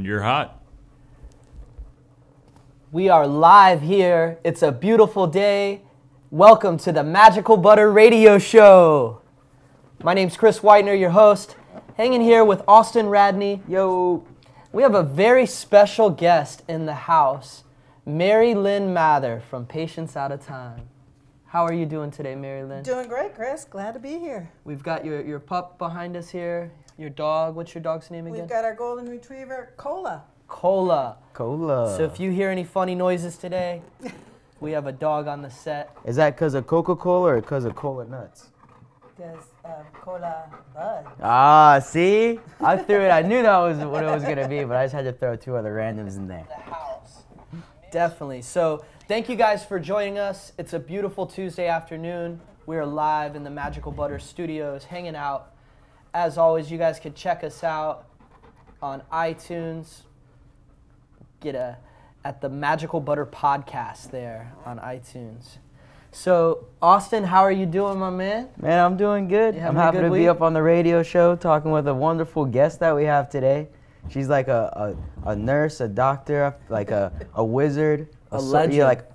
you're hot. We are live here. It's a beautiful day. Welcome to the Magical Butter Radio Show. My name's Chris Whitener, your host, hanging here with Austin Radney. Yo. We have a very special guest in the house, Mary Lynn Mathre from Patients Out of Time. How are you doing today, Mary Lynn? Doing great, Chris. Glad to be here. We've got your pup behind us here, your dog. What's your dog's name again? We've got our golden retriever, Cola. Cola. Cola. So if you hear any funny noises today, we have a dog on the set. Is that because of Coca-Cola or because of Cola Nuts? Because Cola Bud. Ah, see? I threw it. I knew that was what it was going to be, but I just had to throw two other randoms in there. Definitely. So thank you guys for joining us. It's a beautiful Tuesday afternoon. We are live in the Magical Butter Studios, hanging out. As always, you guys can check us out on iTunes. At the Magical Butter Podcast there on iTunes. So, Austin, how are you doing, my man? Man, I'm doing good. I'm happy to be up on the radio show talking with a wonderful guest that we have today. She's like a nurse, a doctor, like a wizard, a legend. Yeah, like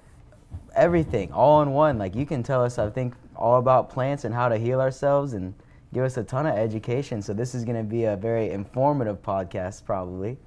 everything, all in one. Like you can tell us, I think, all about plants and how to heal ourselves and give us a ton of education. So this is going to be a very informative podcast, probably.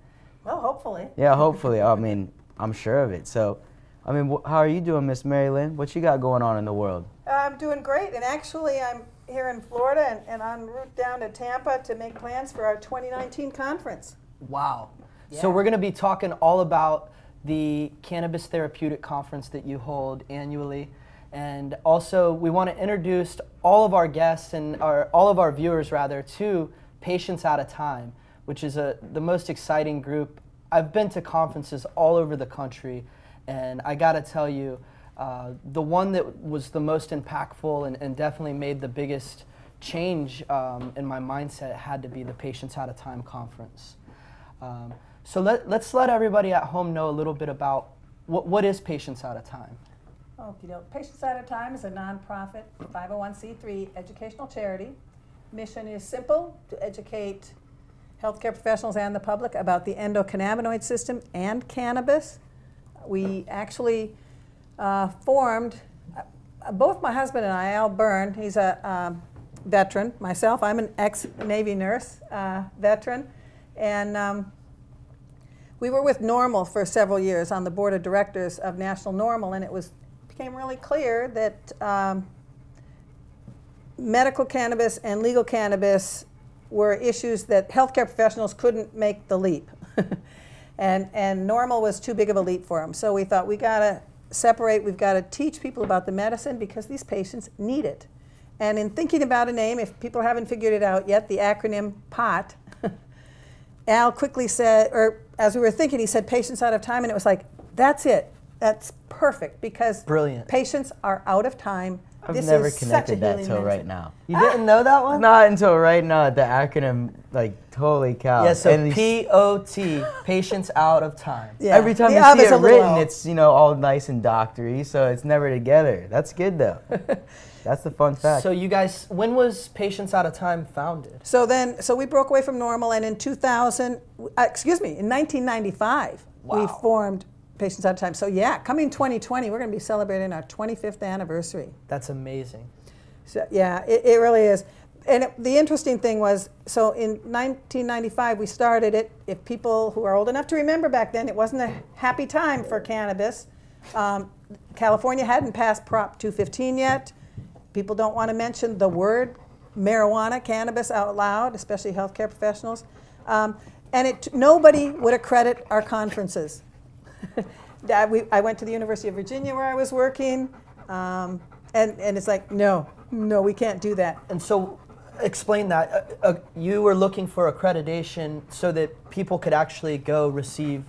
Well, hopefully. Yeah, hopefully. I mean, I'm sure of it. So, I mean, how are you doing, Miss Mary Lynn? What you got going on in the world? I'm doing great, and actually I'm here in Florida and en route down to Tampa to make plans for our 2019 conference. Wow. Yeah. So we're going to be talking all about the Cannabis Therapeutic Conference that you hold annually. And also, we want to introduce all of our guests and all of our viewers, rather, to Patients Out of Time, which is the most exciting group. I've been to conferences all over the country, and I got to tell you, the one that was the most impactful and definitely made the biggest change in my mindset had to be the Patients Out of Time conference. So let's let everybody at home know a little bit about what is Patients Out of Time. Patients Out of Time is a nonprofit 501c3 educational charity. Mission is simple: to educate healthcare professionals and the public about the endocannabinoid system and cannabis. We actually formed, both my husband and I, Al Byrne, he's a veteran. Myself, I'm an ex-Navy nurse veteran. And we were with Normal for several years on the board of directors of National Normal, and it became really clear that medical cannabis and legal cannabis were issues that healthcare professionals couldn't make the leap. and Normal was too big of a leap for them. So we thought, we got to separate, we've got to teach people about the medicine because these patients need it. And in thinking about a name, if people haven't figured it out yet, the acronym POT, Al quickly said, or as we were thinking, he said Patients Out of Time, and it was like, that's it. That's perfect because Brilliant. Patients are out of time. I've never connected that till right now. You didn't know that one? Not until right now, the acronym, like, holy cow. Yeah, so P-O-T, Patients Out of Time. Yeah. Every time you see it written, it's, all nice and doctory, so it's never together. That's good, though. That's the fun fact. So you guys, when was Patients Out of Time founded? So we broke away from Normal, and in 1995, Wow. we formed Patients Out of Time. So yeah, coming 2020, we're going to be celebrating our 25th anniversary. That's amazing. So yeah, it really is. And the interesting thing was, so in 1995 we started it. If people who are old enough to remember back then, it wasn't a happy time for cannabis. California hadn't passed Prop 215 yet. People don't want to mention the word marijuana, cannabis out loud, especially healthcare professionals. And nobody would accredit our conferences. I went to the University of Virginia where I was working, and it's like, no, we can't do that. And so explain that. You were looking for accreditation so that people could actually go receive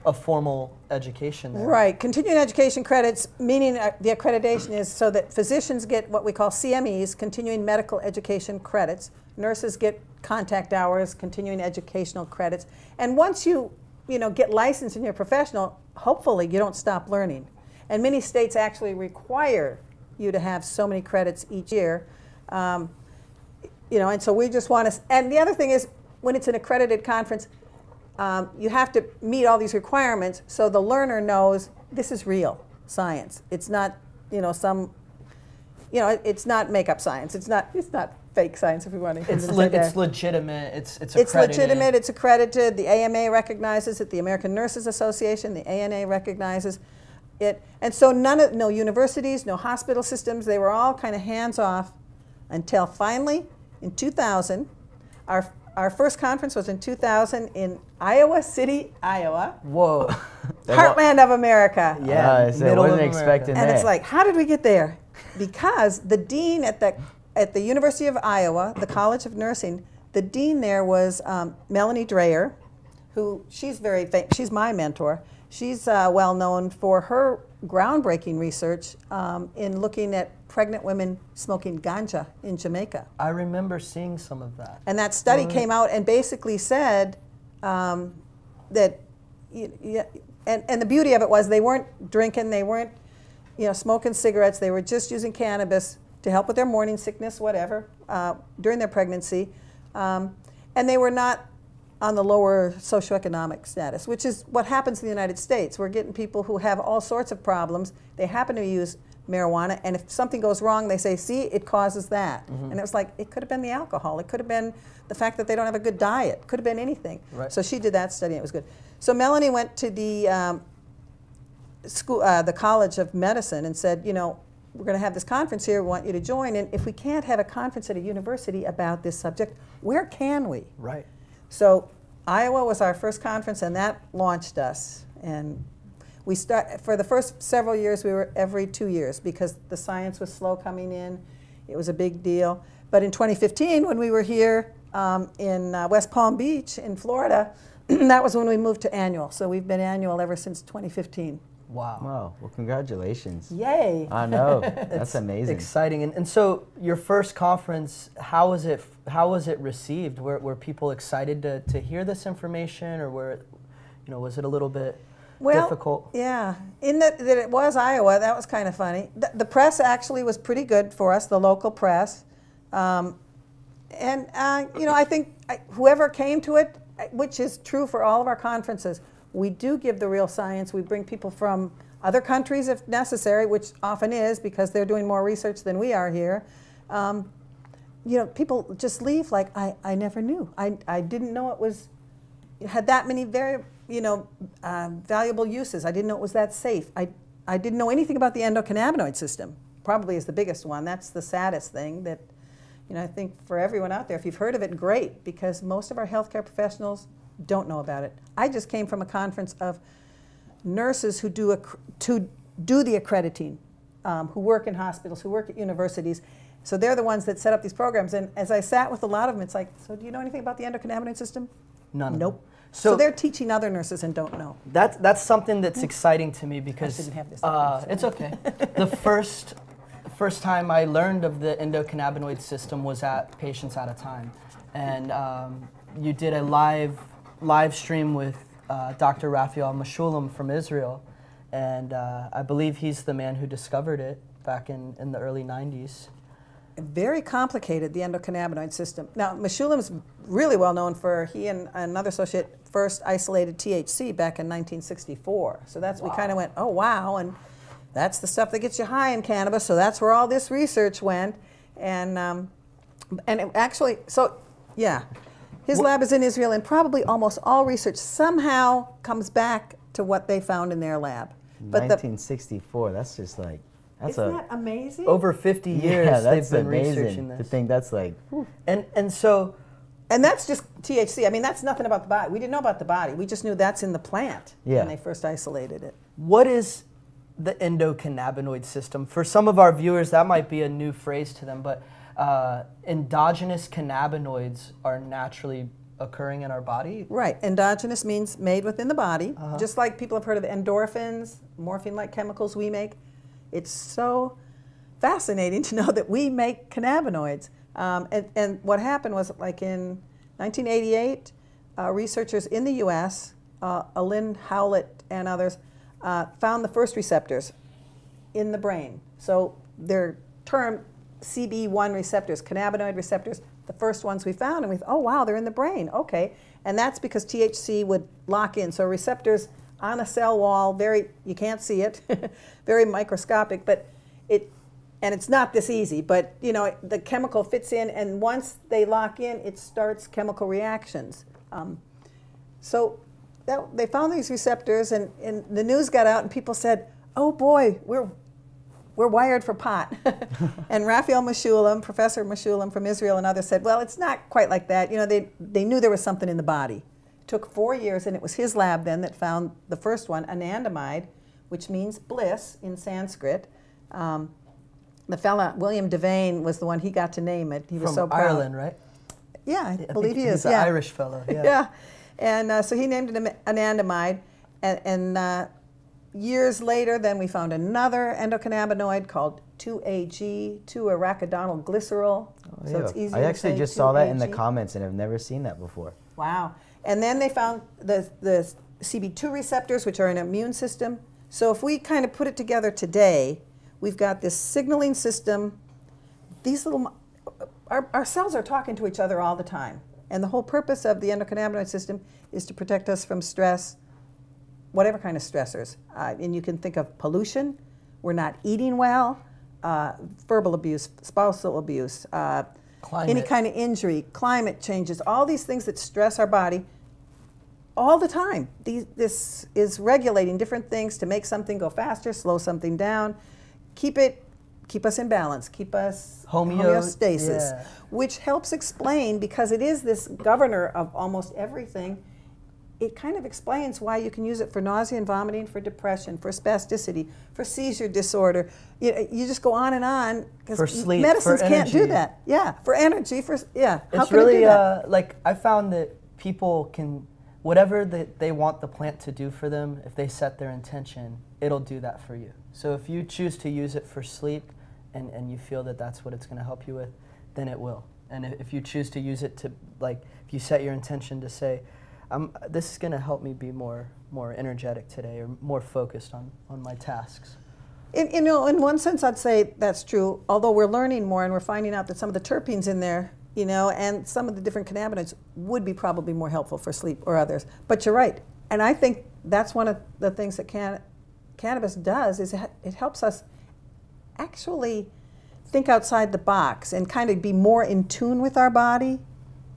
a formal education there. Right. Continuing education credits, meaning the accreditation is so that physicians get what we call CMEs, continuing medical education credits. Nurses get contact hours, continuing educational credits. And once you get licensed in your professional, hopefully you don't stop learning. And many states actually require you to have so many credits each year. And so we just want to, and the other thing is, when it's an accredited conference, you have to meet all these requirements so the learner knows this is real science. It's not, it's not make-up science. It's not fake science, if we want to. It's legitimate. It's accredited. It's legitimate. It's accredited. The AMA recognizes it. The American Nurses Association, the ANA recognizes it. And so no universities, no hospital systems, they were all kind of hands-off until finally in 2000, our first conference was in 2000 in Iowa City, Iowa. Whoa. Heartland of America. Yeah, so I wasn't expecting that. And it's like, how did we get there? Because the dean at the University of Iowa, the College of Nursing, the dean there was Melanie Dreyer, who she's she's my mentor. She's well known for her groundbreaking research in looking at pregnant women smoking ganja in Jamaica. I remember seeing some of that. And that study came out and basically said that, and the beauty of it was they weren't drinking, they weren't smoking cigarettes, they were just using cannabis to help with their morning sickness, whatever, during their pregnancy. And they were not on the lower socioeconomic status, which is what happens in the United States. We're getting people who have all sorts of problems. They happen to use marijuana, and if something goes wrong, they say, see, it causes that. And it was like, it could have been the alcohol. It could have been the fact that they don't have a good diet. It could have been anything. Right. So she did that study, and it was good. So Melanie went to the the College of Medicine and said, we're going to have this conference here. We want you to join. And if we can't have a conference at a university about this subject, where can we? Right. So Iowa was our first conference, and that launched us. And we for the first several years, we were every 2 years because the science was slow coming in. It was a big deal. But in 2015, when we were here in West Palm Beach in Florida, that was when we moved to annual. So we've been annual ever since 2015. Wow. Wow. Well, congratulations. Yay. I know. That's amazing. Exciting. And so your first conference, how was it received? Were people excited to hear this information, or was it a little bit difficult? Yeah. In that it was Iowa, that was kind of funny. The press actually was pretty good for us, the local press. I think whoever came to it, which is true for all of our conferences, we do give the real science. We bring people from other countries if necessary, which often is because they're doing more research than we are here. People just leave like, I never knew. I didn't know it had that many very, valuable uses. I didn't know it was that safe. I didn't know anything about the endocannabinoid system. Probably is the biggest one. That's the saddest thing that, I think for everyone out there, if you've heard of it, great, because most of our healthcare professionals don't know about it. I just came from a conference of nurses who do the accrediting, who work in hospitals, who work at universities. So they're the ones that set up these programs. And as I sat with a lot of them, it's like, so do you know anything about the endocannabinoid system? None. Nope. So they're teaching other nurses and don't know. That's something that's exciting to me because I didn't have this. It's okay. The first time I learned of the endocannabinoid system was at Patients at a Time, and you did a live stream with Dr. Raphael Meshulam from Israel, and I believe he's the man who discovered it back in the early 90s. Very complicated, the endocannabinoid system. Now, Meshulam's really well known for, he and another associate first isolated THC back in 1964. So that's, we kind of went, oh wow, and that's the stuff that gets you high in cannabis, so that's where all this research went. And it actually, so yeah. His lab is in Israel, and probably almost all research somehow comes back to what they found in their lab. But 1964, that's just like, isn't that amazing? Over 50 years they've been amazing researching this. To think that's like, And that's just THC. I mean, that's nothing about the body. We didn't know about the body. We just knew that's in the plant when they first isolated it. What is the endocannabinoid system? For some of our viewers, that might be a new phrase to them, but endogenous cannabinoids are naturally occurring in our body? Right. Endogenous means made within the body. Just like people have heard of endorphins, morphine-like chemicals we make. It's so fascinating to know that we make cannabinoids. And what happened was, like in 1988, researchers in the U.S., Lynn and others, found the first receptors in the brain. So they're termed CB1 receptors, cannabinoid receptors, the first ones we found, and we thought, oh wow, they're in the brain, okay. And that's because THC would lock in. So receptors on a cell wall, you can't see it, very microscopic, but it's not this easy, but the chemical fits in, and once they lock in, it starts chemical reactions. So they found these receptors, and the news got out, and people said, "Oh boy, we're wired for pot." And Raphael Mechoulam, Professor Mechoulam from Israel, and others said, "Well, it's not quite like that." They knew there was something in the body. It took 4 years, and it was his lab then that found the first one, anandamide, which means bliss in Sanskrit. The fella, William Devane, was the one he got to name it. He was so proud. From Ireland, right? Yeah, I believe he is. He's an Irish fellow. Yeah. Yeah. And so he named it anandamide. And years later, then we found another endocannabinoid called 2-AG, 2-arachidonyl glycerol. Oh, so yeah. it's easier I to actually say just saw that in the 2-AG. comments and have never seen that before. Wow. And then they found the CB2 receptors, which are in the immune system. So if we kind of put it together today, we've got this signaling system. These our cells are talking to each other all the time. And the whole purpose of the endocannabinoid system is to protect us from stress, whatever kind of stressors. And you can think of pollution, we're not eating well, verbal abuse, spousal abuse, any kind of injury, climate changes, all these things that stress our body all the time. This is regulating different things to make something go faster, slow something down, keep us in balance, keep us homeostasis, which helps explain, because it is this governor of almost everything, it kind of explains why you can use it for nausea and vomiting, for depression, for spasticity, for seizure disorder. You just go on and on, because medicines can't do that. Yeah, for energy, How it's can really it do that? like I found that people can, whatever that they want the plant to do for them, if they set their intention, it'll do that for you. So if you choose to use it for sleep and you feel that that's what it's going to help you with, then it will. And if you choose to use it to, like, if you set your intention to say, this is going to help me be more energetic today, or more focused on my tasks. In one sense, I'd say that's true, although we're learning more and we're finding out that some of the terpenes in there, and some of the different cannabinoids would be probably more helpful for sleep or others. But you're right. And I think that's one of the things that cannabis does, is it helps us actually think outside the box and kind of be more in tune with our body.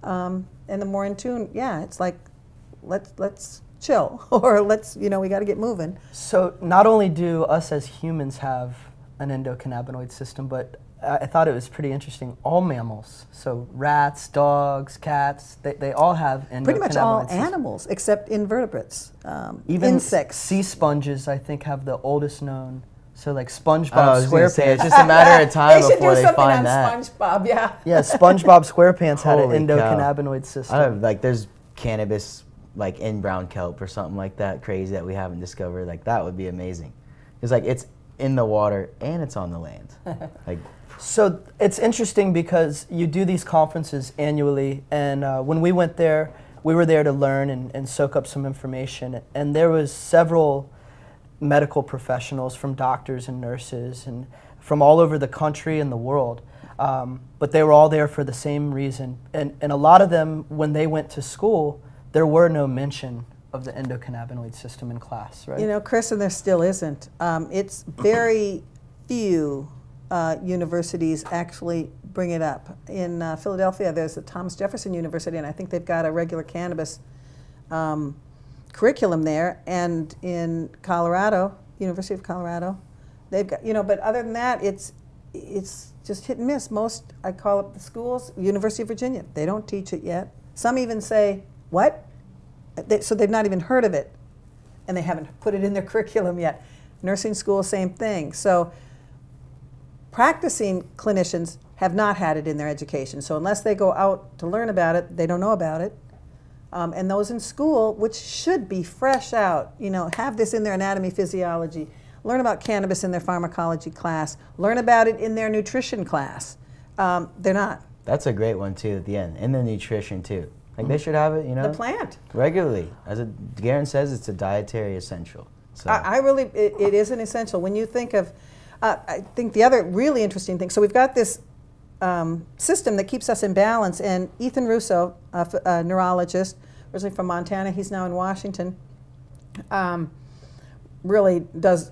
And the more in tune, it's like, let's chill, or we got to get moving. So not only do us as humans have an endocannabinoid system, but I thought it was pretty interesting, all mammals, so rats, dogs, cats, they all have endocannabinoid Pretty much all systems. Animals, except invertebrates. Even insects. Sea sponges, I think, have the oldest known. So like SpongeBob SquarePants. It's just a matter of time before they find that. SpongeBob, yeah. Yeah, SpongeBob SquarePants had an Holy endocannabinoid system. There's cannabis like in brown kelp or something like that crazy that we haven't discovered. Like, that would be amazing. It's like it's in the water and it's on the land. Like. So it's interesting because you do these conferences annually, and when we went there, we were there to learn and soak up some information, and there was several medical professionals, from doctors and nurses and from all over the country and the world, but they were all there for the same reason, and a lot of them, when they went to school, there were no mention of the endocannabinoid system in class, right? Chris, and there still isn't. It's very few universities actually bring it up. In Philadelphia, there's the Thomas Jefferson University, and I think they've got a regular cannabis curriculum there. And in Colorado, University of Colorado, they've got, but other than that, it's just hit and miss. Most, I call up the schools, University of Virginia, they don't teach it yet. Some even say, what? So they've not even heard of it, and they haven't put it in their curriculum yet. Nursing school, same thing. So practicing clinicians have not had it in their education. So unless they go out to learn about it, they don't know about it. And those in school, which should be fresh out, have this in their anatomy, physiology, learn about cannabis in their pharmacology class, learn about it in their nutrition class. They're not. That's a great one too at the end, and the nutrition too. Like, they should have it, The plant. regularly. As Garen says, it's a dietary essential. So. I really, it is an essential. When you think of, I think the other really interesting thing, so we've got this system that keeps us in balance, and Ethan Russo, a neurologist, originally from Montana. He's now in Washington. Really does.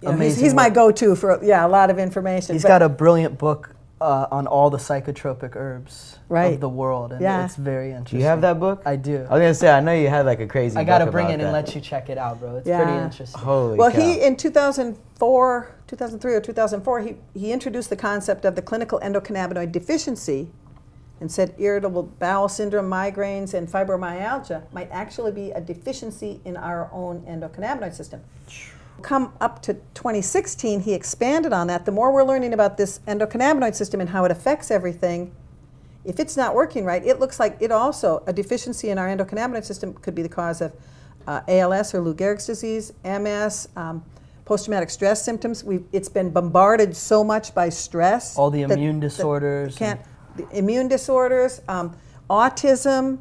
Amazing he's my work. go-to for a lot of information. He's got a brilliant book on all the psychotropic herbs Right. of the world, and it's very interesting. Do you have that book? I do. I was gonna say, I know you had like a crazy. I gotta book bring about it and that. let you check it out, bro. It's Yeah. pretty interesting. Holy Well, cow. he in 2003 or 2004, he introduced the concept of the clinical endocannabinoid deficiency, and said irritable bowel syndrome, migraines, and fibromyalgia might actually be a deficiency in our own endocannabinoid system. Come up to 2016, he expanded on that. The more we're learning about this endocannabinoid system and how it affects everything, if it's not working right, it looks like it also, a deficiency in our endocannabinoid system could be the cause of ALS or Lou Gehrig's disease, MS, post-traumatic stress symptoms. It's been bombarded so much by stress. All the immune disorders. The immune disorders, autism,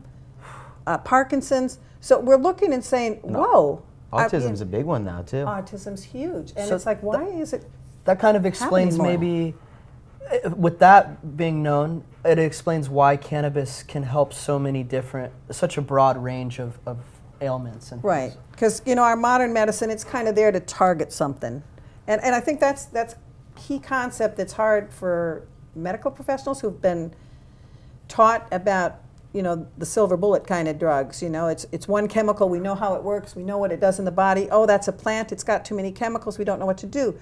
Parkinson's. So we're looking and saying, whoa. Autism's a big one now too. Autism's huge. And So it's like, why is it? That kind of explains more? maybe, with that being known, it explains why cannabis can help so many different, such a broad range of ailments. And Right. Because, our modern medicine, it's kind of there to target something. And I think that's key concept that's hard for medical professionals who've been taught about, the silver bullet kind of drugs. It's one chemical, we know how it works, we know what it does in the body. Oh, that's a plant, it's got too many chemicals, we don't know what to do.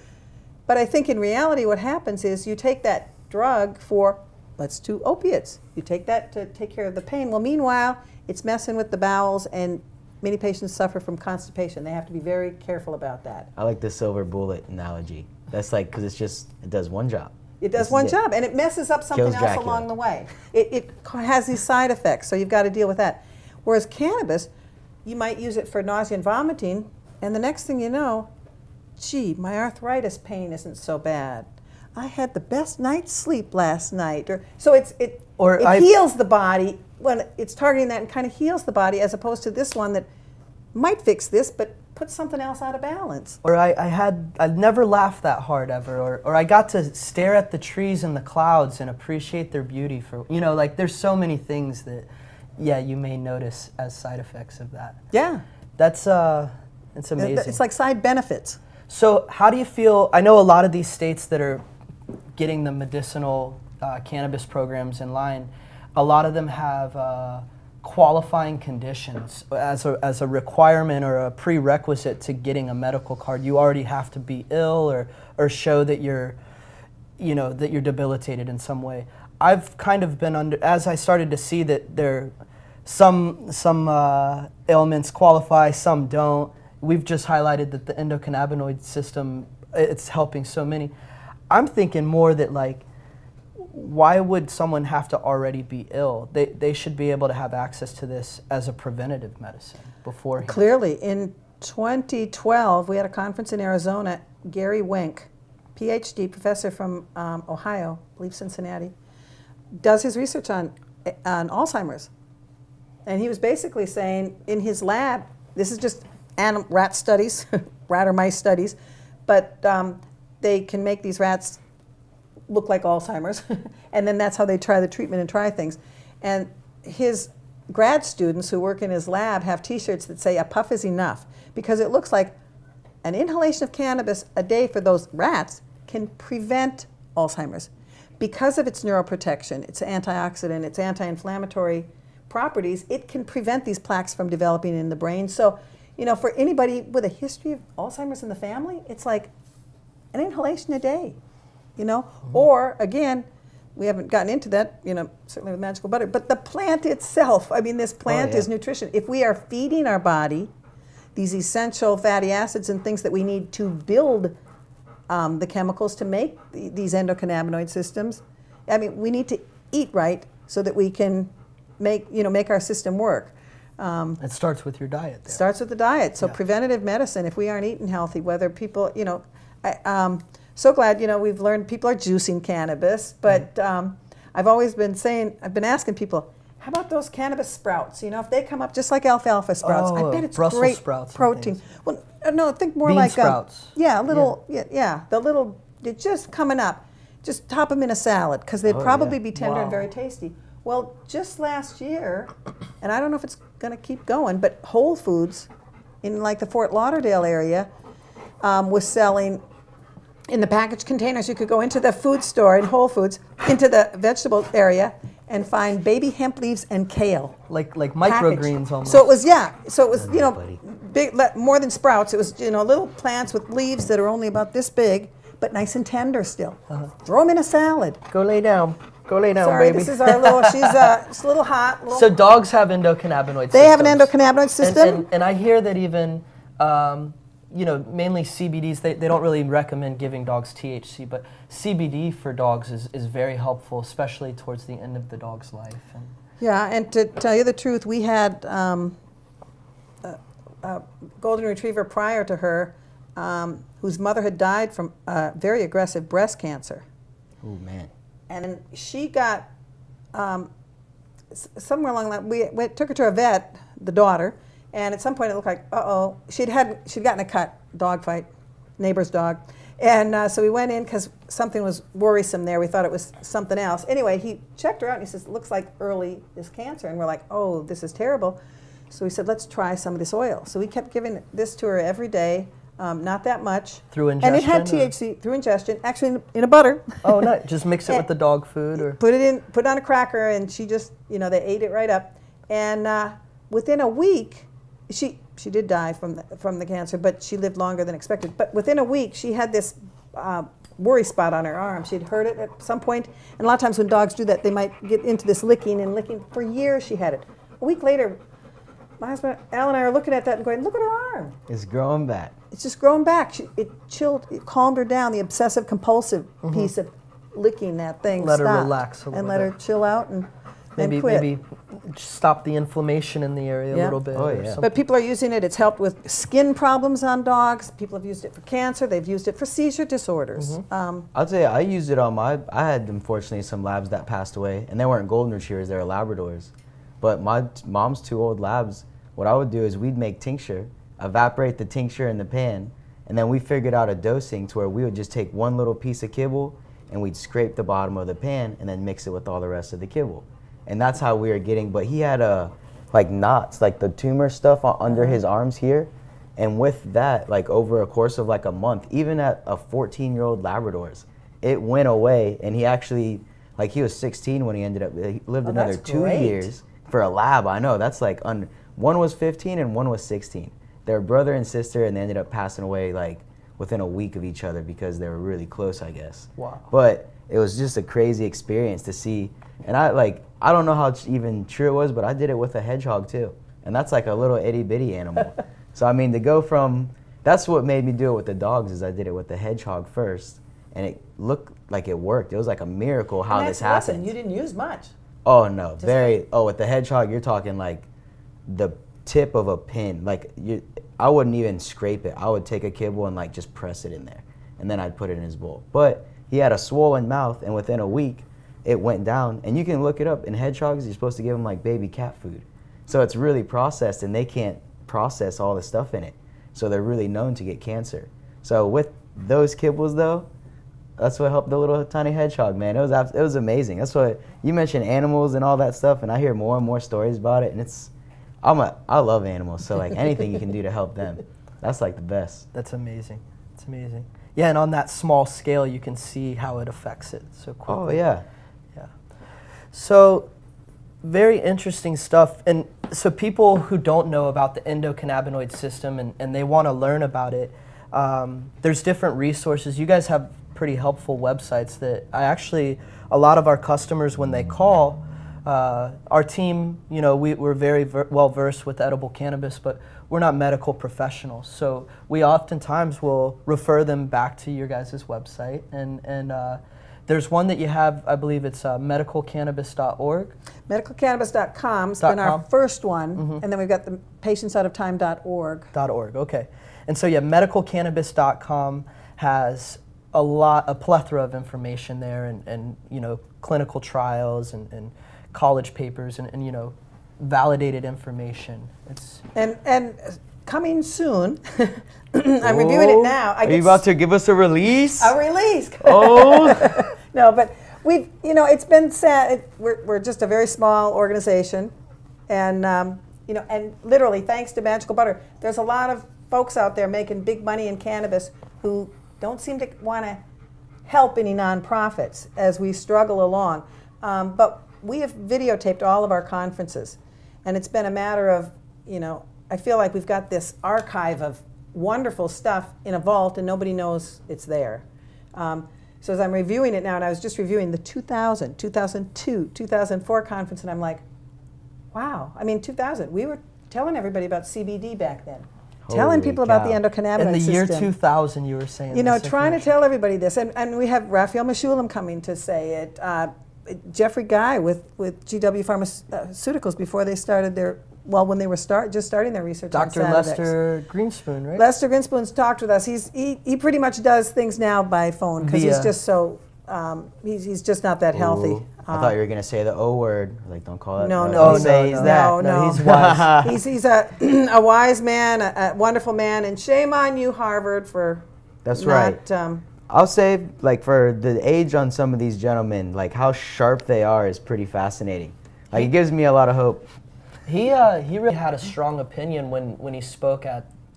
But I think in reality what happens is you take that drug for, let's do opiates. You take that to take care of the pain. Well, meanwhile, it's messing with the bowels, and many patients suffer from constipation. They have to be very careful about that. I like the silver bullet analogy. That's like, because it does one job. It does one job, and it messes up something Kills else Dracula. along the way. It has these side effects, so you've got to deal with that. Whereas cannabis, you might use it for nausea and vomiting, and the next thing you know, gee, my arthritis pain isn't so bad. I had the best night's sleep last night. So it heals the body when it's targeting that, and kind of heals the body, as opposed to this one that might fix this, but put something else out of balance. Or I'd never laughed that hard ever, or I got to stare at the trees and the clouds and appreciate their beauty for, like there's so many things that, you may notice as side effects of that. Yeah. It's amazing. It's like side benefits. So how do you feel, I know a lot of these states that are getting the medicinal cannabis programs in line, a lot of them have qualifying conditions as a requirement or a prerequisite to getting a medical card. You already have to be ill or show that you're debilitated in some way. I've kind of been as I started to see that some ailments qualify, some don't. We've just highlighted that the endocannabinoid system, it's helping so many. I'm thinking more that why would someone have to already be ill? They should be able to have access to this as a preventative medicine beforehand. Clearly, in 2012, we had a conference in Arizona. Gary Wenk, PhD, professor from Ohio, I believe Cincinnati, does his research on Alzheimer's. And he was basically saying in his lab, this is just rat studies, rat or mice studies, but they can make these rats look like Alzheimer's, and then that's how they try the treatment and try things. And his grad students who work in his lab have t-shirts that say a puff is enough, because it looks like an inhalation of cannabis a day for those rats can prevent Alzheimer's. Because of its neuroprotection, its antioxidant, its anti-inflammatory properties, it can prevent these plaques from developing in the brain. So, for anybody with a history of Alzheimer's in the family, it's like an inhalation a day. Or again, we haven't gotten into that, certainly with Magical Butter, but the plant itself, this plant is nutrition. If we are feeding our body these essential fatty acids and things that we need to build the chemicals to make these endocannabinoid systems, we need to eat right so that we can make our system work. It starts with your diet. There. Starts with the diet. So preventative medicine, if we aren't eating healthy, whether people, so glad, we've learned people are juicing cannabis, but I've always been saying, I've been asking people, how about those cannabis sprouts? If they come up just like alfalfa sprouts, I bet it's Brussels great sprouts protein. Well, no, think more Bean like sprouts. The little, they're just coming up. Just top them in a salad because they'd probably be tender and very tasty. Well, just last year, and I don't know if it's going to keep going. But Whole Foods, in like the Fort Lauderdale area, was selling in the packaged containers. You could go into the food store in Whole Foods, into the vegetable area, and find baby hemp leaves and kale. Like microgreens almost. So it was, you know, big, more than sprouts. It was, you know, little plants with leaves that are only about this big, but nice and tender still. Throw them in a salad. Go lay down. Go lay down, Sorry, baby. this is our little, she's it's a little hot. So dogs have endocannabinoid systems. They have an endocannabinoid system. And I hear that even, you know, mainly CBDs, they don't really recommend giving dogs THC, but CBD for dogs is very helpful, especially towards the end of the dog's life. And yeah, and to tell you the truth, we had a golden retriever prior to her whose mother had died from very aggressive breast cancer. Oh, man. And she got, somewhere along that, we took her to a vet, the daughter, and at some point it looked like, she'd gotten a cut, dog fight, neighbor's dog. And so we went in because something was worrisome there. We thought it was something else. Anyway, he checked her out and he says, looks like early is cancer. And we're like, oh, this is terrible. So we said, let's try some of this oil. So we kept giving this to her every day. Not that much. Through ingestion? And it had THC through ingestion, actually in a butter. Oh, no, just mix it with the dog food? Or Put it on a cracker, and she just, you know, they ate it right up. And within a week, she did die from the cancer, but she lived longer than expected. But within a week, she had this worry spot on her arm. She'd hurt it at some point. And a lot of times when dogs do that, they might get into this licking and licking. For years, she had it. A week later, my husband, Al, and I are looking at that and going, look at her arm. It's growing back. It's just growing back. It calmed her down. The obsessive compulsive piece of licking that thing let stopped. her relax a little and bit. let her chill out and quit. Maybe stop the inflammation in the area a little bit. Oh, or yeah. something. But people are using it. It's helped with skin problems on dogs. People have used it for cancer. They've used it for seizure disorders. I'll tell you, I used it on I had, unfortunately, some labs that passed away, and they weren't golden retrievers, they were Labradors. But my mom's 2 old labs, what I would do is we'd make tincture, evaporate the tincture in the pan, and then we figured out a dosing to where we would just take one little piece of kibble and we'd scrape the bottom of the pan and then mix it with all the rest of the kibble. And that's how we were getting, but he had like knots, like the tumor stuff under his arms here. And with that, like over a course of like a month, even at a 14-year-old Labrador's, it went away. And he actually, like he was 16 when he ended up, he lived another 2 years for a lab. I know, that's like, one was 15 and one was 16. They were brother and sister, and they ended up passing away like within a week of each other because they were really close, I guess. Wow. But it was just a crazy experience to see. And I don't know how even true it was, but I did it with a hedgehog too. And that's like a little itty bitty animal. So I mean, to go from, that's what made me do it with the dogs, is I did it with the hedgehog first, and it looked like it worked. It was like a miracle how this happened. You didn't use much. Oh no, with the hedgehog, you're talking like the tip of a pin. Like I wouldn't even scrape it. I would take a kibble and like just press it in there, and then I'd put it in his bowl. But he had a swollen mouth, and within a week, it went down. And you can look it up. In hedgehogs, you're supposed to give them like baby cat food. So it's really processed, and they can't process all the stuff in it. So they're really known to get cancer. So with those kibbles though, that's what helped the little tiny hedgehog, man. It was amazing. That's what you mentioned, animals and all that stuff, and I hear more and more stories about it, and I love animals, so like anything you can do to help them, that's like the best. That's amazing. It's amazing. Yeah, and on that small scale, you can see how it affects it so quickly. Oh yeah. Yeah. So very interesting stuff. And so people who don't know about the endocannabinoid system and they want to learn about it, there's different resources. You guys have pretty helpful websites that a lot of our customers, when they call, our team, you know, we're very well versed with edible cannabis, but we're not medical professionals. So we oftentimes will refer them back to your guys' website. And there's one that you have, I believe it's MagicalCannabis.org. MagicalCannabis.com has been our first one, and then we've got the patientsoutaftime.org. .org, okay. And so yeah, MagicalCannabis.com has a plethora of information there, and you know, clinical trials and college papers and you know, validated information. And coming soon, I'm reviewing it now. Are you about to give us a release? A release. Oh. No, but we've, you know, it's been sad. We're just a very small organization, and You know, and literally, thanks to Magical Butter, there's a lot of folks out there making big money in cannabis who don't seem to want to help any nonprofits as we struggle along. But we have videotaped all of our conferences, and it's been a matter of, you know, I feel like we've got this archive of wonderful stuff in a vault and nobody knows it's there. So as I'm reviewing it now, and I was just reviewing the 2000, 2002, 2004 conference, and I'm like, wow. I mean, 2000, we were telling everybody about CBD back then. Telling people about the endocannabinoid system. In the year 2000, you were saying you know, trying to tell everybody this. And we have Raphael Meshulam coming to say it. Jeffrey Guy with GW Pharmaceuticals before they started their, well, when they were just starting their research on Dr. Lester Greenspoon, right? Lester Greenspoon's talked with us. He pretty much does things now by phone because he's just so, he's just not that healthy. I thought you were going to say the O word. Like, don't call it. No, he's wise. he's a wise man, a wonderful man, and shame on you, Harvard, for That's not, right. I'll say, like, for the age on some of these gentlemen, like, how sharp they are is pretty fascinating. Like, it gives me a lot of hope. He really had a strong opinion when he spoke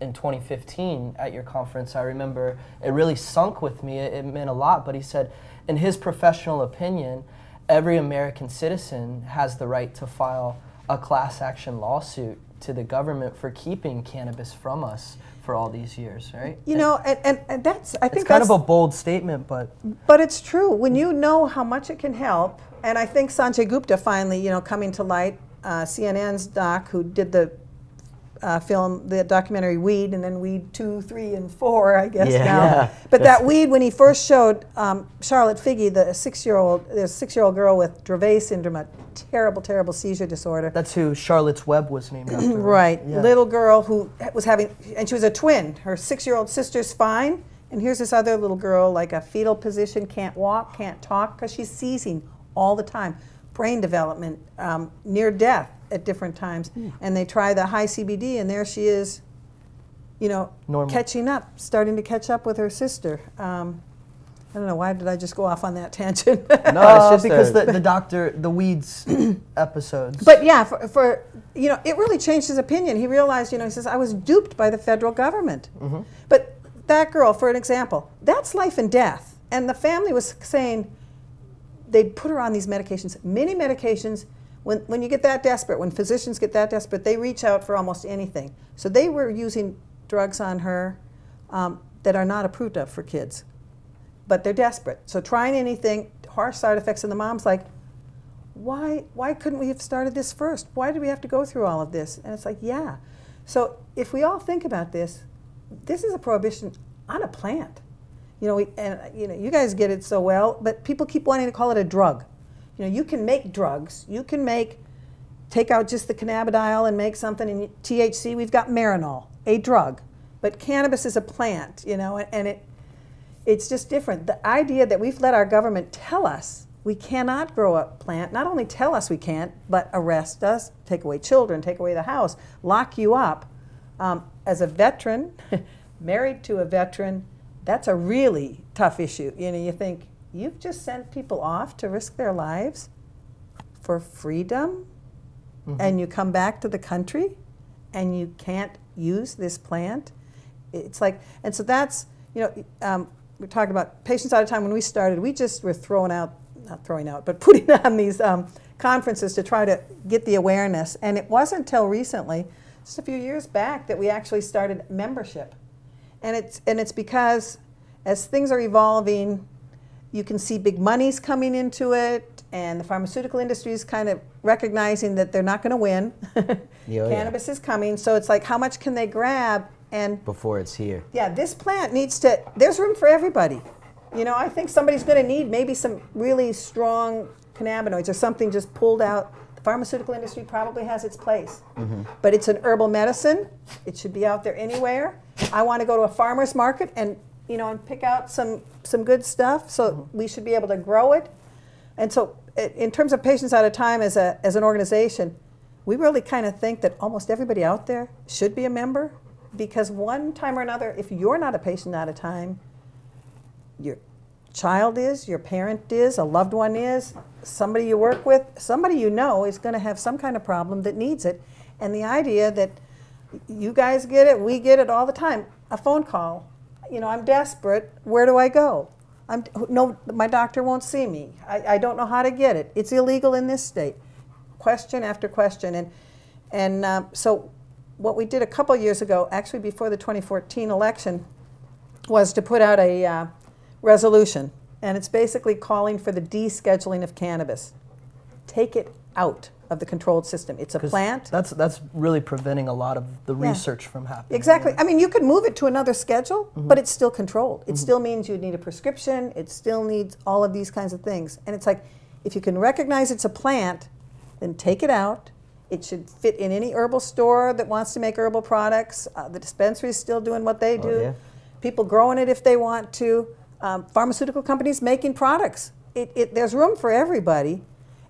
in 2015 at your conference. I remember it really sunk with me. It meant a lot, but he said, in his professional opinion, every American citizen has the right to file a class action lawsuit to the government for keeping cannabis from us for all these years, right? You know, and that's, I think it's kind of a bold statement, but it's true. When you know how much it can help, and I think Sanjay Gupta finally, you know, coming to light, CNN's doc, who did the film, the documentary Weed, and then Weed 2, 3, and 4, I guess now. Yeah. But that Weed, when he first showed Charlotte Figge, the 6-year-old girl with Dravet syndrome, a terrible, terrible seizure disorder. That's who Charlotte's Web was named after. Right. Yeah. Little girl who was having, and she was a twin. Her 6-year-old sister's fine, and here's this other little girl, like a fetal position, can't walk, can't talk, because she's seizing all the time. Brain development, near death at different times. And they try the high CBD, and there she is, you know, catching up, starting to catch up with her sister. I don't know, why did I just go off on that tangent? No, it's just because the Weeds episodes. But yeah, for you know, it really changed his opinion. He realized, you know, he says, I was duped by the federal government. But that girl, for an example, that's life and death. And the family was saying, they'd put her on these medications, many medications. When you get that desperate, when physicians get that desperate, they reach out for almost anything. So they were using drugs on her that are not approved of for kids, but they're desperate. So trying anything, harsh side effects, and the mom's like, why couldn't we have started this first? Why did we have to go through all of this? And it's like, yeah. So if we all think about this, this is a prohibition on a plant. You know, you guys get it so well, but people keep wanting to call it a drug. You know, you can make drugs. You can take out just the cannabidiol and make something in THC. We've got Marinol, a drug. But cannabis is a plant, you know, and it's just different. The idea that we've let our government tell us we cannot grow a plant, not only tell us we can't, but arrest us, take away children, take away the house, lock you up. As a veteran, married to a veteran, that's a really tough issue. You know, you think, you've just sent people off to risk their lives for freedom, and you come back to the country, and you can't use this plant. It's like, and so that's, you know, we're talking about Patients Out of Time. When we started, we just were putting on these conferences to try to get the awareness. And it wasn't until recently, just a few years back, that we actually started membership. And it's because as things are evolving, you can see big monies coming into it, and the pharmaceutical industry is kind of recognizing that they're not going to win. Cannabis is coming, so it's like, how much can they grab? And before it's here. Yeah, this plant needs to, there's room for everybody. You know, I think somebody's going to need maybe some really strong cannabinoids or something just pulled out. The pharmaceutical industry probably has its place. But it's an herbal medicine. It should be out there anywhere. I want to go to a farmer's market and, you know, and pick out some good stuff. So we should be able to grow it. And so in terms of Patients Out of Time as an organization, we really kind of think that almost everybody out there should be a member, because one time or another, if you're not a patient out of time, your child is, your parent is, a loved one is, somebody you work with, somebody you know is going to have some kind of problem that needs it. And the idea that you guys get it, we get it all the time. A phone call, you know, I'm desperate, where do I go? No, my doctor won't see me. I don't know how to get it. It's illegal in this state. Question after question. And so what we did a couple years ago, actually before the 2014 election, was to put out a resolution. And it's basically calling for the descheduling of cannabis. Take it out of the controlled system. It's a plant. That's really preventing a lot of the research from happening. Exactly. I mean, you could move it to another schedule, but it's still controlled. It still means you need a prescription. It still needs all of these kinds of things. And it's like, if you can recognize it's a plant, then take it out. It should fit in any herbal store that wants to make herbal products. The dispensary is still doing what they do. Oh, yeah. People growing it if they want to. Pharmaceutical companies making products. There's room for everybody.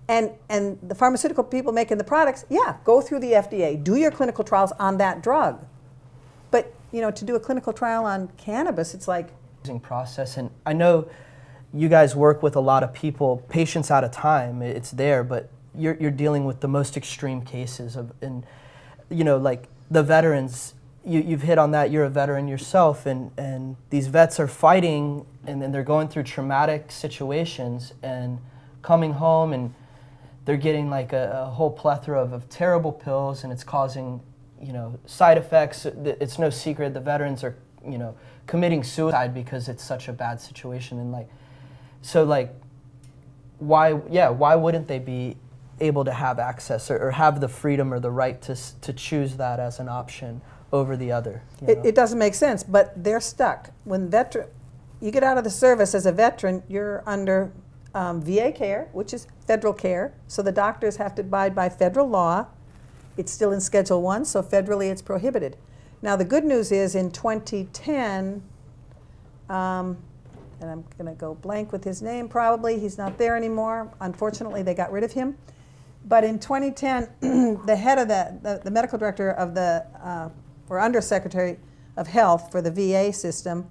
And the pharmaceutical people making the products, go through the FDA. Do your clinical trials on that drug. But, you know, to do a clinical trial on cannabis, it's like... process. And I know you guys work with a lot of people, patients at a time, it's there, but you're dealing with the most extreme cases of, and, you know, like the veterans, you've hit on that, you're a veteran yourself, and these vets are fighting, and then they're going through traumatic situations, and coming home, and they're getting like a whole plethora of terrible pills, and it's causing, you know, side effects. It's no secret the veterans are, you know, committing suicide because it's such a bad situation. And like, so like, why wouldn't they be able to have access or have the freedom or the right to choose that as an option over the other? It doesn't make sense, but they're stuck. When you get out of the service as a veteran, you're under VA care, which is federal care, so the doctors have to abide by federal law. It's still in Schedule 1, so federally it's prohibited. Now the good news is in 2010, and I'm going to go blank with his name probably, he's not there anymore. Unfortunately, they got rid of him. But in 2010, the head of the medical director of the, or Undersecretary of Health for the VA system,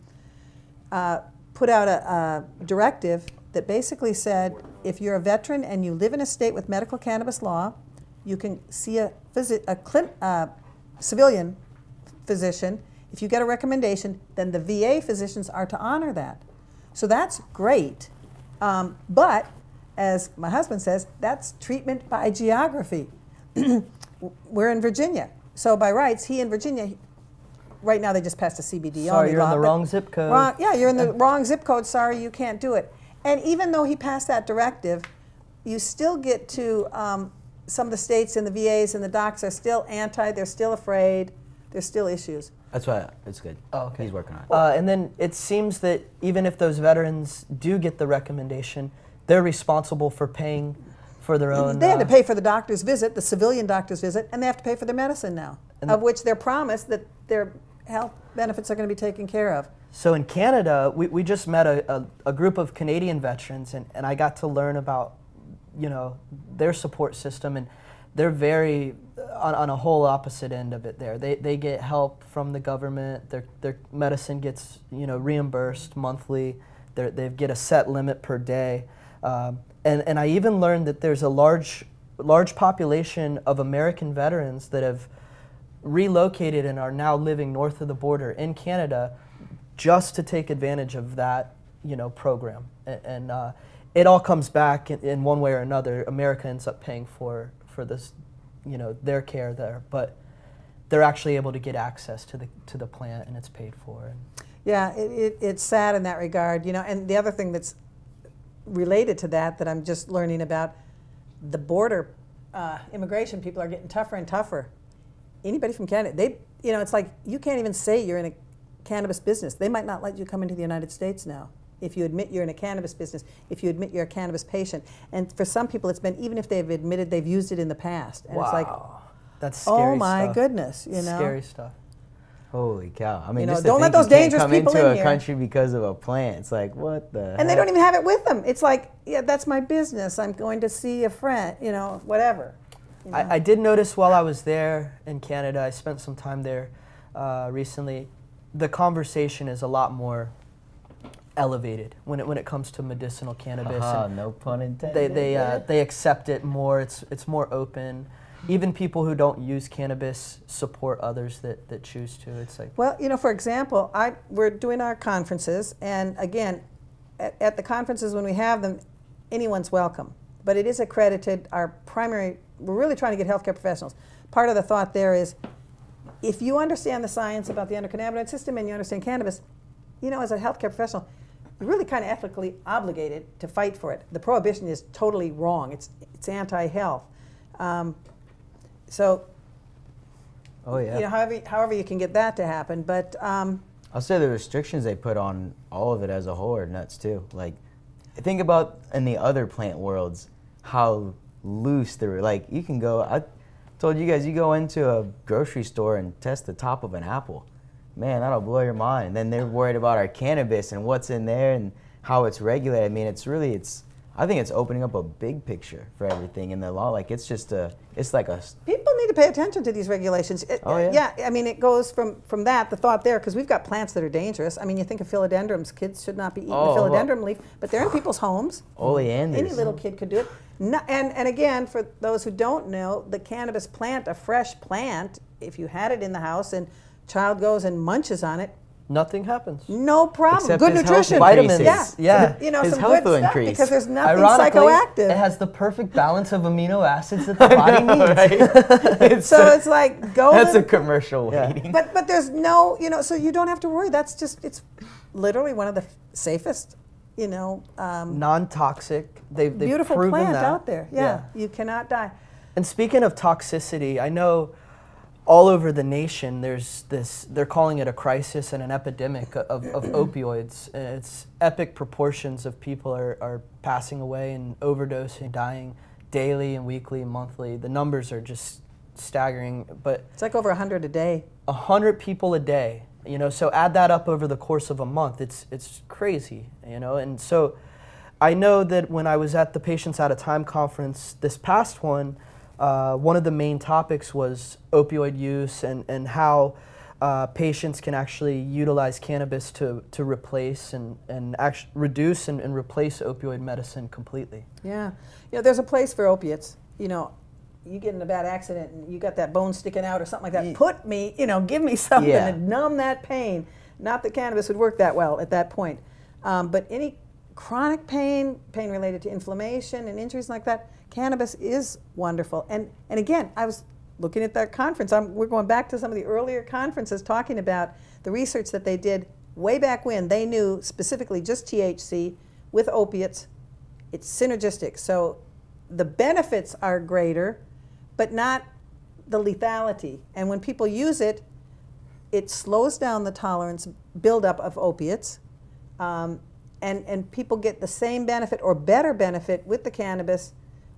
put out a directive that basically said, if you're a veteran and you live in a state with medical cannabis law, you can see a civilian physician. If you get a recommendation, then the VA physicians are to honor that. So that's great. But, as my husband says, that's treatment by geography. We're in Virginia. So by rights, he in Virginia, right now they just passed a CBD only law. Sorry, you're in the wrong zip code. You're in the wrong zip code. Sorry, you can't do it. And even though he passed that directive, you still get to some of the states and the VAs and the docs are still anti, they're still afraid, there's still issues. That's why it's good. Oh, okay. He's working on it. And then it seems that even if those veterans do get the recommendation, they're responsible for paying for their own... They had to pay for the doctor's visit, the civilian doctor's visit, and they have to pay for their medicine now, of which they're promised that their health benefits are going to be taken care of. So in Canada, we just met a group of Canadian veterans, and I got to learn about, you know, their support system, and they're very on a whole opposite end of it there. They get help from the government, their medicine gets, you know, reimbursed monthly, they get a set limit per day, and I even learned that there's a large population of American veterans that have relocated and are now living north of the border in Canada just to take advantage of that, you know, program. And it all comes back in one way or another. America ends up paying for this, you know, their care there, but they're actually able to get access to the plant, and it's paid for. Yeah, it's sad in that regard, you know. And the other thing that's related to that I'm just learning about, the border immigration people are getting tougher and tougher. Anybody from Canada, you know, it's like you can't even say you're in a cannabis business. They might not let you come into the United States now if you admit you're in a cannabis business, if you admit you're a cannabis patient. And for some people, it's been, even if they've admitted they've used it in the past. And wow. It's like, that's scary oh my stuff. Goodness, you know. Scary stuff. Holy cow. I mean, you know, just don't let those dangerous people come into in a here. country because of a plant. It's like, what the And they don't even have it with them. It's like, yeah, that's my business. I'm going to see a friend, you know, whatever. You know? I did notice while I was there in Canada, I spent some time there recently, the conversation is a lot more elevated when it comes to medicinal cannabis. No pun intended. They accept it more. It's more open. even people who don't use cannabis support others that choose to. It's like, well, you know, for example, we're doing our conferences, and again, at the conferences when we have them, anyone's welcome. But it is accredited. We're really trying to get healthcare professionals. Part of the thought there is, if you understand the science about the endocannabinoid system and you understand cannabis, you know, as a healthcare professional, you're really kind of ethically obligated to fight for it. The prohibition is totally wrong. It's anti-health. So, Oh yeah. you know, however you can get that to happen. But I'll say the restrictions they put on all of it as a whole are nuts too. Like, think about in the other plant worlds how loose they're. Like, you can go. I told you guys, you go into a grocery store and test the top of an apple. Man, that'll blow your mind. Then they're worried about our cannabis and what's in there and how it's regulated. I mean, I think it's opening up a big picture for everything in the law. Like, it's like a... People need to pay attention to these regulations. Yeah, I mean, it goes from that, the thought there, because we've got plants that are dangerous. I mean, you think of philodendrons. Kids should not be eating the philodendron leaf, but they're in people's homes. Oleanders. Any little kid could do it. And again, for those who don't know, the cannabis plant, a fresh plant, if you had it in the house and child goes and munches on it, nothing happens. No problem. Except good his nutrition. health Vitamins. increases. Yeah. You know, His some health good will stuff increase. because there's nothing Ironically, psychoactive. it has the perfect balance of amino acids that the body needs. Right? So it's like golden. That's a commercial Yeah. waiting. But there's no, you know, so you don't have to worry. That's just, it's literally one of the safest, you know, Non-toxic. They've beautiful proven plant that. out there. Yeah, you cannot die. And speaking of toxicity, I know all over the nation there's this, they're calling it a crisis and an epidemic of opioids. And it's epic proportions of people are passing away and overdosing, dying daily and weekly and monthly. The numbers are just staggering. But It's like over 100 a day. 100 people a day, you know, so add that up over the course of a month. It's crazy, you know. And so I know that when I was at the Patients Out of Time conference, this past one of the main topics was opioid use and how patients can actually utilize cannabis to replace and actually reduce and replace opioid medicine completely. Yeah. You know, there's a place for opiates. You know, you get in a bad accident and you got that bone sticking out or something like that. Put me, you know, give me something to numb that pain. Not that cannabis would work that well at that point. But any chronic pain related to inflammation and injuries like that, cannabis is wonderful. And again, I was looking at that conference. We're going back to some of the earlier conferences talking about the research that they did way back when. They knew specifically just THC with opiates, it's synergistic. So the benefits are greater, but not the lethality. And when people use it, it slows down the tolerance buildup of opiates. And people get the same benefit or better benefit with the cannabis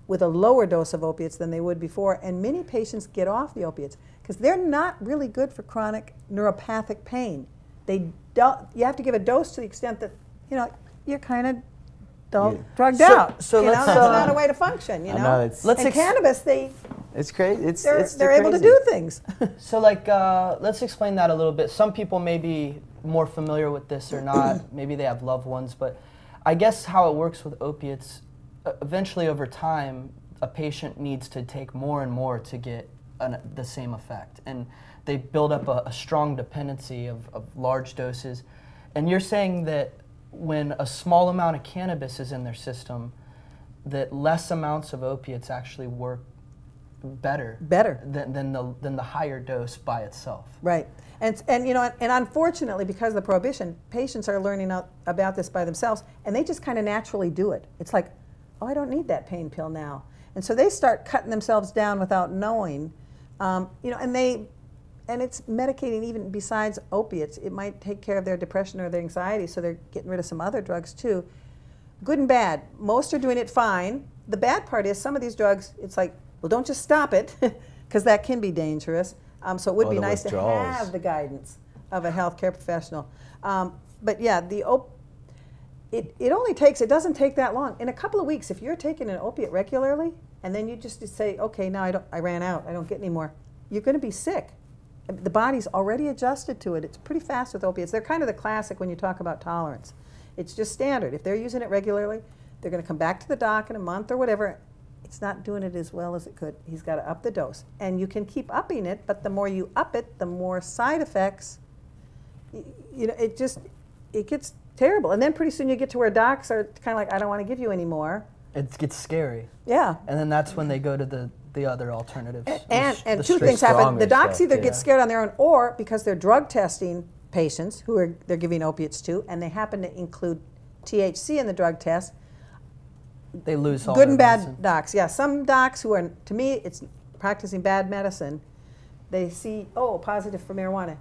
with a lower dose of opiates than they would before. And many patients get off the opiates because they're not really good for chronic neuropathic pain. You have to give a dose to the extent that, you know, you're kind of drugged out. So you let's, know, that's not a way to function, you know. It's cannabis, it's crazy. they're able to do things. So like, let's explain that a little bit. Some people may be more familiar with this or not. Maybe they have loved ones, but I guess how it works with opiates, eventually over time, a patient needs to take more and more to get the same effect. And they build up a strong dependency of large doses. And you're saying that when a small amount of cannabis is in their system, that less amounts of opiates actually work better than the higher dose by itself. Right. And you know, and unfortunately, because of the prohibition, patients are learning about this by themselves, and they just kind of naturally do it. It's like, oh, I don't need that pain pill now. And so they start cutting themselves down without knowing, you know, and it's medicating even besides opiates. It might take care of their depression or their anxiety, so they're getting rid of some other drugs too. Good and bad. Most are doing it fine. The bad part is some of these drugs, it's like, well, don't just stop it, because that can be dangerous. So it would be nice to have the guidance of a healthcare professional. But yeah, it only takes, it doesn't take that long. In a couple of weeks, if you're taking an opiate regularly, and then you just say, okay, now I ran out, I don't get any more, you're going to be sick. The body's already adjusted to it. It's pretty fast with opiates. They're kind of the classic when you talk about tolerance. It's just standard. If they're using it regularly, they're going to come back to the doc in a month or whatever, it's not doing it as well as it could. He's got to up the dose. And you can keep upping it, but the more you up it, the more side effects. You know, it gets terrible. And then pretty soon you get to where docs are kind of like, I don't want to give you any more. It gets scary. Yeah. And then that's when they go to the other alternatives. And two things happen. The docs either get scared on their own, or because they're drug testing patients who they're giving opiates to, and they happen to include THC in the drug test, they lose all good and bad medicine. docs. Yeah, some docs who are, to me, it's practicing bad medicine. They see, oh, positive for marijuana.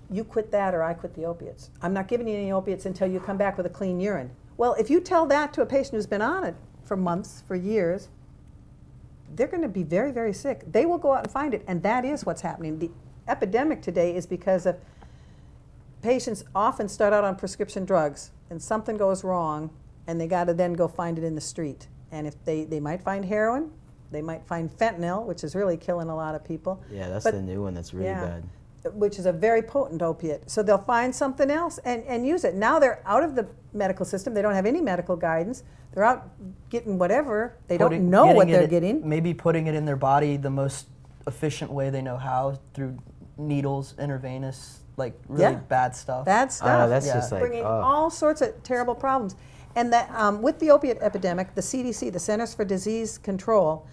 You quit that or I quit the opiates. I'm not giving you any opiates until you come back with a clean urine. Well, if you tell that to a patient who's been on it for months, for years, they're going to be very, very sick. They will go out and find it, and that is what's happening. The epidemic today is because of patients often start out on prescription drugs, and something goes wrong, and they got to then go find it in the street. And if they might find heroin, they might find fentanyl, which is really killing a lot of people. Yeah, that's the new one that's really bad. Which is a very potent opiate. So they'll find something else and use it. Now they're out of the medical system. They don't have any medical guidance. They're out getting whatever. They don't know what they're getting. Maybe putting it in their body the most efficient way they know how, through needles, intravenous, like really bad stuff. Bad stuff. That's just like, bringing all sorts of terrible problems. And that with the opiate epidemic, the CDC, the Centers for Disease Control,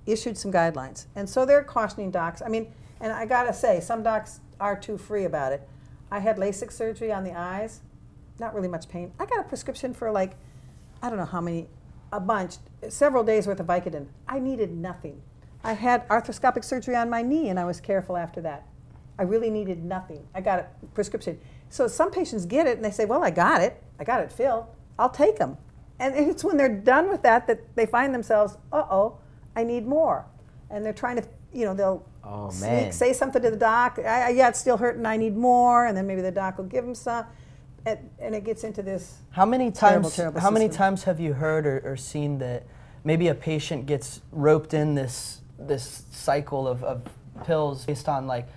issued some guidelines. And so they're cautioning docs. I mean, and I gotta say, some docs are too free about it. I had LASIK surgery on the eyes, not really much pain. I got a prescription for like, I don't know how many, a bunch, several days worth of Vicodin. I needed nothing. I had arthroscopic surgery on my knee and I was careful after that. I really needed nothing. I got a prescription. So some patients get it and they say, well, I got it filled. I'll take them. And it's when they're done with that that they find themselves, uh-oh, I need more. And they're trying to, you know, they'll say something to the doc, yeah, it's still hurting, I need more, and then maybe the doc will give them some, and it gets into this How many times have you heard or seen that maybe a patient gets roped in this cycle of pills based on like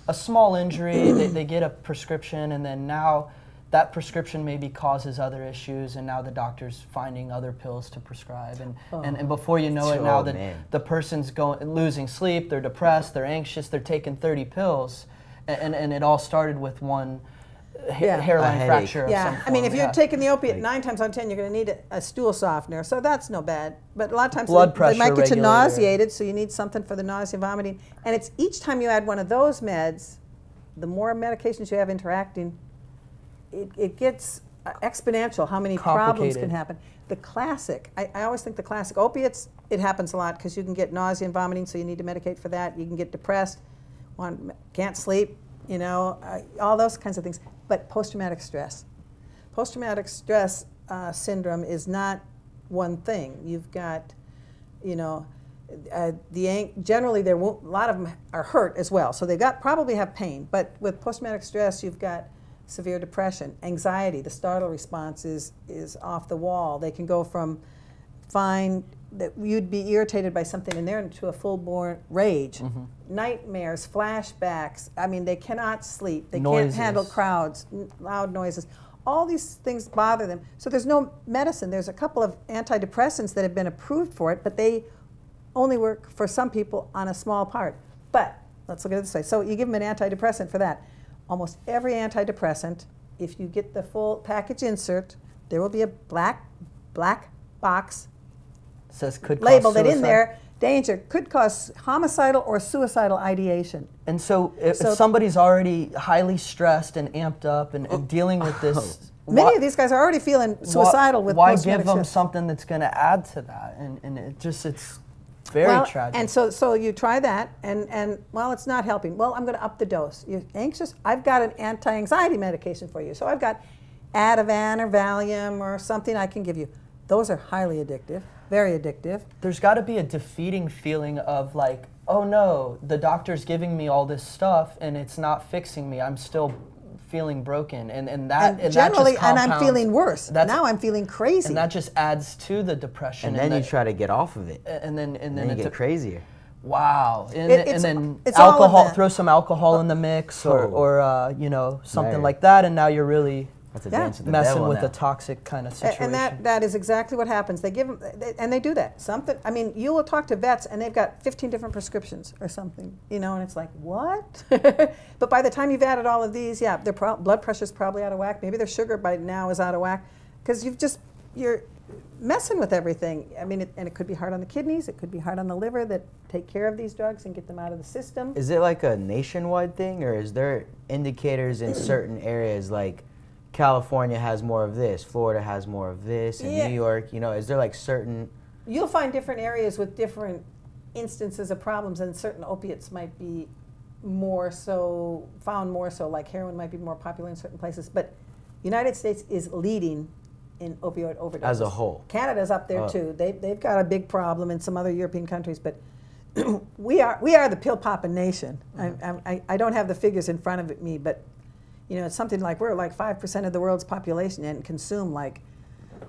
a small injury, they get a prescription, and then now that prescription maybe causes other issues, and now the doctor's finding other pills to prescribe, and before you know it, now the person's losing sleep, they're depressed, they're anxious, they're taking 30 pills, and it all started with one hairline fracture of some form. I mean, if you're taking the opiate 9 times out of 10, you're going to need a stool softener, so that's no bad. But a lot of times they might get you nauseated, so you need something for the nausea and vomiting. And it's each time you add one of those meds, the more medications you have interacting, it gets exponential how many problems can happen. The classic, I always think the classic opiates, it happens a lot because you can get nausea and vomiting, so you need to medicate for that. You can get depressed, can't sleep, you know, all those kinds of things. But post-traumatic stress. Post-traumatic stress syndrome is not one thing. You've got, you know, generally a lot of them are hurt as well, so they probably have pain. But with post-traumatic stress, you've got severe depression, anxiety. The startle response is off the wall. They can go from fine, that you'd be irritated by something in there, into a full-blown rage. Nightmares, flashbacks. I mean, they cannot sleep. They can't handle crowds, loud noises. All these things bother them. So there's no medicine. There's a couple of antidepressants that have been approved for it, but they only work for some people on a small part. But let's look at it this way. So you give them an antidepressant for that. Almost every antidepressant, if you get the full package insert, there will be a black box labeled that in there, danger, could cause homicidal or suicidal ideation. And so if somebody's already highly stressed and amped up and dealing with this, many of these guys are already feeling suicidal with why post-traumatic give them stress. Something that's going to add to that? And it's very tragic. And so you try that, and well, it's not helping. Well, I'm going to up the dose. You're anxious? I've got an anti-anxiety medication for you. So I've got Ativan or Valium or something I can give you. Those are highly addictive, very addictive. There's got to be a defeating feeling of like, oh no, the doctor's giving me all this stuff and it's not fixing me. I'm still feeling broken, and generally, and I'm feeling worse. Now I'm feeling crazy, and that just adds to the depression. And then you try to get off of it, and then you get crazier. Wow, and then alcohol. Throw some alcohol in the mix, or you know, something like that, and now you're really That's a Yeah. dance with the messing devil with now. a toxic kind of situation. And that is exactly what happens. They give them, and they do that. Something. I mean, you will talk to vets, and they've got 15 different prescriptions or something, you know, and it's like, what? But by the time you've added all of these, yeah, their blood pressure's probably out of whack. Maybe their sugar by now is out of whack, because you're messing with everything. I mean, and it could be hard on the kidneys. It could be hard on the liver that take care of these drugs and get them out of the system. Is it like a nationwide thing, or is there indicators in certain areas, like California has more of this, Florida has more of this, and Yeah. New York, you know, is there like certain... You'll find different areas with different instances of problems, and certain opiates might be found more so, like heroin might be more popular in certain places. But United States is leading in opioid overdoses. As a whole. Canada's up there too. They've got a big problem in some other European countries, but we are the pill popping nation. I don't have the figures in front of me, but you know, it's something like we're like 5% of the world's population and consume like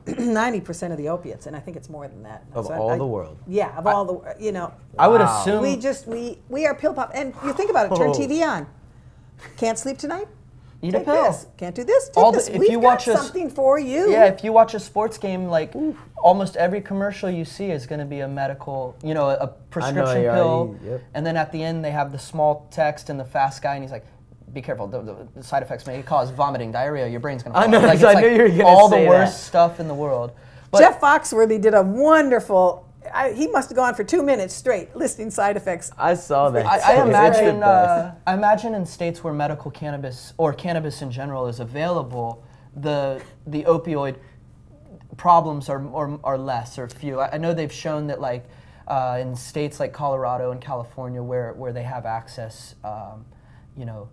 90% of the opiates, and I think it's more than that. Of So all the world. Yeah, of all the, you know. I would Wow. assume We are pill pop, and you think about it. Turn Oh. TV on. Can't sleep tonight? eat a Take pill. this. Can't do this? Take All this. the- if We've you got watch something for you. Yeah, if you watch a sports game, like almost every commercial you see is going to be a medical, you know, a prescription yeah, pill. yep. And then at the end they have the small text and the fast guy, and he's like, "Be careful. The side effects may cause vomiting, diarrhea. Your brain's going to." I know, Like, so it's I knew you were gonna all the say worst that. stuff in the world. But Jeff Foxworthy did a wonderful. He must have gone for 2 minutes straight listing side effects. I saw that. I too. It's the best. I imagine in states where medical cannabis or cannabis in general is available, the opioid problems are less or few. I know they've shown that like in states like Colorado and California where they have access, you know,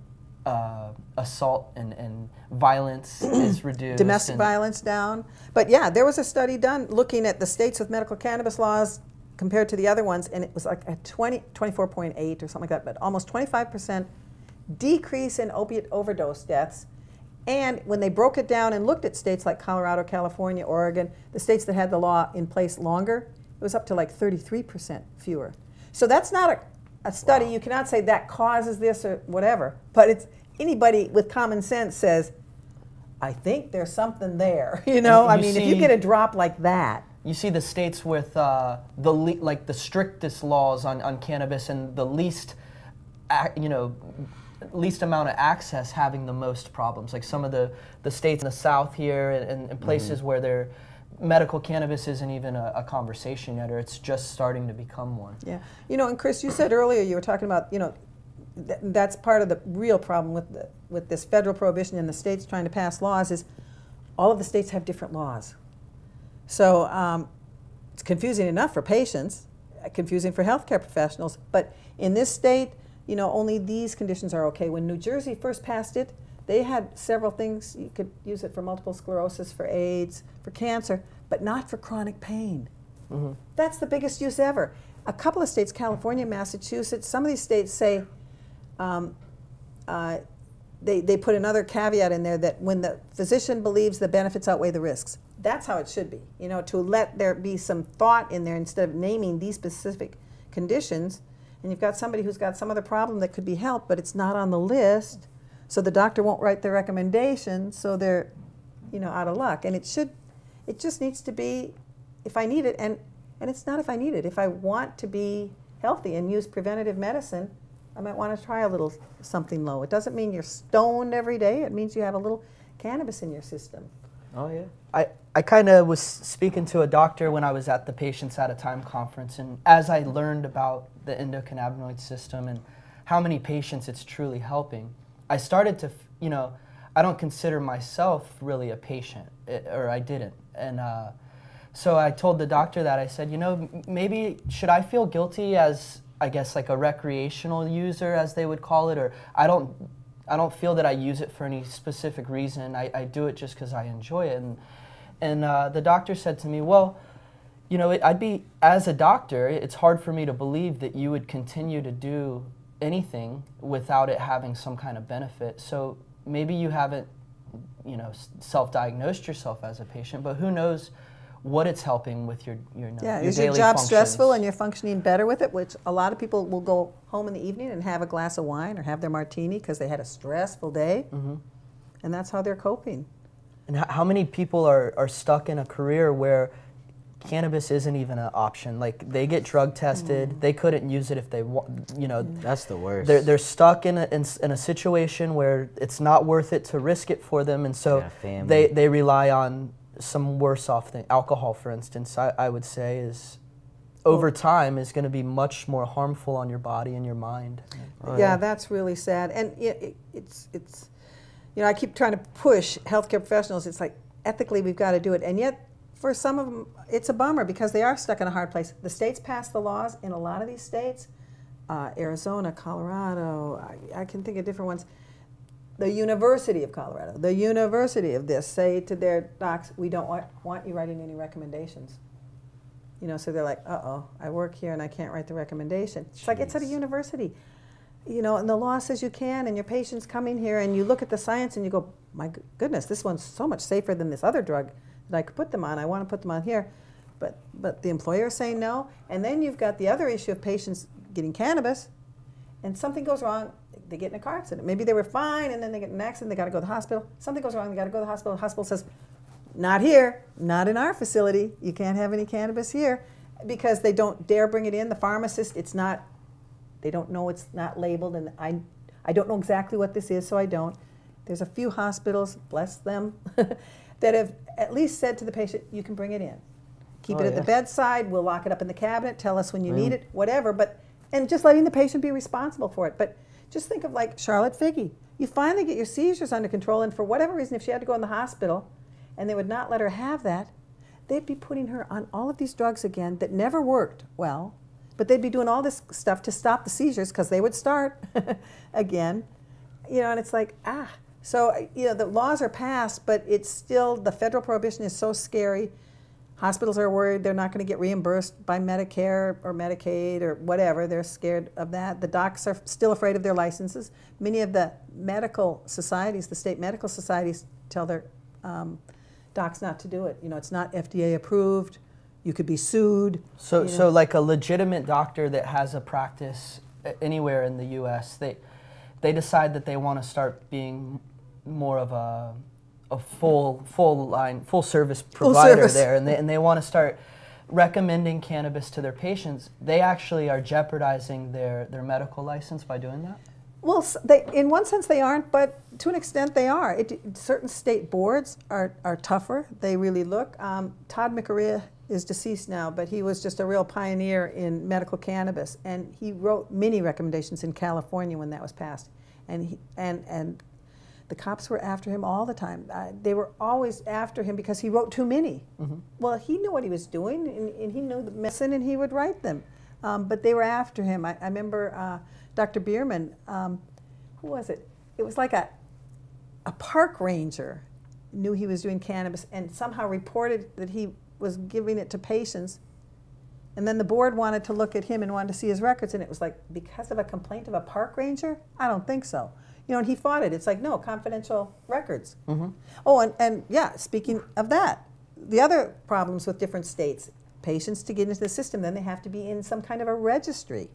assault and violence is reduced. Domestic violence down. But yeah, there was a study done looking at the states with medical cannabis laws compared to the other ones, and it was like a 24.8 or something like that, but almost 25% decrease in opiate overdose deaths. And when they broke it down and looked at states like Colorado, California, Oregon, the states that had the law in place longer, it was up to like 33% fewer. So that's not a study. Wow. You cannot say that causes this or whatever, but it's anybody with common sense says, I think there's something there. You know, You I mean, if you see- get a drop like that, You see the states with the strictest laws on cannabis and the least, least amount of access having the most problems. Like some of the states in the South here and places where their medical cannabis isn't even a conversation yet, or it's just starting to become one. yeah. You know, and Chris, you said earlier, you were talking about, you know, that's part of the real problem with this federal prohibition and the states trying to pass laws is all of the states have different laws. So it's confusing enough for patients, confusing for healthcare professionals, but in this state, you know, only these conditions are okay. When New Jersey first passed it, they had several things. You could use it for multiple sclerosis, for AIDS, for cancer, but not for chronic pain. Mm-hmm. That's the biggest use ever. A couple of states, California, Massachusetts, some of these states say, they put another caveat in there that when the physician believes the benefits outweigh the risks. That's how it should be. You know, to let there be some thought in there instead of naming these specific conditions. And you've got somebody who's got some other problem that could be helped, but it's not on the list, so the doctor won't write the recommendation, so they're, you know, out of luck. And it just needs to be, if I need it, and it's not if I need it. If I want to be healthy and use preventative medicine, I might want to try a little something low. It doesn't mean you're stoned every day. It means you have a little cannabis in your system. Oh, yeah. I kind of was speaking to a doctor when I was at the Patients at a Time conference, and as I learned about the endocannabinoid system and how many patients it's truly helping, I started to, you know, I don't consider myself really a patient, or I didn't. And so I told the doctor that, I said, you know, maybe should I feel guilty as, I guess, like a recreational user, as they would call it, or I don't feel that I use it for any specific reason. I do it just because I enjoy it. And the doctor said to me, well, you know, I'd be, as a doctor, it's hard for me to believe that you would continue to do anything without it having some kind of benefit. So maybe you haven't, you know, self-diagnosed yourself as a patient, but who knows what it's helping with your Yeah, your is your daily job functions. stressful and you're functioning better with it, which a lot of people will go home in the evening and have a glass of wine or have their martini because they had a stressful day, and that's how they're coping. And how many people are stuck in a career where cannabis isn't even an option? Like, they get drug tested, they couldn't use it if they want, you know. That's the worst. They're stuck in a situation where it's not worth it to risk it for them, and so they rely on some worse off thing. Alcohol, for instance, I would say is, over time, is going to be much more harmful on your body and your mind. Yeah, that's really sad. And it's you know, I keep trying to push healthcare professionals. It's like, ethically, we've got to do it. And yet, for some of them, it's a bummer because they are stuck in a hard place. The states pass the laws in a lot of these states, Arizona, Colorado, I can think of different ones. The University of Colorado, the University of this, say to their docs, we don't want you writing any recommendations. You know, so they're like, uh-oh, I work here and I can't write the recommendation. It's like, it's at a university. You know, and the law says you can, and your patient's coming here, and you look at the science and you go, my goodness, this one's so much safer than this other drug that I could put them on. I want to put them on here. But the employer is saying no. And then you've got the other issue of patients getting cannabis, and something goes wrong, they get in a car accident. Maybe they were fine, and then they get in an accident, they got to go to the hospital. Something goes wrong, they got to go to the hospital. The hospital says, not here, not in our facility. You can't have any cannabis here, because they don't dare bring it in. The pharmacist, it's not, they don't know, it's not labeled, and I don't know exactly what this is, so I don't. There's a few hospitals, bless them, that have at least said to the patient, you can bring it in. Keep it at the bedside, we'll lock it up in the cabinet, tell us when you need it, whatever, and just letting the patient be responsible for it. But just think of like Charlotte Figge. You finally get your seizures under control, and for whatever reason, if she had to go in the hospital and they would not let her have that, they'd be putting her on all of these drugs again that never worked well, but they'd be doing all this stuff to stop the seizures because they would start again. You know, and it's like, So, you know, the laws are passed, but it's still, the federal prohibition is so scary. Hospitals are worried they're not going to get reimbursed by Medicare or Medicaid or whatever. They're scared of that. The docs are still afraid of their licenses. Many of the medical societies, the state medical societies, tell their docs not to do it. You know, it's not FDA approved. You could be sued. So like a legitimate doctor that has a practice anywhere in the U.S., they decide that they want to start being more of a full service provider there, and they want to start recommending cannabis to their patients. They actually are jeopardizing their medical license by doing that? Well, in one sense they aren't, but to an extent they are. Certain state boards are tougher. They really look. Todd McArea is deceased now, but he was just a real pioneer in medical cannabis, and he wrote many recommendations in California when that was passed, and the cops were after him all the time. They were always after him because he wrote too many. Well, he knew what he was doing, and he knew the medicine, and he would write them. But they were after him. I remember Dr. Bierman, who was it? It was like a park ranger knew he was doing cannabis and somehow reported that he was giving it to patients. And then the board wanted to look at him and wanted to see his records, and it was like, because of a complaint of a park ranger? I don't think so. You know, and he fought it. It's like, no, confidential records. Oh, and yeah, speaking of that, the other problems with different states, patients to get into the system, then they have to be in some kind of a registry.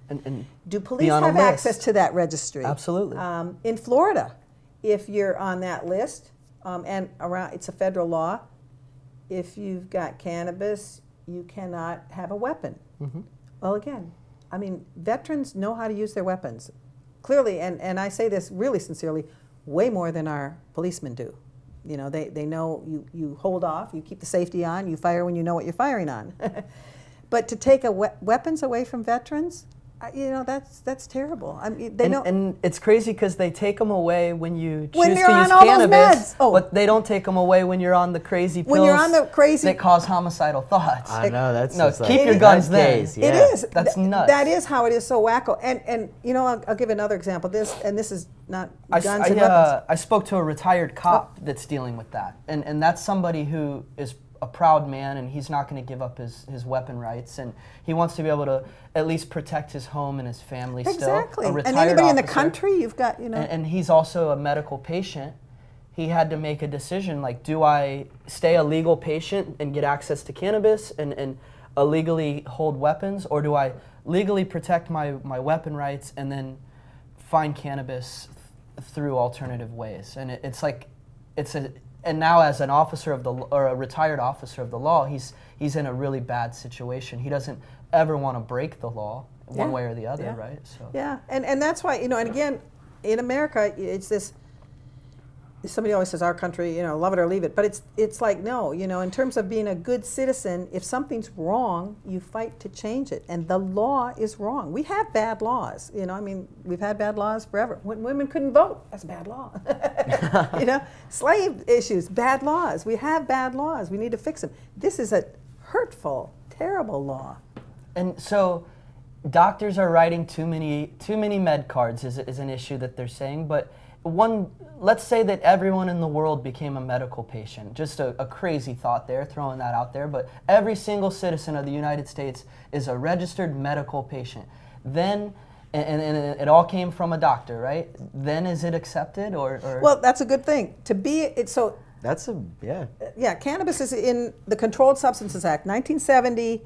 And do police have access to that registry? Absolutely. In Florida, if you're on that list, and around, it's a federal law, if you've got cannabis, you cannot have a weapon. Well, again, I mean, veterans know how to use their weapons. Clearly, and I say this really sincerely, way more than our policemen do. You know, they know you hold off, you keep the safety on, you fire when you know what you're firing on. But to take weapons away from veterans, you know, that's terrible. I mean, they know. And it's crazy because they take them away when you choose when to use cannabis, but they don't take them away when you're on the crazy pills when you're on the crazy that cause homicidal thoughts. I know, that's no. just Keep like, your guns then. Yeah. It is. That's nuts. That is how it is so wacko. And you know, I'll give another example. This is not guns and weapons. I spoke to a retired cop that's dealing with that, and that's somebody who is a proud man, and he's not going to give up his weapon rights, and he wants to be able to at least protect his home and his family still. Exactly. A retired and anybody officer, in the country, you've got, you know. And he's also a medical patient. He had to make a decision, like, do I stay a legal patient and get access to cannabis and illegally hold weapons, or do I legally protect my weapon rights and then find cannabis through alternative ways? And it's like, it's and now as an officer of the or a retired officer of the law, he's in a really bad situation. He doesn't ever want to break the law one way or the other, right? So and that's why, and again, in America, it's this. Somebody always says our country, love it or leave it, but it's like, no, in terms of being a good citizen, if something's wrong, you fight to change it, and the law is wrong. We have bad laws, we've had bad laws forever. When women couldn't vote, that's a bad law. Slave issues, bad laws. We have bad laws. We need to fix them. This is a hurtful, terrible law. And so, doctors are writing too many med cards is an issue that they're saying, but let's say that everyone in the world became a medical patient. Just a crazy thought there, throwing that out there, but every single citizen of the United States is a registered medical patient. Then, and it all came from a doctor, right? Then is it accepted or? Well, that's a good thing. Yeah, cannabis is in the Controlled Substances Act, 1970.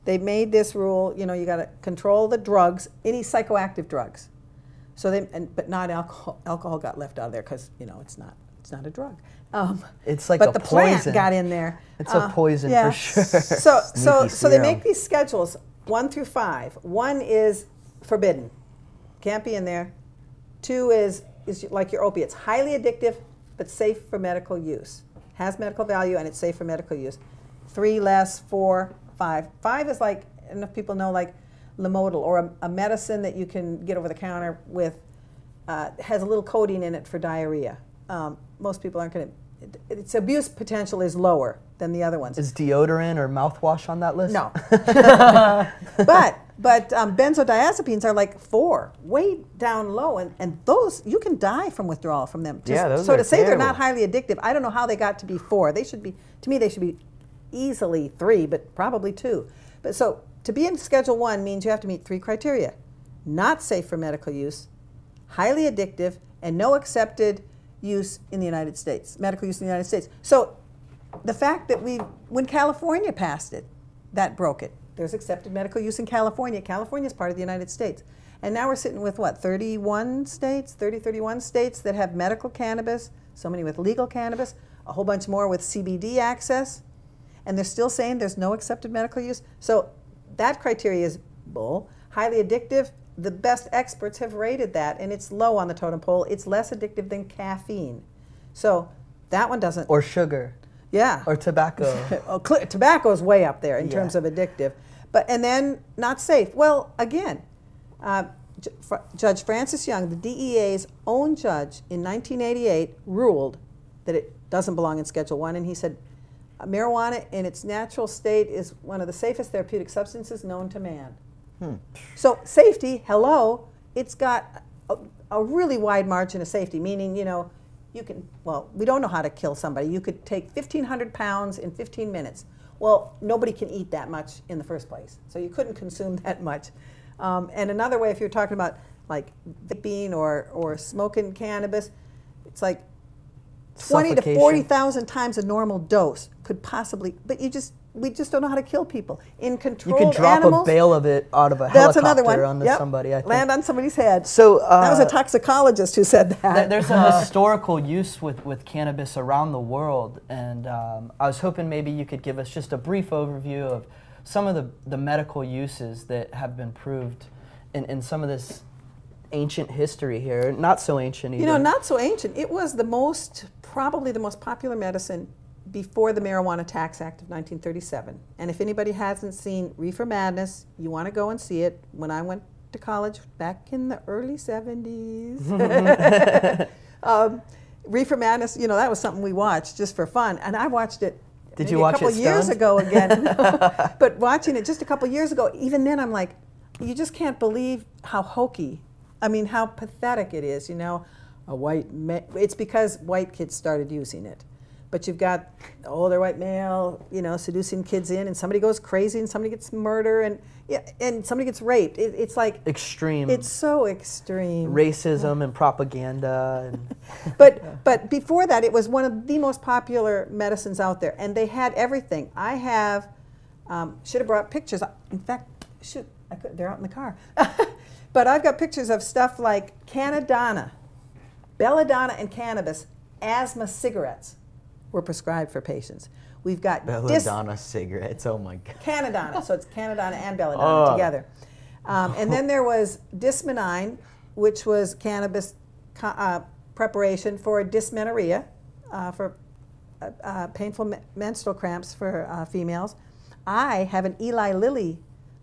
They made this rule, you got to control the drugs, any psychoactive drugs. So but not alcohol. Alcohol got left out of there because it's not a drug. It's like but a the poison. Plant got in there. It's a poison for sure. So they make these schedules 1 through 5. 1 is forbidden, can't be in there. 2 is like your opiates, highly addictive but safe for medical use, has medical value and it's safe for medical use. 3 less, 4, 5. 5 is like, enough people know, like Lamodal, or a medicine that you can get over the counter with, has a little coating in it for diarrhea. Most people aren't going to, its abuse potential is lower than the other ones. Is deodorant or mouthwash on that list? No. but benzodiazepines are like 4, way down low, and those, you can die from withdrawal from them. So to say they're not highly addictive, I don't know how they got to be 4. They should be, to me, they should be easily 3, but probably 2. But so, to be in Schedule 1 means you have to meet 3 criteria. Not safe for medical use, highly addictive, and no accepted use in the United States, medical use in the United States. So the fact that when California passed it, that broke it. There's accepted medical use in California. California is part of the United States. And now we're sitting with what, 31 states that have medical cannabis, so many with legal cannabis, a whole bunch more with CBD access, and they're still saying there's no accepted medical use. So that criteria is bull. Highly addictive, the best experts have rated that, and it's low on the totem pole. It's less addictive than caffeine. So that one doesn't. Or sugar. Yeah. Or tobacco. Tobacco is way up there in terms of addictive. And then not safe. Well, again, Judge Francis Young, the DEA's own judge in 1988, ruled that it doesn't belong in Schedule 1, and he said, marijuana in its natural state is one of the safest therapeutic substances known to man. So safety, hello, it's got a really wide margin of safety, meaning, you can, well, we don't know how to kill somebody. You could take 1,500 pounds in 15 minutes. Well, nobody can eat that much in the first place, so you couldn't consume that much. And another way, if you're talking about like vaping or smoking cannabis, it's like 20 to 40,000 times a normal dose could possibly, but we just don't know how to kill people. In controlled animals, you could drop animals, a bale of it out of a that's another one. helicopter onto somebody, I think. Land on somebody's head. So that was a toxicologist who said that. There's a historical use with cannabis around the world, and I was hoping maybe you could give us just a brief overview of some of the medical uses that have been proved in some of this ancient history here. Not so ancient either. Not so ancient. It was probably the most popular medicine before the Marijuana Tax Act of 1937. And if anybody hasn't seen Reefer Madness, you want to go and see it. When I went to college back in the early 70s, Reefer Madness, that was something we watched just for fun. And I watched it Did you watch a couple it years stoned? ago again. But watching it just a couple years ago, even then I'm like, you just can't believe how hokey, how pathetic it is, It's because white kids started using it. But you've got the older white male, seducing kids in, and somebody goes crazy, and somebody gets murdered, and somebody gets raped. It's like extreme. It's so extreme. Racism and propaganda. But before that, it was one of the most popular medicines out there, and they had everything. I have should have brought pictures. In fact, they're out in the car. But I've got pictures of stuff like Canadana, belladonna, and cannabis, asthma cigarettes. were prescribed for patients. We've got belladonna cigarettes. Oh my God. Canadonna, so it's Canadonna and belladonna together. And then there was dysmenine, which was cannabis preparation for dysmenorrhea, for painful menstrual cramps for females. I have an Eli Lilly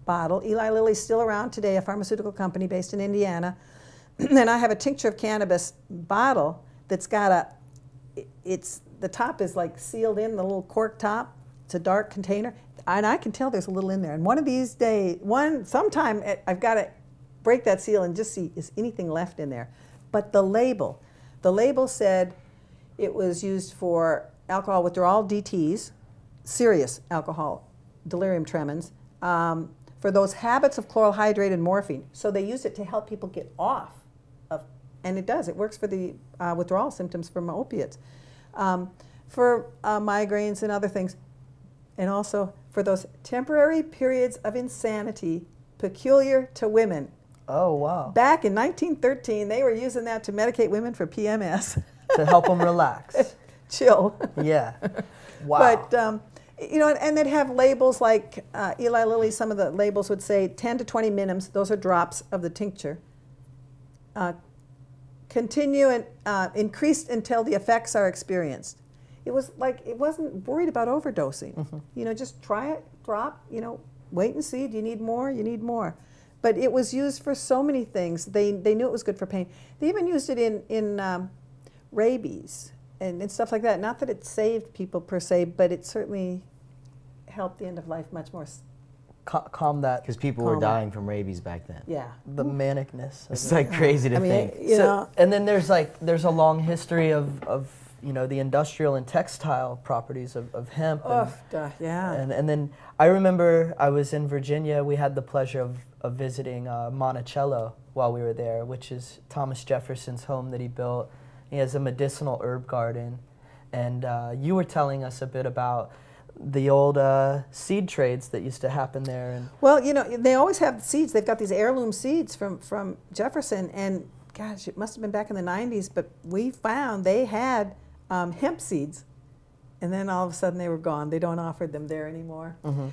bottle. Eli Lilly's still around today, a pharmaceutical company based in Indiana. And I have a tincture of cannabis bottle that's got the top is like sealed in, the little cork top. It's a dark container. And I can tell there's a little in there. And one of these days, sometime I've got to break that seal and just see, is anything left in there? But the label said it was used for alcohol withdrawal, DTs, serious alcohol, delirium tremens, for those habits of chloral hydrate and morphine. So they used it to help people get off of, and it does. It works for the withdrawal symptoms from opiates, for migraines and other things, and also for those temporary periods of insanity peculiar to women. Oh, wow. Back in 1913, they were using that to medicate women for PMS. To help them relax. Chill. Yeah. Wow. But, you know, and they'd have labels like Eli Lilly, some of the labels would say 10 to 20 minims. Those are drops of the tincture. Continue and increased until the effects are experienced. It was like, it wasn't worried about overdosing. Mm-hmm. You know, just try it, drop, you know, wait and see. Do you need more? You need more. But it was used for so many things. They knew it was good for pain. They even used it in rabies and stuff like that. Not that it saved people per se, but it certainly helped the end of life much more. Calm that. Because people were dying from rabies back then. Yeah. The manicness. It's like crazy to think. You know, and then there's a long history of you know, the industrial and textile properties of hemp. Yeah. And then I remember I was in Virginia. We had the pleasure of visiting Monticello while we were there, which is Thomas Jefferson's home that he built. He has a medicinal herb garden. And you were telling us a bit about the old seed trades that used to happen there. And well, you know, they always have seeds. They've got these heirloom seeds from Jefferson. And gosh, it must have been back in the 90s, but we found they had hemp seeds, and then all of a sudden they were gone. They don't offer them there anymore. Mm-hmm.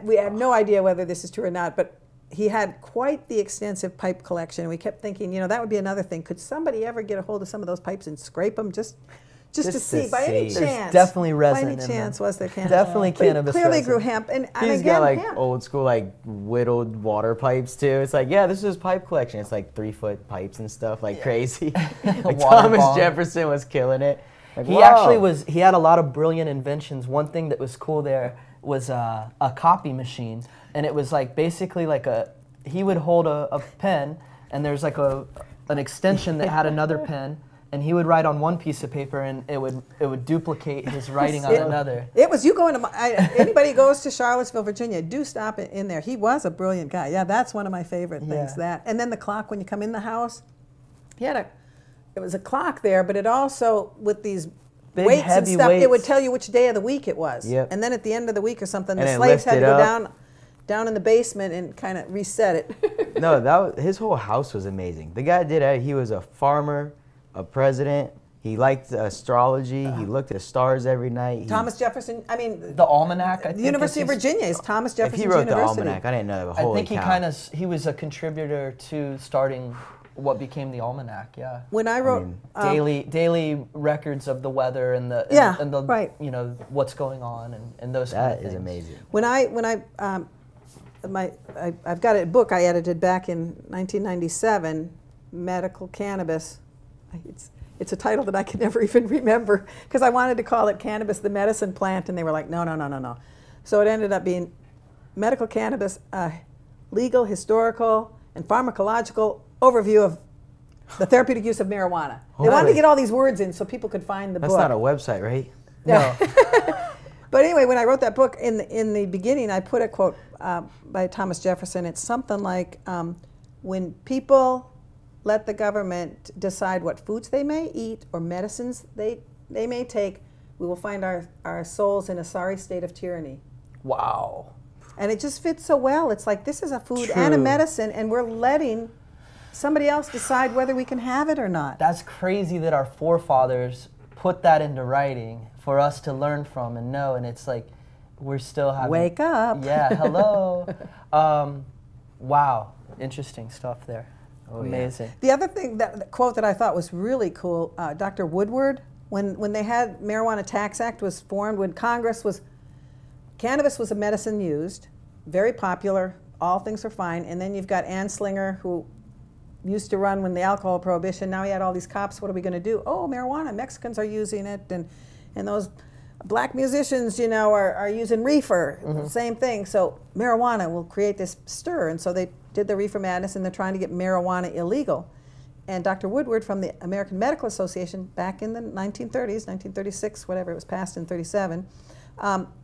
We have no idea whether this is true or not, but he had quite the extensive pipe collection. We kept thinking, you know, that would be another thing. Could somebody ever get a hold of some of those pipes and scrape them just to see? By any chance? There's definitely resin. By any chance was there cannabis? Definitely cannabis. He clearly resin. grew hemp, and He's again, got like hemp. old school like whittled water pipes too. It's like, yeah, this is his pipe collection. It's like 3-foot pipes and stuff, like crazy. Like Thomas Jefferson was killing it. Like, he had a lot of brilliant inventions. One thing that was cool there was a copy machine, and it was like basically like he would hold a pen, and there's like an extension that had another pen, and he would write on one piece of paper, and it would duplicate his writing on another. It was, you going to, anybody goes to Charlottesville, Virginia, do stop in there. He was a brilliant guy. Yeah, that's one of my favorite things, that. And then the clock when you come in the house, it was a clock there, but it also, with these big, weights and stuff, weights. It would tell you which day of the week it was. Yep. And then at the end of the week or something, And the it slaves had to lifted go up. down in the basement and kind of reset it. No, his whole house was amazing. The guy did it. He was a farmer, a president. He liked astrology. He looked at stars every night. Thomas Jefferson, I mean, The Almanac. I the think University of Virginia is Thomas If Jefferson's he wrote University. the Almanac, I didn't know that. I Holy think cow. he was a contributor to starting what became the Almanac. Yeah. When I wrote daily records of the weather and the right. you know, what's going on and those kind of That is things. amazing. I've got a book I edited back in 1997, Medical Cannabis. It's a title that I can never even remember because I wanted to call it Cannabis the Medicine Plant, and they were like, no. So it ended up being Medical Cannabis, Legal, Historical, and Pharmacological Overview of the Therapeutic Use of Marijuana. They wanted to get all these words in so people could find the book. That's not a website, right? No. But anyway, when I wrote that book, in the beginning, I put a quote by Thomas Jefferson. It's something like, when people let the government decide what foods they may eat or medicines they may take, we will find our souls in a sorry state of tyranny. Wow. And it just fits so well. It's like, this is a food and a medicine, and we're letting somebody else decide whether we can have it or not. That's crazy that our forefathers put that into writing for us to learn from and know, and it's like we're still having... Wake up. Yeah, hello. Wow, interesting stuff there. Oh, Amazing. The other thing, the quote that I thought was really cool, Dr. Woodward, when they had Marijuana Tax Act was formed, when Congress was, cannabis was a medicine used, very popular, all things are fine, and then you've got Anslinger, who used to run when the alcohol prohibition, now he had all these cops, what are we going to do? Oh, marijuana, Mexicans are using it, and those black musicians, you know, are using reefer, same thing. So marijuana will create this stir, and so they did the reefer madness, and they're trying to get marijuana illegal. And Dr. Woodward from the American Medical Association back in the 1930s, 1936, whatever, it was passed in 37,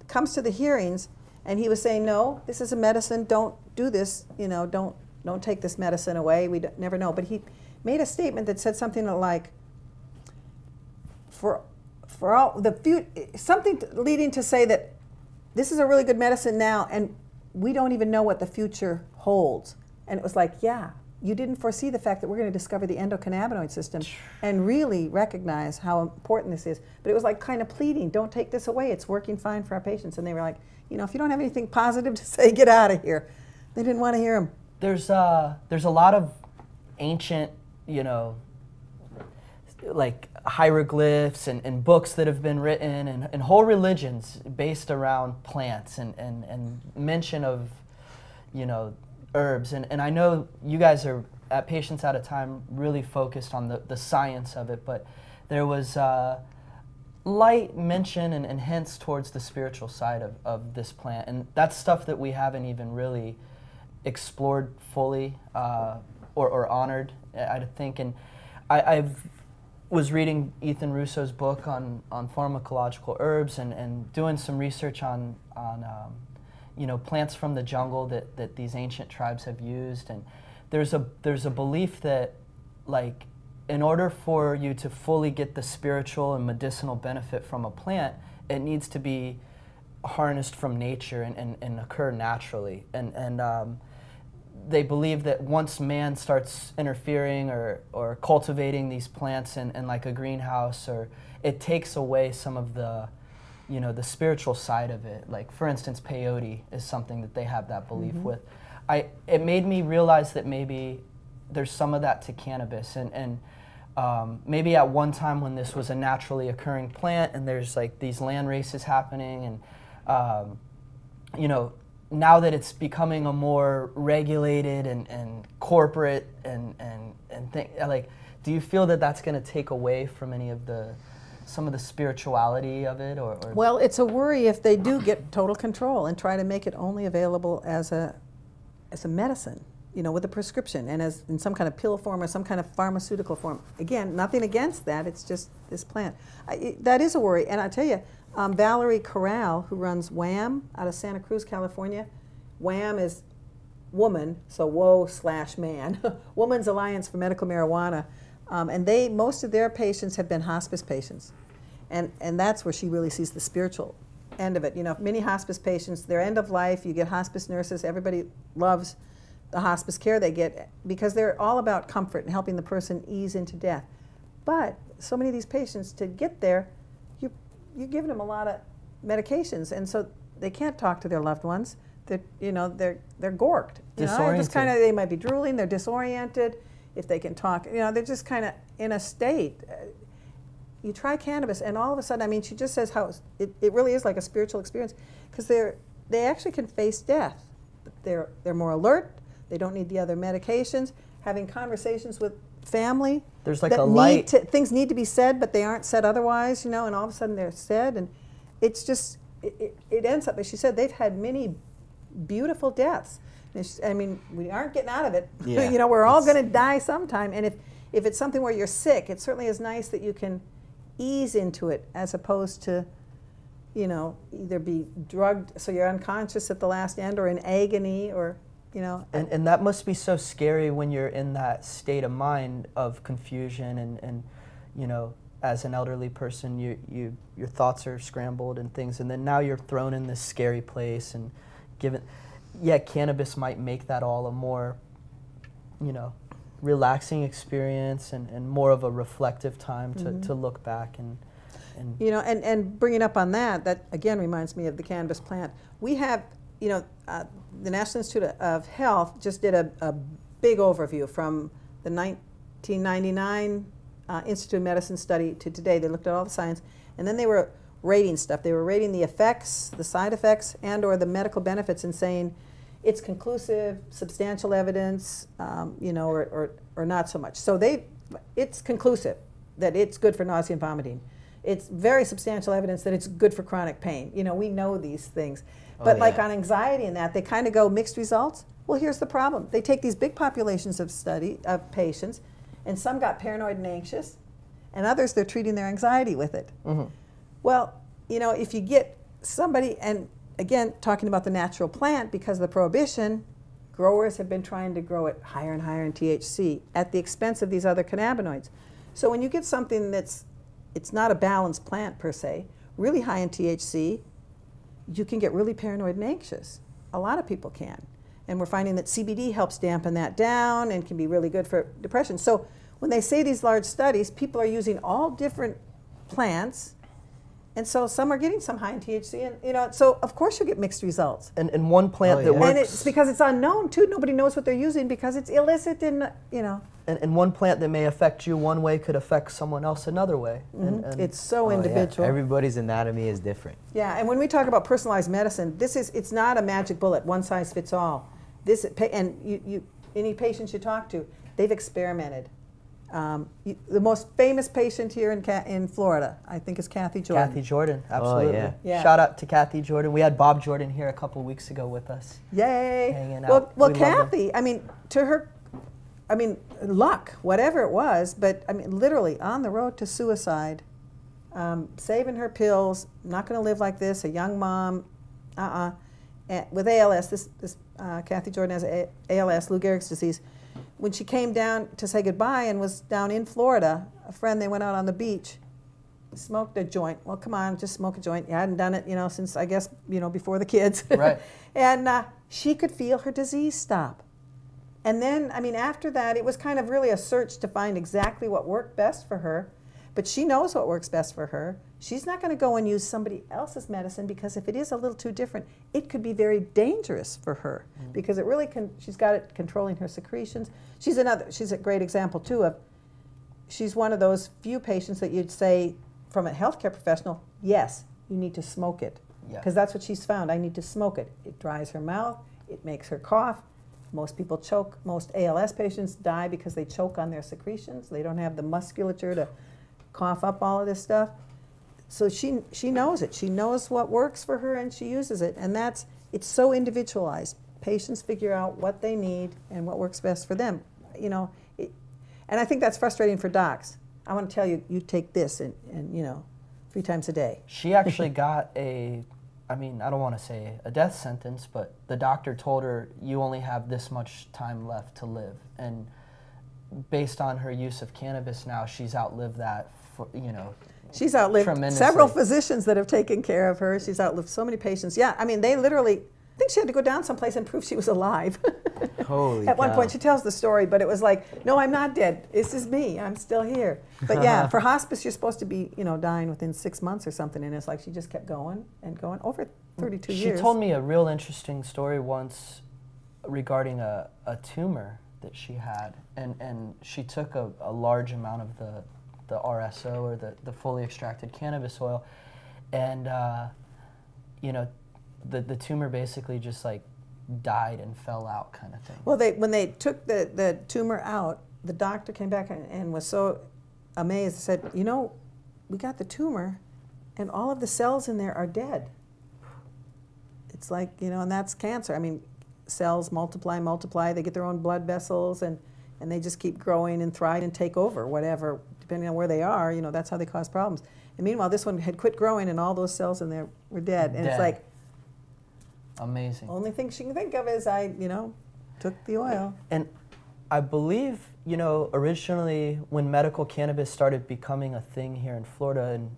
comes to the hearings, and he was saying, no, this is a medicine, don't do this, you know, don't take this medicine away, we never know. But he made a statement that said something like, for all the something leading to say that this is a really good medicine now, and we don't even know what the future holds. And it was like, yeah, you didn't foresee the fact that we're going to discover the endocannabinoid system and really recognize how important this is. But it was like kind of pleading, don't take this away, it's working fine for our patients. And they were like, you know, if you don't have anything positive to say, get out of here. They didn't want to hear him. There's a lot of ancient, you know, like hieroglyphs and books that have been written and whole religions based around plants and mention of, you know, herbs. And I know you guys are, at Patients at a Time, really focused on the science of it, but there was light mention and hints towards the spiritual side of this plant. And that's stuff that we haven't even really explored fully or honored, I think. And I was reading Ethan Russo's book on pharmacological herbs and doing some research on you know, plants from the jungle that these ancient tribes have used. And there's a belief that, like, in order for you to fully get the spiritual and medicinal benefit from a plant, it needs to be harnessed from nature and occur naturally. And they believe that once man starts interfering or cultivating these plants in like a greenhouse, or it takes away some of the, you know, the spiritual side of it. Like, for instance, peyote is something that they have that belief with. It made me realize that maybe there's some of that to cannabis, and maybe at one time when this was a naturally occurring plant and there's like these land races happening, and you know, now that it's becoming a more regulated and corporate and thing, like, do you feel that that's going to take away from any of some of the spirituality of it, or? Well, it's a worry if they do get total control and try to make it only available as a medicine, you know, with a prescription and as in some kind of pill form or some kind of pharmaceutical form. Again, nothing against that, it's just this plant. That is a worry, and I tell you, Valerie Corral, who runs WHAM out of Santa Cruz, California. WHAM is woman, so woe/man, Women's Alliance for Medical Marijuana. And most of their patients have been hospice patients. And that's where she really sees the spiritual end of it. You know, many hospice patients, their end of life, you get hospice nurses, everybody loves the hospice care they get because they're all about comfort and helping the person ease into death. But so many of these patients, to get there, you're giving them a lot of medications, and so they can't talk to their loved ones. They're gorked. You know, just kind of, they might be drooling. They're disoriented. If they can talk, you know, they're just kind of in a state. You try cannabis, and all of a sudden, I mean, she just says how it really is like a spiritual experience, because they actually can face death. They're more alert. They don't need the other medications. Having conversations with family. There's like a light. Things need to be said, but they aren't said otherwise, you know, and all of a sudden they're said, and it's just, it ends up, as she said, they've had many beautiful deaths. I mean, we aren't getting out of it. Yeah, you know, we're all going to die sometime, and if it's something where you're sick, it certainly is nice that you can ease into it as opposed to, you know, either be drugged so you're unconscious at the last end or in agony or, you know. And that must be so scary when you're in that state of mind of confusion and you know, as an elderly person, your thoughts are scrambled and things, and then now you're thrown in this scary place and given. Yeah, cannabis might make that all a more, you know, relaxing experience and more of a reflective time to look back. And And and bringing up on that again reminds me of the cannabis plant. We have, the National Institute of Health just did a big overview from the 1999 Institute of Medicine study to today. They looked at all the science, and then they were rating stuff. They were rating the effects, the side effects, and or the medical benefits, and saying it's conclusive, substantial evidence, or not so much. So it's conclusive that it's good for nausea and vomiting. It's very substantial evidence that it's good for chronic pain. We know these things. But like on anxiety and that, they kind of go mixed results. Well, here's the problem. They take these big populations of patients, and some got paranoid and anxious, and others they're treating their anxiety with it. Mm-hmm. Well, if you get somebody, and again, talking about the natural plant, because of the prohibition, growers have been trying to grow it higher and higher in THC at the expense of these other cannabinoids. So when you get something it's not a balanced plant per se, really high in THC, you can get really paranoid and anxious. A lot of people can. And we're finding that CBD helps dampen that down and can be really good for depression. So when they say these large studies, people are using all different plants, and so some are getting some high in THC, and so of course you'll get mixed results. And one plant that works, and it's because it's unknown too. Nobody knows what they're using because it's illicit, and And one plant that may affect you one way could affect someone else another way. Mm-hmm. And it's so individual. Yeah. Everybody's anatomy is different. Yeah, and when we talk about personalized medicine, it's not a magic bullet, one size fits all. Any patients you talk to, they've experimented. The most famous patient here in Florida, I think, is Kathy Jordan. Kathy Jordan, absolutely. Oh, yeah. Shout out to Kathy Jordan. We had Bob Jordan here a couple weeks ago with us. Yay! Hanging out. Well, Kathy, to her, luck, whatever it was, but literally on the road to suicide, saving her pills, not going to live like this, a young mom, with ALS. This Kathy Jordan has ALS, Lou Gehrig's disease. When she came down to say goodbye and was down in Florida, a friend, they went out on the beach, smoked a joint. Well, come on, just smoke a joint. You hadn't done it, since I guess, before the kids. Right. And she could feel her disease stop. And then, after that, it was kind of really a search to find exactly what worked best for her. But she knows what works best for her. She's not going to go and use somebody else's medicine, because if it is a little too different, it could be very dangerous for her, because it really she's got it controlling her secretions. She's a great example too of, she's one of those few patients that you'd say from a healthcare professional, yes, you need to smoke it. Because that's what she's found. I need to smoke it. It dries her mouth. It makes her cough. Most people choke. Most ALS patients die because they choke on their secretions. They don't have the musculature to cough up all of this stuff. So she knows it. She knows what works for her, and she uses it. And it's so individualized. Patients figure out what they need and what works best for them. And I think that's frustrating for docs. I want to tell you, you take this and 3 times a day. She actually got I don't want to say a death sentence, but the doctor told her, you only have this much time left to live. And based on her use of cannabis now, she's outlived that, She's outlived several physicians that have taken care of her. She's outlived so many patients. Yeah, they literally, I think she had to go down someplace and prove she was alive. Holy At one cow. point, she tells the story, but it was like, no, I'm not dead. This is me. I'm still here. But yeah, for hospice, you're supposed to be, dying within 6 months or something, and it's like she just kept going and going over 32 years. She told me a real interesting story once regarding a tumor that she had, and she took a large amount of the RSO, or the fully extracted cannabis oil, and the tumor basically just like died and fell out, kind of thing. Well, when they took the tumor out, the doctor came back and was so amazed, said, we got the tumor and all of the cells in there are dead. It's like, and that's cancer. Cells multiply, they get their own blood vessels, and they just keep growing and thrive and take over whatever, depending on where they are, that's how they cause problems. And meanwhile, this one had quit growing and all those cells in there were dead. And it's like, amazing. Only thing she can think of is I took the oil. And I believe, originally when medical cannabis started becoming a thing here in Florida, and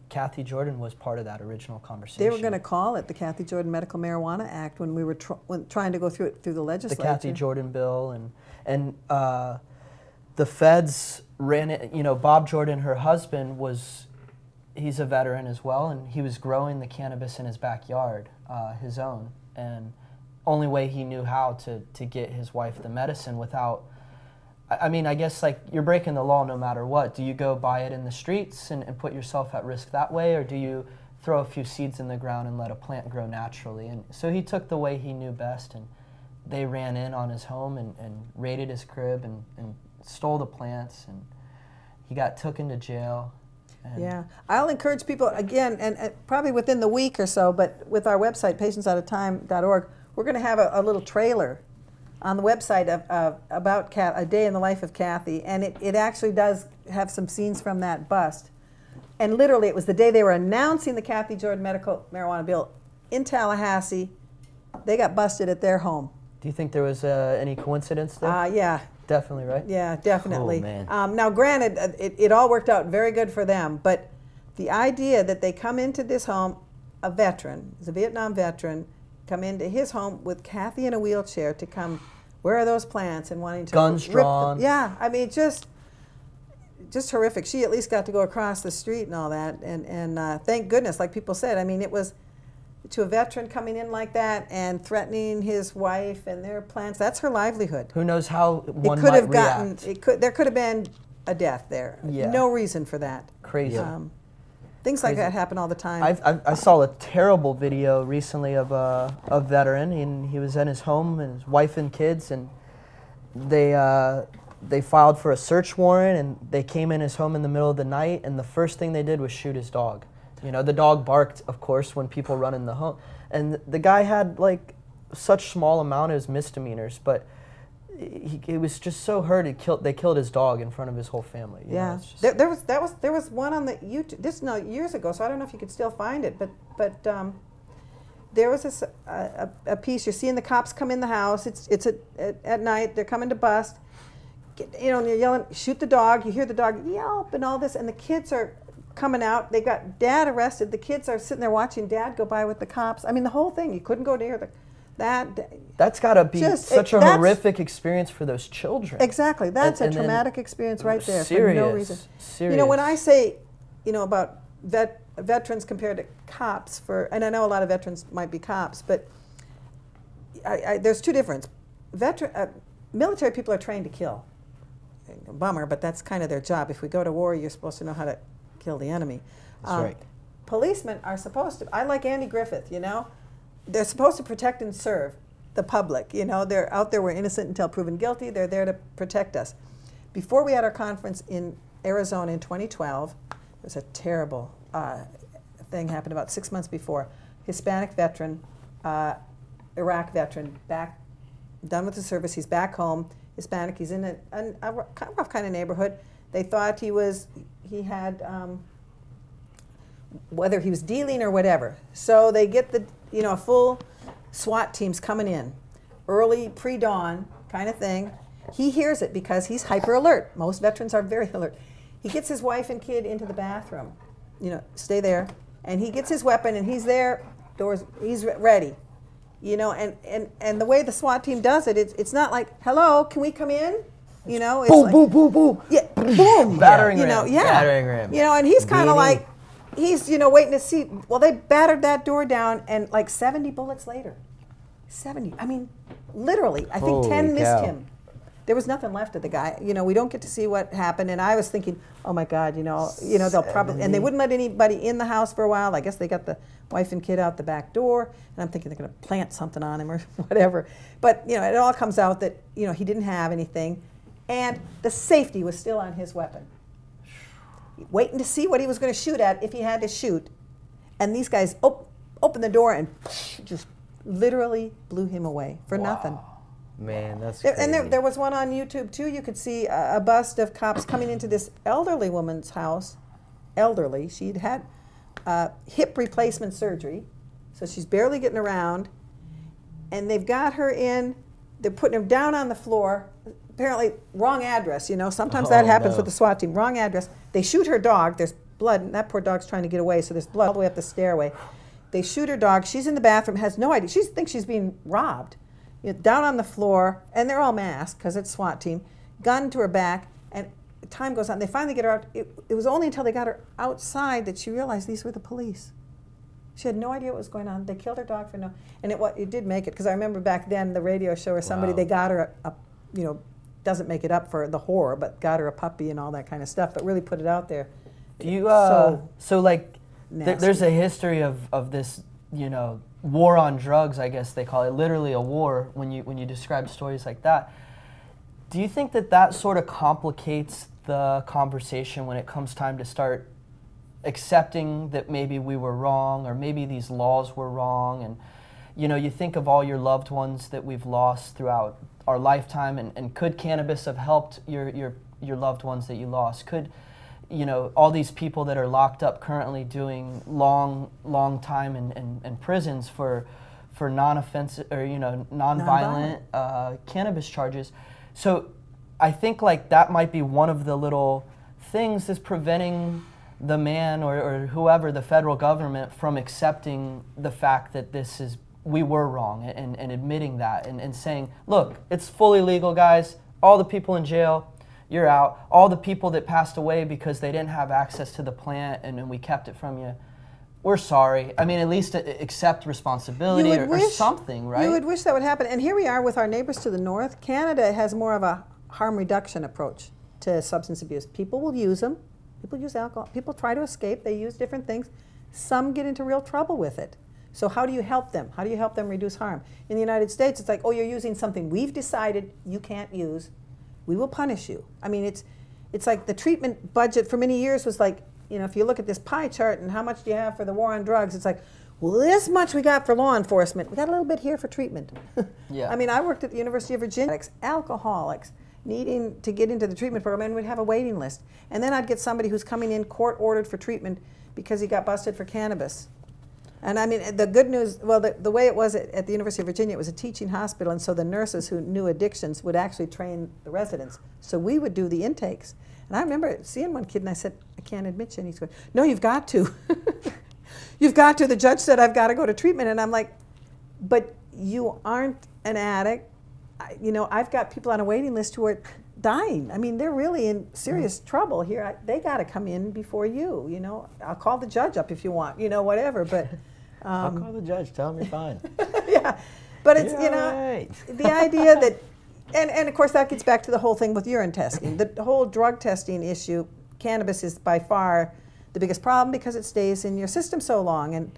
Kathy Jordan was part of that original conversation. They were going to call it the Kathy Jordan Medical Marijuana Act when we were trying to go through it through the legislature. The Kathy Jordan bill, and the feds ran it. Bob Jordan, her husband, was he's a veteran as well, and he was growing the cannabis in his backyard, his own, and only way he knew how to get his wife the medicine without, I mean, I guess like you're breaking the law no matter what. Do you go buy it in the streets and put yourself at risk that way, or do you throw a few seeds in the ground and let a plant grow naturally? And so he took the way he knew best, and they ran in on his home and raided his crib and stole the plants, and he got taken to jail. Yeah, I'll encourage people, again, and probably within the week or so, but with our website, patientsoutofTime.org, we're going to have a little trailer on the website about a day in the life of Kathy, and it actually does have some scenes from that bust. And literally, it was the day they were announcing the Kathy Jordan medical marijuana bill in Tallahassee. They got busted at their home. Do you think there was any coincidence there? Yeah. Definitely, right? Yeah, definitely. Oh, man. Now, granted, it all worked out very good for them, but the idea that they come into this home, a veteran, he's a Vietnam veteran, come into his home with Kathy in a wheelchair to come, where are those plants, and wanting to guns drawn. Yeah, I mean, just horrific. She at least got to go across the street and all that, and thank goodness, like people said, I mean, it was to a veteran coming in like that and threatening his wife and their plants. That's her livelihood. Who knows how one could might have gotten. react. There could have been a death there. Yeah. No reason for that. Crazy. Things like that happen all the time. I saw a terrible video recently of a veteran, and he was in his home, and his wife and kids, and they filed for a search warrant, and they came in his home in the middle of the night, and the first thing they did was shoot his dog. You know, the dog barked, of course, when people run in the home. And the guy had, like, such small amount of misdemeanors, but he was just so hurt. They killed his dog in front of his whole family. You know, there was one on the YouTube. This years ago, so I don't know if you could still find it. But there was a piece. You're seeing the cops come in the house. It's at night. They're coming to bust. You know, and they're yelling, "Shoot the dog!" You hear the dog yelp and all this, and the kids are coming out. They've got Dad arrested. The kids are sitting there watching Dad go by with the cops. I mean, the whole thing. You couldn't go near That's got to be such a horrific experience for those children. Exactly. That's a traumatic experience right there. Serious, for no reason. Serious. You know, when I say, you know, about veterans compared to cops, and I know a lot of veterans might be cops, but there's two differences. Military people are trained to kill. Bummer, but that's kind of their job. If we go to war, you're supposed to know how to kill the enemy. That's right. Policemen are supposed to, I like Andy Griffith, you know, they're supposed to protect and serve the public. You know, they're out there, we're innocent until proven guilty, they're there to protect us. Before we had our conference in Arizona in 2012, there was a terrible thing happened about 6 months before. Hispanic veteran, Iraq veteran, done with the service, he's back home, Hispanic, he's in a rough kind of neighborhood. They thought he had, whether he was dealing or whatever. So they get a full SWAT team's coming in, early, pre-dawn kind of thing. He hears it because he's hyper alert. Most veterans are very alert. He gets his wife and kid into the bathroom, you know, stay there, and he gets his weapon and he's there, he's ready. You know, and the way the SWAT team does it, it's not like, hello, can we come in? You know, it's boom, like, boom, boom, boom. Yeah, boom. Battering ram. You know, yeah. Battering ram. You know, and he's kind of like, he's, you know, waiting to see. Well, they battered that door down, and like 70 bullets later. 70. I mean, literally. I think 10 missed him. There was nothing left of the guy. You know, we don't get to see what happened, and I was thinking, oh my God, you know, they'll probably, and they wouldn't let anybody in the house for a while. I guess they got the wife and kid out the back door, and I'm thinking they're going to plant something on him or whatever. But, you know, it all comes out that, you know, he didn't have anything, and the safety was still on his weapon. Waiting to see what he was going to shoot at if he had to shoot, and these guys opened the door and just literally blew him away for nothing. Man, that's crazy. And there was one on YouTube too. You could see a bust of cops coming into this elderly woman's house. Elderly. She'd had hip replacement surgery, so she's barely getting around. And they've got her in. They're putting her down on the floor. Apparently, wrong address. You know, sometimes that happens with the SWAT team. Wrong address. They shoot her dog. There's blood, and that poor dog's trying to get away. So there's blood all the way up the stairway. They shoot her dog. She's in the bathroom. Has no idea. She thinks she's being robbed. You know, down on the floor, and they're all masked because it's SWAT team. Gun to her back, and time goes on. They finally get her out. It was only until they got her outside that she realized these were the police. She had no idea what was going on. They killed her dog for no, and it did make it, because I remember back then the radio show where somebody, they got her a doesn't make it up for the horror, but got her a puppy and all that kind of stuff, but really put it out there. Do you so like there's a history of this, war on drugs, I guess they call it, literally a war when you describe stories like that. Do you think that sort of complicates the conversation when it comes time to start accepting that maybe we were wrong, or maybe these laws were wrong? And you think of all your loved ones that we've lost throughout our lifetime, and could cannabis have helped your loved ones that you lost? Could all these people that are locked up currently doing long time in prisons for non-offensive or non-violent cannabis charges? So I think like that might be one of the little things that's preventing the man or whoever, the federal government, from accepting the fact that we were wrong, and admitting that, and saying, look, it's fully legal, guys. All the people in jail, you're out. All the people that passed away because they didn't have access to the plant and we kept it from you, we're sorry. I mean, at least accept responsibility or something, right? You would wish that would happen. And here we are with our neighbors to the north. Canada has more of a harm reduction approach to substance abuse. People will use them. People use alcohol. People try to escape. They use different things. Some get into real trouble with it. So how do you help them? How do you help them reduce harm? In the United States, it's like, oh, you're using something we've decided you can't use. We will punish you. I mean, it's like the treatment budget for many years was like, if you look at this pie chart and how much do you have for the war on drugs, it's like, well, this much we got for law enforcement. We got a little bit here for treatment. Yeah. I mean, I worked at the University of Virginia. Alcoholics needing to get into the treatment program, and we'd have a waiting list. And then I'd get somebody who's coming in court-ordered for treatment because he got busted for cannabis. And I mean, the good news, well, the way it was at the University of Virginia, it was a teaching hospital, and so the nurses who knew addictions would actually train the residents. So we would do the intakes. And I remember seeing one kid, and I said, I can't admit you. And he's going, no, you've got to. You've got to. The judge said I've got to go to treatment. And I'm like, but you aren't an addict. I've got people on a waiting list who are dying. I mean, they're really in serious trouble here. They got to come in before you, I'll call the judge up if you want, whatever. But I'll call the judge, tell him you're fine. Yeah, but it's, right. The idea that, and of course that gets back to the whole thing with urine testing. The whole drug testing issue, cannabis is by far the biggest problem because it stays in your system so long. And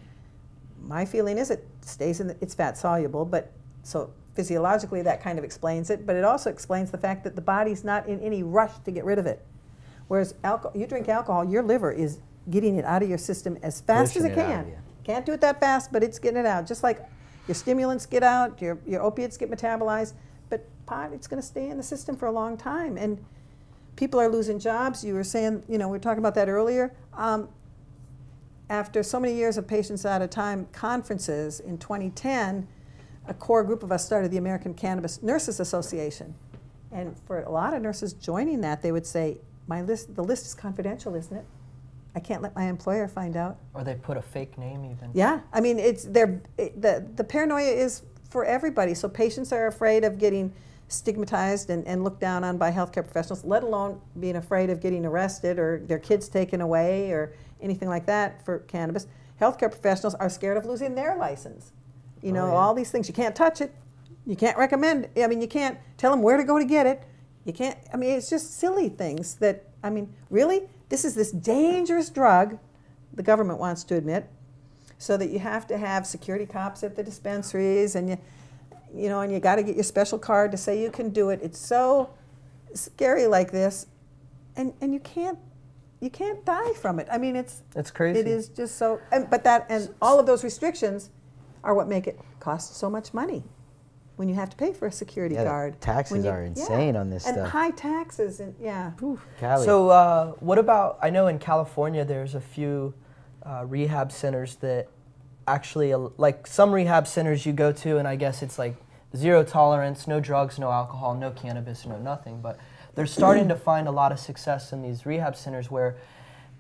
my feeling is it stays it's fat soluble, but so physiologically that kind of explains it, but it also explains the fact that the body's not in any rush to get rid of it. Whereas you drink alcohol, your liver is getting it out of your system as fast as it can. Can't do it that fast, but it's getting it out. Just like your stimulants get out, your opiates get metabolized, but pot, it's going to stay in the system for a long time. And people are losing jobs. You were saying, we were talking about that earlier. After so many years of Patients at a Time conferences in 2010, a core group of us started the American Cannabis Nurses Association. And for a lot of nurses joining that, they would say, the list is confidential, isn't it? I can't let my employer find out. Or they put a fake name even. Yeah, I mean, the paranoia is for everybody. So patients are afraid of getting stigmatized and looked down on by healthcare professionals, let alone being afraid of getting arrested or their kids taken away or anything like that for cannabis. Healthcare professionals are scared of losing their license. All these things. You can't touch it. You can't recommend. I mean, you can't tell them where to go to get it. You can't. I mean, it's just silly things that. I mean, really, this is this dangerous drug. The government wants to admit, so that you have to have security cops at the dispensaries, and and you got to get your special card to say you can do it. It's so scary like this, and you can't die from it. I mean, it's crazy. It is just so. And all of those restrictions are what make it cost so much money when you have to pay for a security guard. Taxes are insane on this stuff. And high taxes, and Cali. So what about, I know in California there's a few rehab centers that actually, like some rehab centers you go to and I guess it's like 0 tolerance, no drugs, no alcohol, no cannabis, no nothing, but they're starting to find a lot of success in these rehab centers where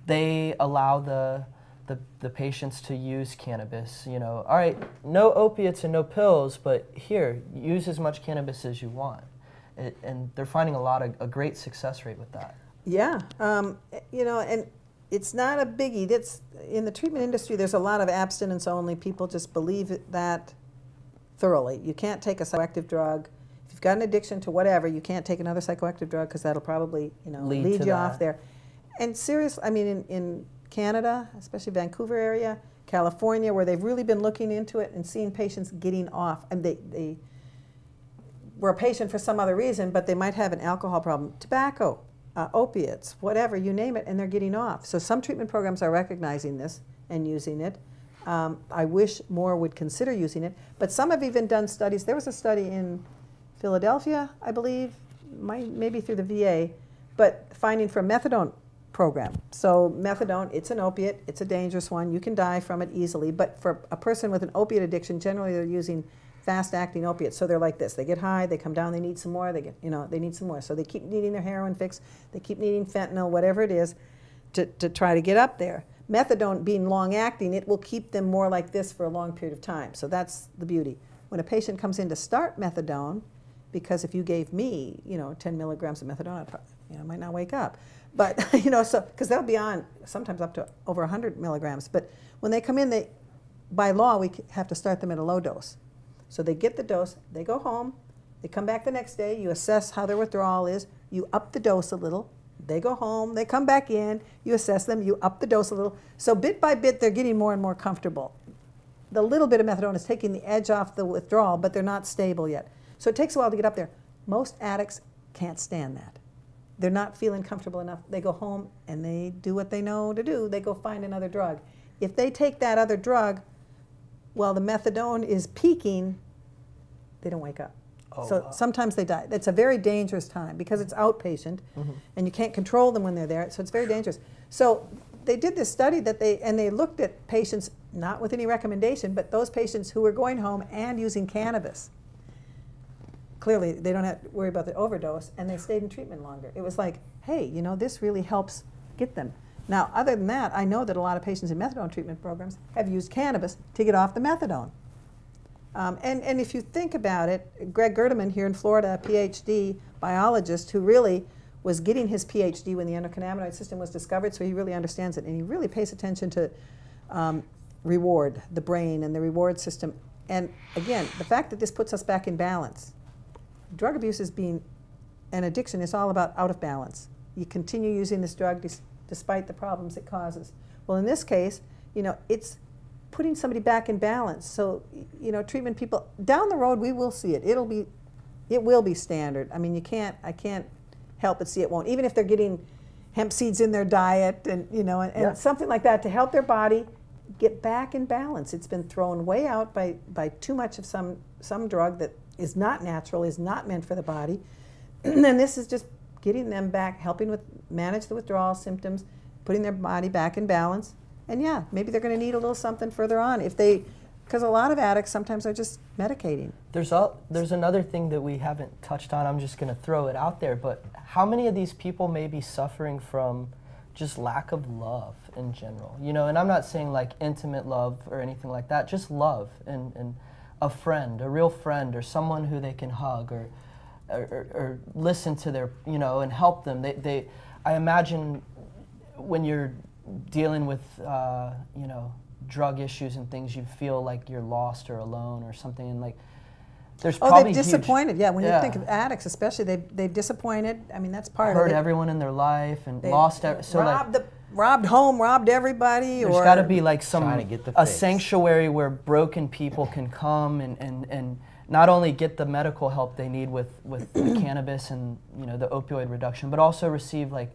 they allow the patients to use cannabis. All right, no opiates and no pills, but here, use as much cannabis as you want. And they're finding a great success rate with that. Yeah, you know, and it's not a biggie. That's in the treatment industry. There's a lot of abstinence only. People just believe that thoroughly. You can't take a psychoactive drug. If you've got an addiction to whatever, you can't take another psychoactive drug because that'll probably, you know, lead you off there. And seriously, I mean, in Canada, especially Vancouver area, California, where they've really been looking into it and seeing patients getting off, and they were a patient for some other reason, but they might have an alcohol problem, tobacco, opiates, whatever, you name it, and they're getting off. So some treatment programs are recognizing this and using it. I wish more would consider using it, but some have even done studies. There was a study in Philadelphia, I believe, maybe through the VA, but finding for a methadone program. So methadone, it's an opiate, it's a dangerous one, you can die from it easily, but for a person with an opiate addiction, generally they're using fast-acting opiates. So they're like this, they get high, they come down, they need some more, they get, you know, they need some more. So they keep needing their heroin fix, they keep needing fentanyl, whatever it is, to try to get up there. Methadone being long-acting, it will keep them more like this for a long period of time. So that's the beauty. When a patient comes in to start methadone, because if you gave me, you know, 10 milligrams of methadone, I probably, you know, I might not wake up. But, you know, so, because they'll be on sometimes up to over 100 milligrams. But when they come in, by law, we have to start them at a low dose. So they get the dose, they go home, they come back the next day, you assess how their withdrawal is, you up the dose a little, they go home, they come back in, you assess them, you up the dose a little. So bit by bit, they're getting more and more comfortable. The little bit of methadone is taking the edge off the withdrawal, but they're not stable yet. So it takes a while to get up there. Most addicts can't stand that. They're not feeling comfortable enough. They go home and they do what they know to do. They go find another drug. If they take that other drug while the methadone is peaking, they don't wake up. Oh, So wow. sometimes they die. It's a very dangerous time because it's outpatient, and you can't control them when they're there, so it's very dangerous. So they did this study and they looked at patients, not with any recommendation, but those patients who were going home and using cannabis. Clearly, they don't have to worry about the overdose, and they stayed in treatment longer. It was like, hey, you know, this really helps get them. Now, other than that, I know that a lot of patients in methadone treatment programs have used cannabis to get off the methadone. And if you think about it, Greg Gerdeman here in Florida, a PhD biologist who really was getting his PhD when the endocannabinoid system was discovered, so he really understands it, and he really pays attention to reward, the brain and the reward system. And again, the fact that this puts us back in balance. Drug abuse is being, an addiction is all about out of balance. You continue using this drug despite the problems it causes. Well, in this case, you know, it's putting somebody back in balance. So, you know, treatment people, down the road we will see it. It will be standard. I mean, I can't help but see it won't. Even if they're getting hemp seeds in their diet and, you know, and something like that to help their body get back in balance. It's been thrown way out by too much of some drug that is not natural, is not meant for the body. And this is just getting them back, helping manage the withdrawal symptoms, putting their body back in balance. And yeah, maybe they're going to need a little something further on because a lot of addicts sometimes are just medicating. There's another thing that we haven't touched on. I'm just going to throw it out there, but how many of these people may be suffering from just lack of love in general? You know, and I'm not saying like intimate love or anything like that, just love and a friend, a real friend, or someone who they can hug or listen to their, you know, and help them. I imagine when you're dealing with, you know, drug issues and things, you feel like you're lost or alone or something, and like there's probably they're disappointed. When you think of addicts, especially, they've disappointed. I mean, that's part of it. Hurt everyone in their life and lost. Robbed home, robbed everybody. There's got to be like a sanctuary where broken people can come and not only get the medical help they need with the cannabis and, you know, the opioid reduction, but also receive like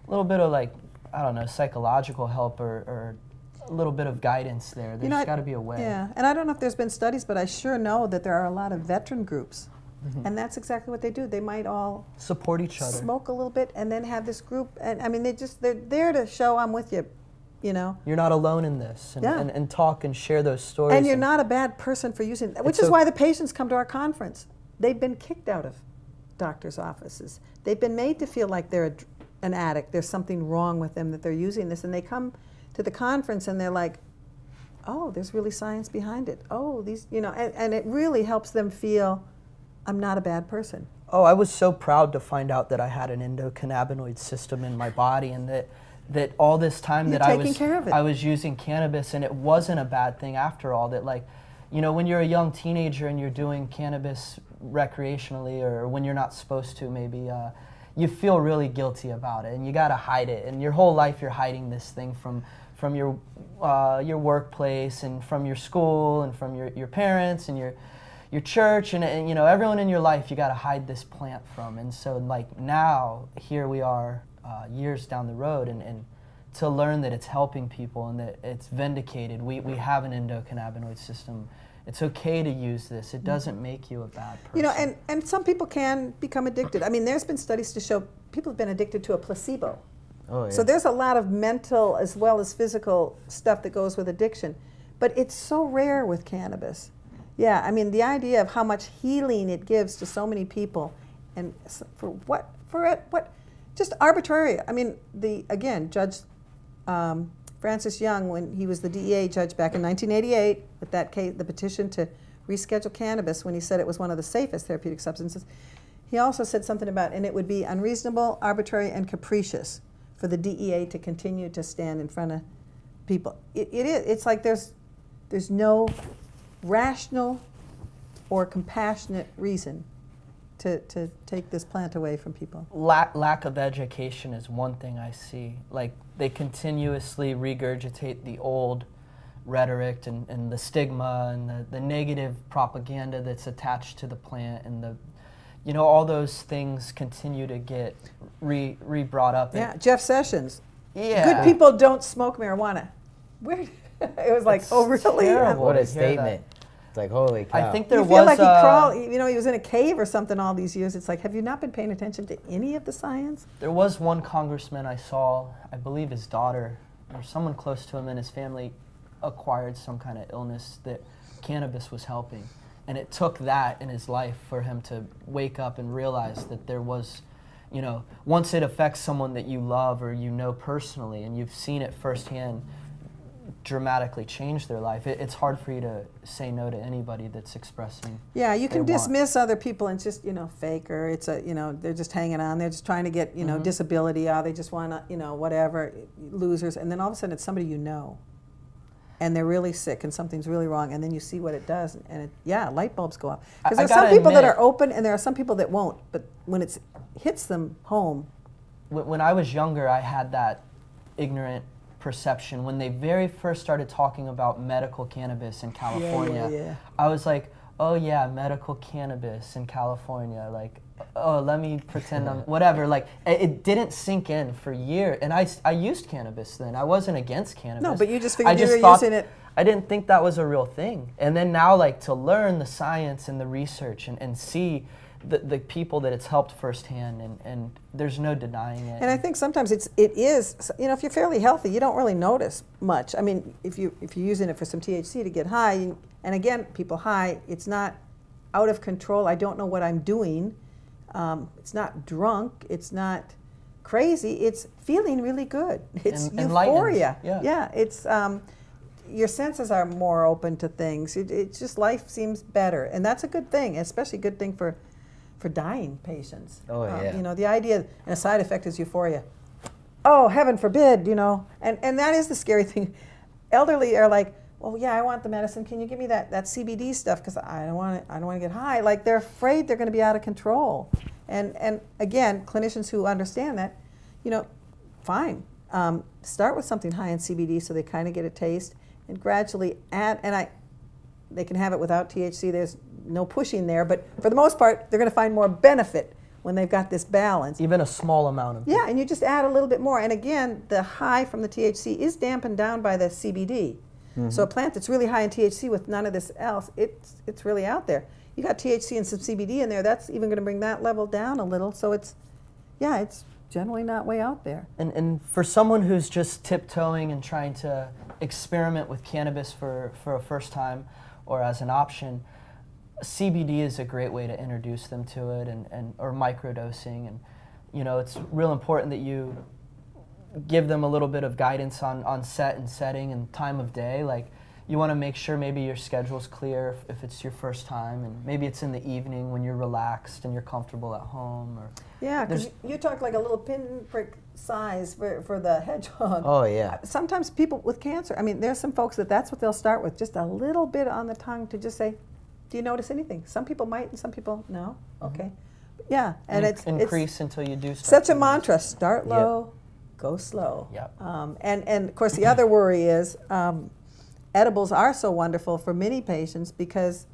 a little bit of like, I don't know, psychological help or a little bit of guidance there. There's got to be a way. Yeah, and I don't know if there's been studies, but I sure know that there are a lot of veteran groups. And that's exactly what they do. They might all support each other, smoke a little bit, and then have this group. And I mean, they're there to show I'm with you, you know. You're not alone in this, and talk and share those stories. And you're not a bad person for using it, which is why the patients come to our conference. They've been kicked out of doctors' offices. They've been made to feel like they're an addict. There's something wrong with them that they're using this, and they come to the conference and they're like, oh, there's really science behind it. Oh, these, you know, and it really helps them feel I'm not a bad person. Oh, I was so proud to find out that I had an endocannabinoid system in my body, and that all this time You're that taking care of it. I was using cannabis, and it wasn't a bad thing after all. That, like, you know, when you're a young teenager and you're doing cannabis recreationally, or when you're not supposed to, maybe you feel really guilty about it, and you gotta hide it. And your whole life you're hiding this thing from your workplace, and from your school, and from your parents, and your church, and you know, everyone in your life you got to hide this plant from. And so, like, now here we are years down the road, and to learn that it's helping people and that it's vindicated. We have an endocannabinoid system. It's okay to use this. It doesn't make you a bad person. You know, and some people can become addicted. I mean, there's been studies to show people have been addicted to a placebo. Oh, yeah. So there's a lot of mental as well as physical stuff that goes with addiction. But it's so rare with cannabis. Yeah, I mean, the idea of how much healing it gives to so many people, and for what? Just arbitrary. I mean, Judge Francis Young, when he was the DEA judge back in 1988, with that case, the petition to reschedule cannabis, when he said it was one of the safest therapeutic substances, he also said something about, and it would be unreasonable, arbitrary, and capricious for the DEA to continue to stand in front of people. It is. It's like there's no rational or compassionate reason to take this plant away from people. Lack of education is one thing I see. Like, they continuously regurgitate the old rhetoric and the stigma and the negative propaganda that's attached to the plant, and you know, all those things continue to get re-brought up. Yeah, Jeff Sessions. Yeah. Good people don't smoke marijuana. Where? It was like, oh, really? What a hear statement. It's like, holy cow. I think there You was feel like he crawled, you know, he was in a cave or something all these years. It's like, have you not been paying attention to any of the science? There was one congressman I saw, I believe his daughter or someone close to him and his family acquired some kind of illness that cannabis was helping. And it took that in his life for him to wake up and realize that there was, you know, once it affects someone that you love or you know personally and you've seen it firsthand dramatically change their life, it's hard for you to say no to anybody that's expressing. Yeah, you can their dismiss other people and just, you know, faker. It's a, you know, they're just hanging on. They're just trying to get, you know, disability out. They just want to, you know, whatever, losers. And then all of a sudden it's somebody you know. And they're really sick and something's really wrong, and then you see what it does, and it, yeah, light bulbs go off. Because there are some people that are open, and there are some people that won't. But when it hits them home, when I was younger, I had that ignorant perception. When they very first started talking about medical cannabis in California, I was like, oh yeah, medical cannabis in California, like, oh, let me pretend I'm whatever. Like, it didn't sink in for years. And I used cannabis then. I wasn't against cannabis. No, but you just figured you were using it. I didn't think that was a real thing. And then now, like, to learn the science and the research and see the people that it's helped firsthand, and there's no denying it. And I think sometimes it is, you know, if you're fairly healthy, you don't really notice much. I mean, if you're using it for some THC to get high, and again, people high, it's not out of control. I don't know what I'm doing. It's not drunk. It's not crazy. It's feeling really good. It's euphoria. Yeah. It's your senses are more open to things. It's just life seems better, and that's a good thing. Especially a good thing for dying patients. Oh yeah. You know, the idea and a side effect is euphoria. Oh, heaven forbid, you know. And that is the scary thing. Elderly are like, oh yeah, I want the medicine. Can you give me that CBD stuff? Because I don't want to get high. Like, they're afraid they're going to be out of control. And again, clinicians who understand that, you know, fine. Start with something high in CBD so they kind of get a taste, and gradually add. And they can have it without THC. There's no pushing there, but for the most part, they're going to find more benefit when they've got this balance. Even a small amount of it. Yeah, and you just add a little bit more. And again, the high from the THC is dampened down by the CBD. So a plant that's really high in THC with none of this else, it's really out there. You got THC and some CBD in there, that's even going to bring that level down a little. So it's generally not way out there. And for someone who's just tiptoeing and trying to experiment with cannabis for a first time or as an option, CBD is a great way to introduce them to it, or microdosing. And, you know, it's real important that you give them a little bit of guidance on set and setting and time of day. Like, you want to make sure maybe your schedule's clear if it's your first time, and maybe it's in the evening when you're relaxed and you're comfortable at home. Or yeah, because you talk like a little pinprick size for the hedgehog. Oh, yeah. Sometimes people with cancer, I mean, there's some folks that's what they'll start with, just a little bit on the tongue to just say, do you notice anything? Some people might and some people no. Okay. Yeah, and it's increase until you do start. Such a mantra, start low, go slow. Yep. And of course the other worry is edibles are so wonderful for many patients because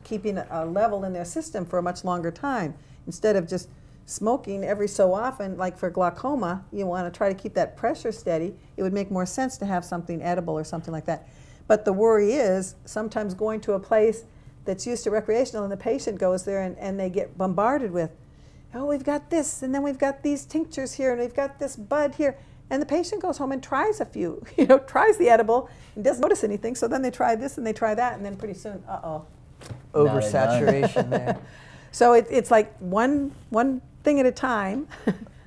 keeping a level in their system for a much longer time. Instead of just smoking every so often, like for glaucoma, you want to try to keep that pressure steady. It would make more sense to have something edible or something like that. But the worry is sometimes going to a place that's used to recreational and the patient goes there and they get bombarded with, oh, we've got this, and then we've got these tinctures here, and we've got this bud here. And the patient goes home and tries a few, tries the edible and doesn't notice anything. So then they try this and they try that, and then pretty soon, oversaturation there. So it's like one thing at a time,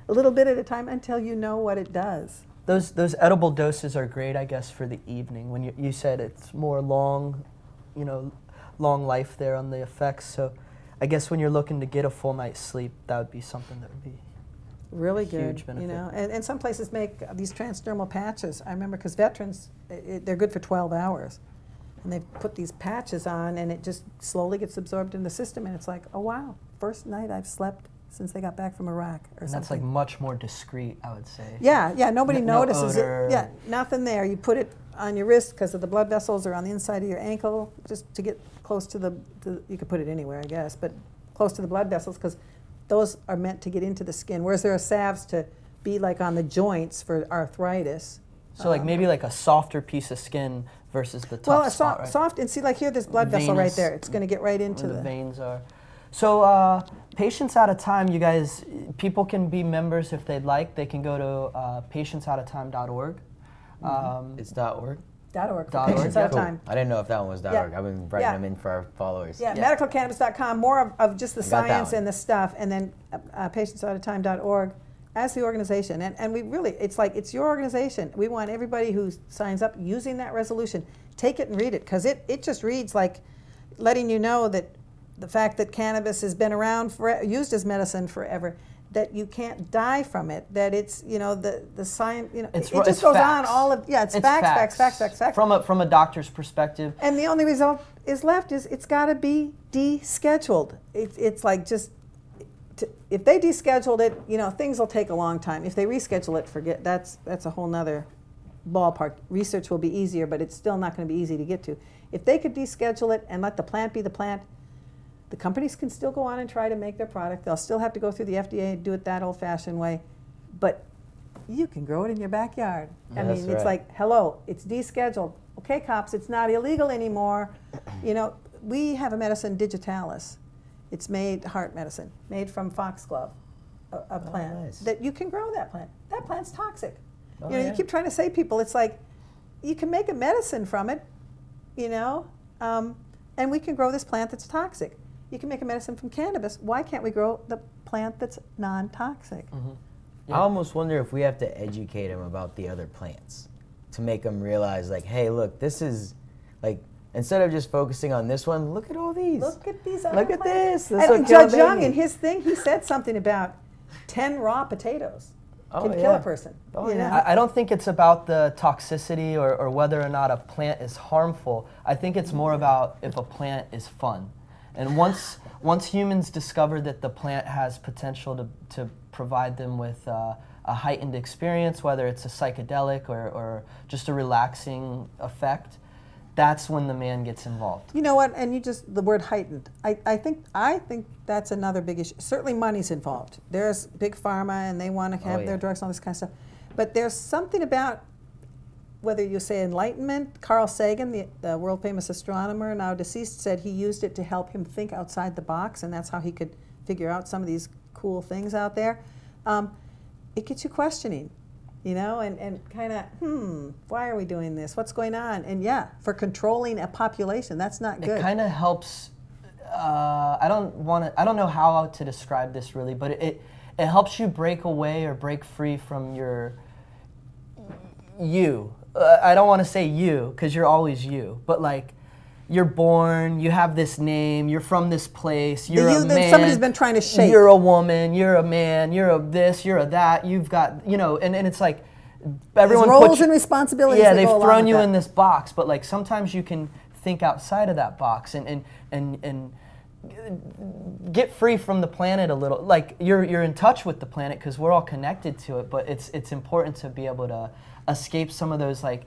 a little bit at a time, until you know what it does. Those edible doses are great, I guess, for the evening. When you said it's more long, long life there on the effects. So I guess when you're looking to get a full night's sleep, that would be something that would be really good. Huge benefit. And some places make these transdermal patches. I remember because veterans, they're good for 12 hours. And they put these patches on and it just slowly gets absorbed in the system, and it's like, oh wow, first night I've slept since they got back from Iraq or something. That's like much more discreet, I would say. Yeah, nobody notices no odor. it. Yeah, nothing there. You put it on your wrist because of the blood vessels, or on the inside of your ankle, just to get close to you could put it anywhere, I guess, but close to the blood vessels, because those are meant to get into the skin, whereas there are salves to be like on the joints for arthritis. So like maybe like a softer piece of skin versus the tough spot, right? Soft, and see like here, this blood vessel right there. It's going to get right into the veins are. So Patients Out of Time, you guys, people can be members if they'd like. They can go to patientsoutofTime.org. It's .org? .org. .org. Out of Time. I didn't know if that one was .org. I've been writing them in for our followers. Yeah, MagicalCannabis.com, more of just the science and the stuff, and then patientsoutofTime.org as the organization. And we really, it's like, it's your organization. We want everybody who signs up using that resolution, take it and read it, because it just reads like letting you know that the fact that cannabis has been around, used as medicine forever, that you can't die from it, that it's, the science, it just goes on all of, it's facts. From a doctor's perspective. And the only result is left is it's got to be descheduled. It's like just, if they descheduled it, things will take a long time. If they reschedule it, forget, that's a whole nother ballpark. Research will be easier, but it's still not going to be easy to get to. If they could deschedule it and let the plant be the plant, the companies can still go on and try to make their product. They'll still have to go through the FDA and do it that old-fashioned way, but you can grow it in your backyard. I mean, it's like, hello, it's descheduled. Okay, cops, it's not illegal anymore. We have a medicine, digitalis. It's made, heart medicine, made from foxglove, a plant that you can grow that plant. That plant's toxic. You keep trying to say people, it's like, you can make a medicine from it, and we can grow this plant that's toxic. You can make a medicine from cannabis. Why can't we grow the plant that's non-toxic? Mm-hmm. I almost wonder if we have to educate them about the other plants to make them realize, like, hey, look, this is, like, instead of just focusing on this one, look at all these. Look at these other Look plants. at this. And Judge Young, in his thing, he said something about 10 raw potatoes can kill a person. I don't think it's about the toxicity or whether or not a plant is harmful. I think it's more about if a plant is fun. And once humans discover that the plant has potential to provide them with a heightened experience, whether it's a psychedelic or just a relaxing effect, that's when the man gets involved. You know what? And the word heightened. I think that's another big issue. Certainly money's involved. There's big pharma and they want to have their drugs and all this kind of stuff. But there's something about, whether you say enlightenment, Carl Sagan, the world famous astronomer, now deceased, said he used it to help him think outside the box, and that's how he could figure out some of these cool things out there. It gets you questioning, and kind of, why are we doing this? What's going on? And for controlling a population, that's not good. It kind of helps. I don't know how to describe this really, but it helps you break away or break free from you. I don't want to say you, because you're always you, but like, you're born, you have this name, you're from this place, you're a man. Somebody's been trying to shape. You're a woman, you're a man, you're a this, you're a that, you've got, you know, and it's like, everyone There's roles and responsibilities. Yeah, they've thrown you in this box, but like sometimes you can think outside of that box and get free from the planet a little. Like you're in touch with the planet because we're all connected to it, but it's important to be able to escape some of those like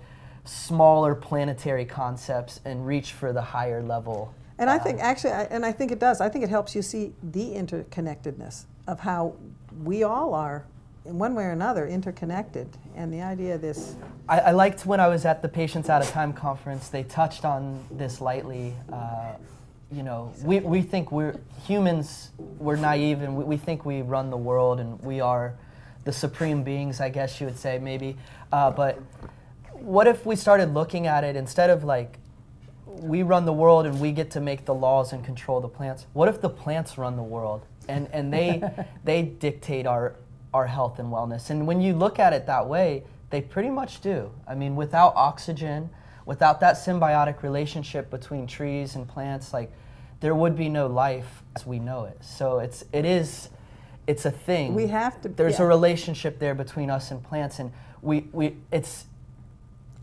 smaller planetary concepts and reach for the higher level. And I think actually, I think it does. I think it helps you see the interconnectedness of how we all are, in one way or another, interconnected. And the idea of this. I liked when I was at the Patients Out of Time conference, they touched on this lightly. You know, we think we're humans, we're naive, and we think we run the world and we are the supreme beings, I guess you would say, maybe. But what if we started looking at it instead of like, we run the world and we get to make the laws and control the plants? What if the plants run the world and they dictate our health and wellness? And when you look at it that way, they pretty much do. I mean, without oxygen, without that symbiotic relationship between trees and plants, like there would be no life as we know it. So it's a thing. We have to. There's a relationship there between us and plants, and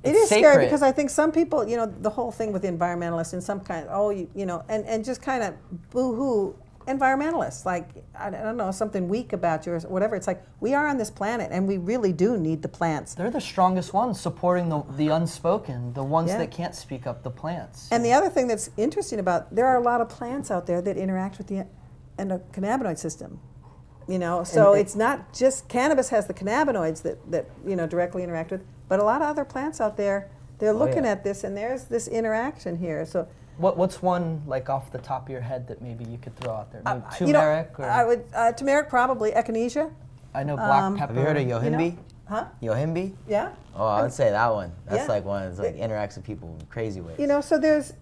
it is sacred. scary because I think some people, you know, the whole thing with environmentalists and some kind of, you know, and just kind of boo-hoo environmentalists, like, I don't know, something weak about yours, whatever. It's like, we are on this planet and we really do need the plants. They're the strongest ones supporting the unspoken, the ones that can't speak up, the plants. And the other thing that's interesting about, there are a lot of plants out there that interact with the endocannabinoid system. You know, so it's not just cannabis has the cannabinoids that you know directly interact with, but a lot of other plants out there, they're looking at this, and there's this interaction here. So, what's one like off the top of your head that maybe you could throw out there? Maybe turmeric, you know, I would turmeric probably, echinacea. I know black pepper. Have you heard of yohimbe? You know? Huh? Yohimbe? Yeah. Oh, I would say that one. That's Yeah. like one that's like interacts with people in crazy ways. You know, so there's.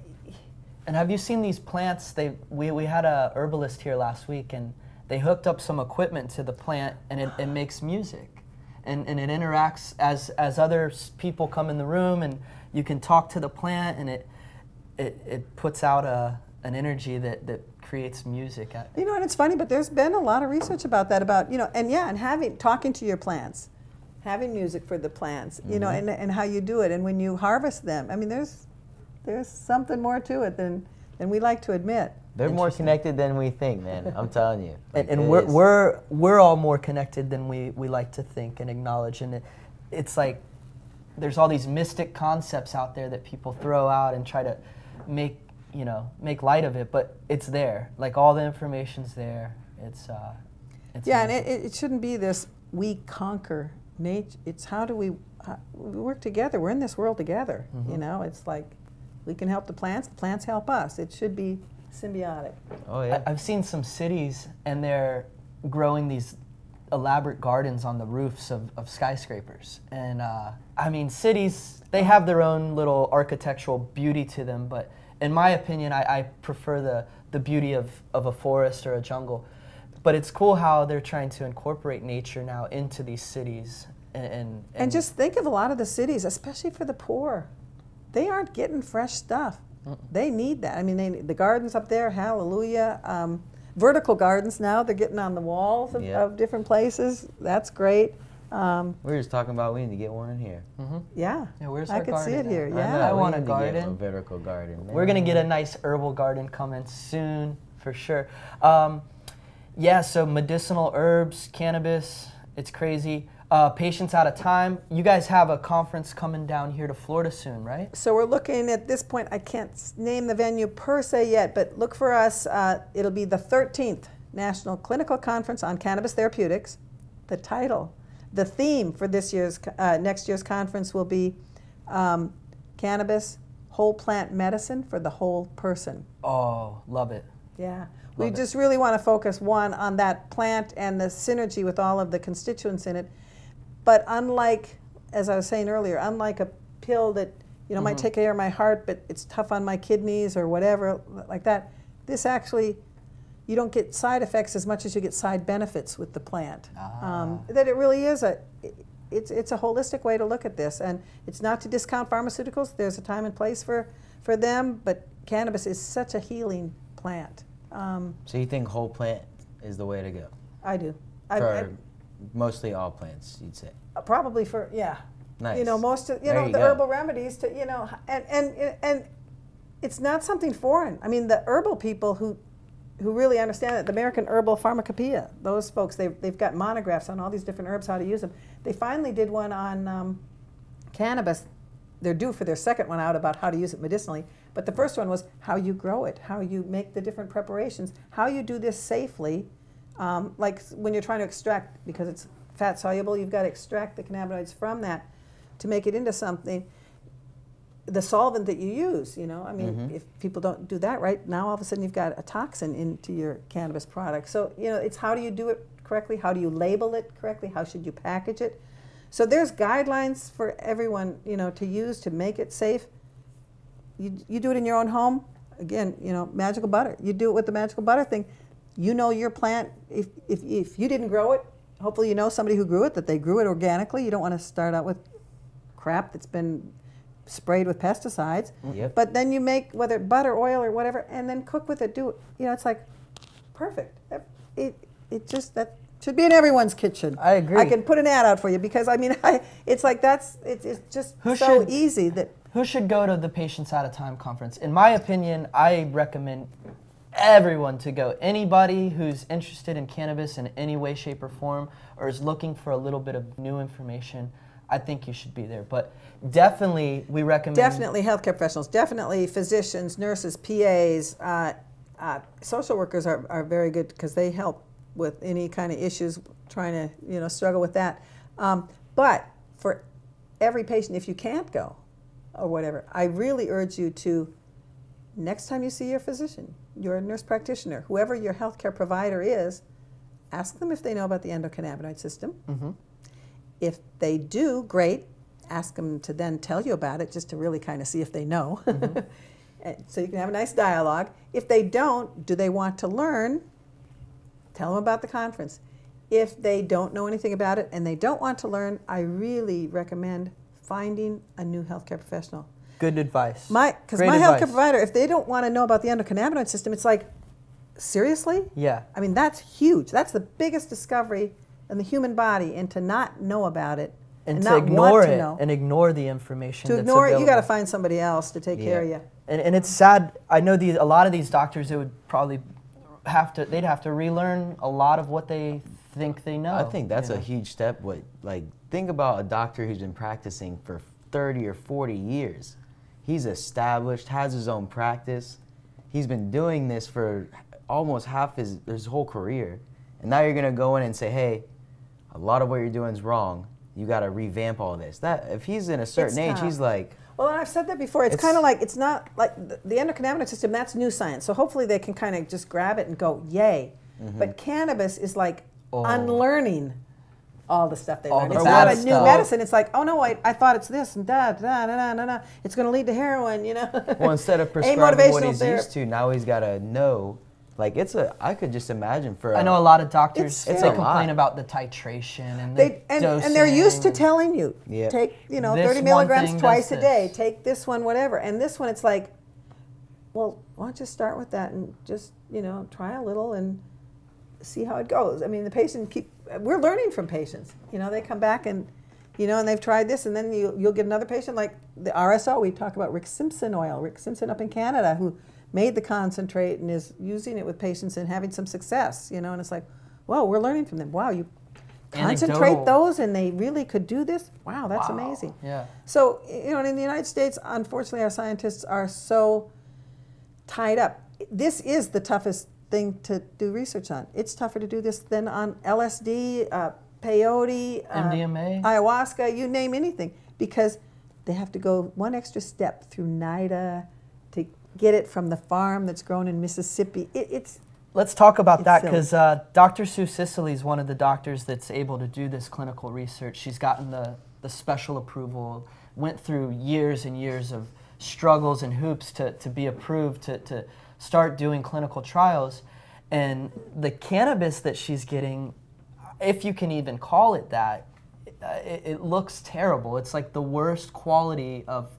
And have you seen these plants? We had a herbalist here last week, and they hooked up some equipment to the plant, and it makes music, and it interacts as other people come in the room, and you can talk to the plant, and it puts out an energy that creates music. You know, and it's funny, but there's been a lot of research about that, about, you know, and talking to your plants, having music for the plants, you know, and how you do it, and when you harvest them. I mean, there's something more to it than we like to admit. They're more connected than we think, man. I'm telling you. Like, and we're all more connected than we like to think and acknowledge. And it's like there's all these mystic concepts out there that people throw out and try to make light of it, but it's there. Like all the information's there. It's yeah, and it shouldn't be this we conquer nature. It's how do we work together? We're in this world together. You know, it's like we can help the plants help us. It should be symbiotic. Oh yeah. I've seen some cities, and they're growing these elaborate gardens on the roofs of skyscrapers. And I mean, cities, they have their own little architectural beauty to them, but in my opinion, I prefer the beauty of a forest or a jungle. But it's cool how they're trying to incorporate nature now into these cities. And just think of a lot of the cities, especially for the poor. They aren't getting fresh stuff. They need that. I mean, the gardens up there, hallelujah. Vertical gardens now, they're getting on the walls of different places. That's great. We were just talking about we need to get one in here. Yeah, where's I our could see it garden here. at? Yeah, I want a We need to get garden. a vertical garden. We're going to get a nice herbal garden coming soon, for sure. Yeah, so medicinal herbs, cannabis, it's crazy. Patients Out of Time. You guys have a conference coming down here to Florida soon, right? So we're looking at this point, I can't name the venue per se yet, but look for us. It'll be the 13th National Clinical Conference on Cannabis Therapeutics. The title, the theme for this year's, next year's conference will be Cannabis Whole Plant Medicine for the Whole Person. Oh, love it. Yeah. We just really want to focus, one, on that plant and the synergy with all of the constituents in it. But unlike, as I was saying earlier, unlike a pill that, you know, might take care of my heart, but it's tough on my kidneys or whatever, like that, this actually, you don't get side effects as much as you get side benefits with the plant. That it really is it's a holistic way to look at this, and it's not to discount pharmaceuticals. There's a time and place for them, but cannabis is such a healing plant. So you think whole plant is the way to go? I do. For mostly all plants, you'd say? Probably for, yeah. Nice. You know, most of, There you the go. herbal remedies to, and it's not something foreign. I mean, the herbal people who really understand it, the American Herbal Pharmacopoeia, those folks, they've got monographs on all these different herbs, how to use them. They finally did one on cannabis. They're due for their second one out about how to use it medicinally. But the first one was how you grow it, how you make the different preparations, how you do this safely. Like when you're trying to extract, because it's fat soluble, you've got to extract the cannabinoids from that to make it into something. The solvent that you use, I mean, if people don't do that right, now all of a sudden you've got a toxin into your cannabis product. So, it's how do you do it correctly? How do you label it correctly? How should you package it? So there's guidelines for everyone, to use to make it safe. You do it in your own home. Again, Magical Butter. You do it with the Magical Butter thing. You know your plant. If you didn't grow it, hopefully you know somebody who grew it, that they grew it organically. You don't want to start out with crap that's been sprayed with pesticides. Yep. But then you make, whether butter, oil, or whatever, and then cook with it. Do it. It's like perfect. It just, that should be in everyone's kitchen. I agree. I can put an ad out for you, because I mean, it's like it's just easy that. Who should go to the Patients Out of Time conference? In my opinion, I recommend everyone to go. Anybody who's interested in cannabis in any way, shape, or form, or is looking for a little bit of new information, I think you should be there. But definitely, we recommend... Definitely healthcare professionals, definitely physicians, nurses, PAs, social workers are very good, because they help with any kind of issues, trying to struggle with that. But for every patient, if you can't go or whatever, I really urge you to, next time you see your physician, your nurse practitioner, whoever your healthcare provider is, ask them if they know about the endocannabinoid system. Mm-hmm. If they do, great. Ask them to then tell you about it, just to really kind of see if they know. Mm-hmm. So you can have a nice dialogue. If they don't, do they want to learn? Tell them about the conference. If they don't know anything about it and they don't want to learn, I really recommend finding a new healthcare professional. Good advice. Because my healthcare provider, if they don't want to know about the endocannabinoid system, it's like, seriously? Yeah. I mean, that's huge. That's the biggest discovery in the human body, and to not know about it and to not ignore want it to know. and ignore the information To that's ignore it, available. you got to find somebody else to take care of you. And it's sad. I know a lot of these doctors, they would probably they'd have to relearn a lot of what they think they know. I think that's a huge step. Think about a doctor who's been practicing for 30 or 40 years. He's established, has his own practice. He's been doing this for almost half his whole career. And now you're going to go in and say, hey, a lot of what you're doing is wrong. You got to revamp all this. If he's in a certain age, he's like... Well, and I've said that before. It's kind of like, it's not like the endocannabinoid system, that's new science. So hopefully they can kind of just grab it and go, yay. Mm-hmm. But cannabis is like unlearning all the stuff they learned. It's not a new medicine. It's like, oh no, I thought it's this and da. It's going to lead to heroin, Well, instead of prescribing what he's used to, now he's got to know. I could just imagine I know a lot of doctors, they complain lot. about the titration and the dosing. And they're used to telling you, yep. take 30 milligrams twice a day, take this one, whatever. And this one, it's like, well, why don't you start with that and just, try a little and see how it goes. I mean, the patient we're learning from patients. They come back and, and they've tried this, and then you'll get another patient like the RSO. We talk about Rick Simpson oil. Rick Simpson up in Canada, who made the concentrate and is using it with patients and having some success, and it's like, wow, we're learning from them. Wow, you concentrate those and they really could do this? Wow, that's amazing. Yeah. So, in the United States, unfortunately, our scientists are so tied up. This is the toughest thing to do research on. It's tougher to do this than on LSD, peyote, MDMA, ayahuasca, you name anything, because they have to go one extra step through NIDA to get it from the farm that's grown in Mississippi. Let's talk about that, because Dr. Sue Sicily is one of the doctors that's able to do this clinical research. She's gotten the special approval, went through years and years of struggles and hoops to be approved to start doing clinical trials. And the cannabis that she's getting, if you can even call it that, it looks terrible. It's like the worst quality of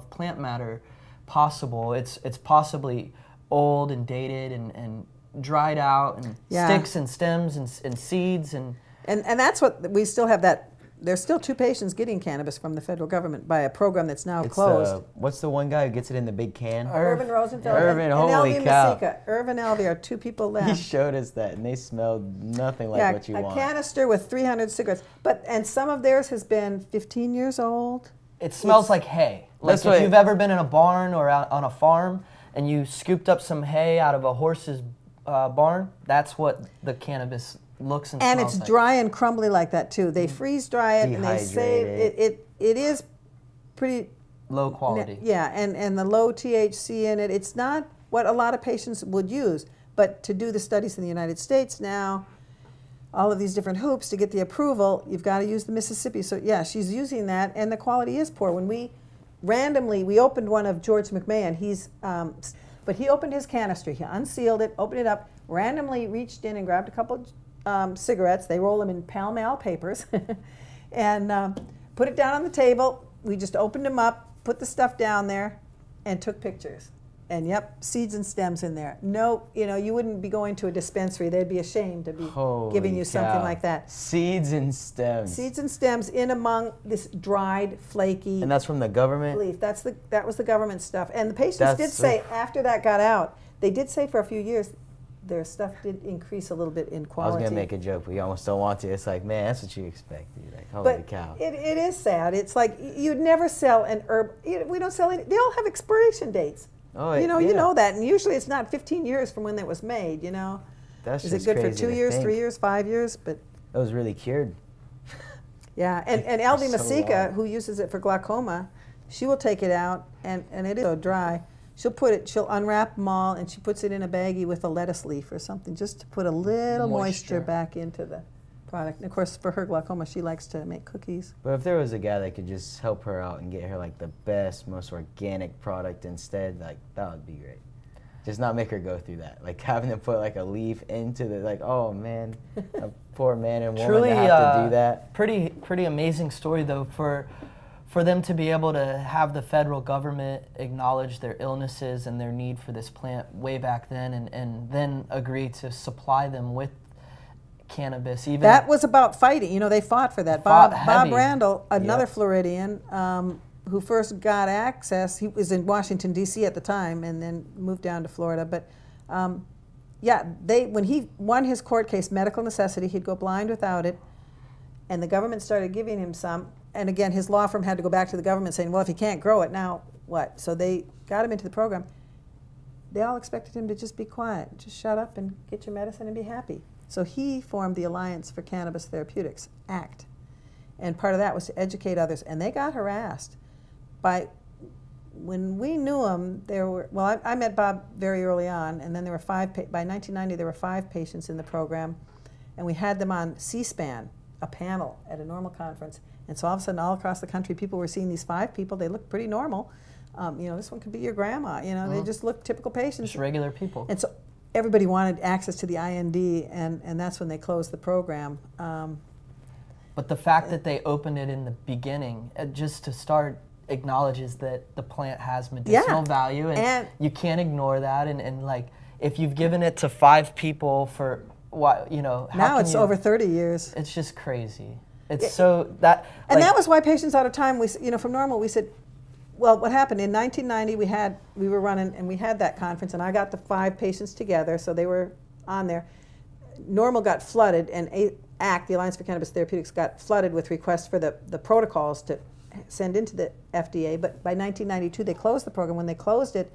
plant matter possible. It's possibly old and dated and dried out, and sticks and stems and seeds and that's what we still have. That there's still 2 patients getting cannabis from the federal government by a program that's now closed. What's the one guy who gets it in the big can? Irvin Rosenfeld Irvin, and holy Elvie cow. Masika. Irvin and Elvie are 2 people left. He showed us that, and they smelled nothing like what you want. A canister with 300 cigarettes. And some of theirs has been 15 years old. it smells like hay. Like if you've ever been in a barn or out on a farm and you scooped up some hay out of a horse's barn, that's what the cannabis looks and smells like. And it's dry and crumbly like that too. They freeze dry it and they save it. It is pretty low quality. Yeah, and the low THC in it. It's not what a lot of patients would use, but to do the studies in the United States now, all of these different hoops to get the approval, you've got to use the Mississippi. So yeah, she's using that, and the quality is poor. When we opened one of George McMahon, but he opened his canister, he unsealed it, opened it up, randomly reached in and grabbed a couple cigarettes. They roll them in Pall Mall papers, and put it down on the table. We just opened them up, put the stuff down there, and took pictures. And yep, seeds and stems in there. No, you wouldn't be going to a dispensary. They'd be ashamed to be giving you something like that. Seeds and stems. Seeds and stems in among this dried, flaky. And that's from the government? Leaf. That was the government stuff. And the patients did say, after that got out, they did say for a few years, their stuff did increase a little bit in quality. I was going to make a joke, but you almost don't want to. It's like, man, that's what you expect. You're like, holy cow. It is sad. It's like you'd never sell an herb. We don't sell any. They all have expiration dates. Oh, you know that, and usually it's not 15 years from when it was made. That's is it good for 2 years, 3 years, 5 years? But it was really cured. Yeah, and Elvie so Masika, who uses it for glaucoma, she will take it out, and it is so dry. She'll unwrap them all, and she puts it in a baggie with a lettuce leaf or something, just to put a little moisture back into the product. And of course, for her glaucoma, she likes to make cookies. But if there was a guy that could just help her out and get her like the best, most organic product instead, like that would be great. Just not make her go through that. Like having to put like a leaf into the, like, oh man, a poor man and woman to have to do that. Pretty amazing story though for them to be able to have the federal government acknowledge their illnesses and their need for this plant way back then, and then agree to supply them with cannabis. Even that was about fighting. They fought for that. Bob Randall, another Floridian, who first got access. He was in Washington D.C. at the time, and then moved down to Florida. But when he won his court case, medical necessity, he'd go blind without it, and the government started giving him some. And again, his law firm had to go back to the government saying, well, if he can't grow it, now what? So they got him into the program. They all expected him to just be quiet, just shut up and get your medicine and be happy. So he formed the Alliance for Cannabis Therapeutics, ACT. And part of that was to educate others. And they got harassed. When we knew him, I met Bob very early on, and then there were by 1990 there were 5 patients in the program, and we had them on C-SPAN, a panel at a normal conference. And so all of a sudden, all across the country, people were seeing these 5 people. They looked pretty normal. This one could be your grandma. They just looked typical patients. Just regular people. And so everybody wanted access to the IND, and that's when they closed the program. But the fact that they opened it in the beginning, just to start, acknowledges that the plant has medicinal value, and you can't ignore that. And like, if you've given it to 5 people for what, now it's over 30 years. It's just crazy. It's so that. And that was why Patients Out of Time, from Normal, we said, well, what happened in 1990? We were running, and we had that conference, and I got the 5 patients together, so they were on there. Normal got flooded, and ACT, the Alliance for Cannabis Therapeutics, got flooded with requests for the protocols to send into the FDA. But by 1992, they closed the program. When they closed it,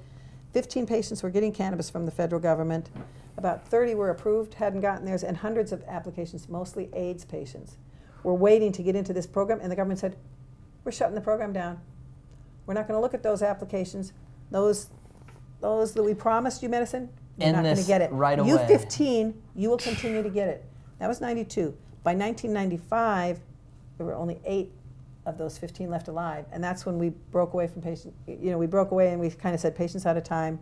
15 patients were getting cannabis from the federal government. About 30 were approved, hadn't gotten theirs, and hundreds of applications, mostly AIDS patients, were waiting to get into this program, and the government said, we're shutting the program down. We're not going to look at those applications. Those that we promised you medicine, you're not going to get it. Right away. You 15, you will continue to get it. That was 92. By 1995, there were only 8 of those 15 left alive, and that's when we broke away from patients. We broke away and we kind of said Patients Out of Time,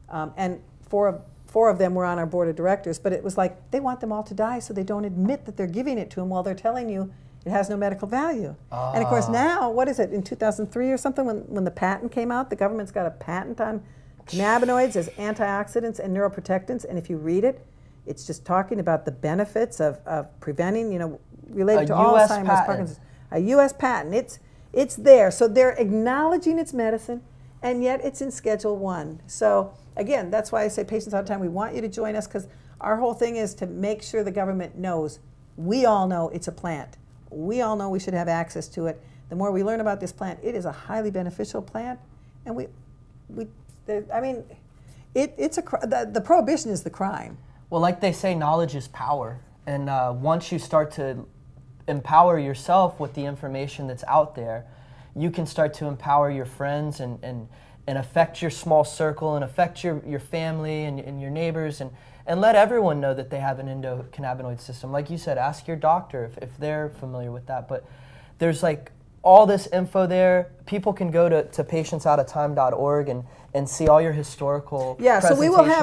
and four of them were on our board of directors, but it was like they want them all to die so they don't admit that they're giving it to them while they're telling you It has no medical value. And of course now, what is it, in 2003 or something, when the patent came out, the government's got a patent on cannabinoids as antioxidants and neuroprotectants, and if you read it, it's just talking about the benefits of preventing, related to Alzheimer's, Parkinson's. A U.S. patent. It's there. So they're acknowledging it's medicine, and yet it's in Schedule 1. So again, that's why I say patients all the time, we want you to join us, because our whole thing is to make sure the government knows. We all know it's a plant. We all know we should have access to it. The more we learn about this plant, it is a highly beneficial plant, and the prohibition is the crime. Well, like they say, knowledge is power. And once you start to empower yourself with the information that's out there, you can start to empower your friends and affect your small circle and affect your family and your neighbors and let everyone know that they have an endocannabinoid system. Like you said, ask your doctor if they're familiar with that. But there's like all this info there. People can go to patientsoutofTime.org and see all your historical presentations. So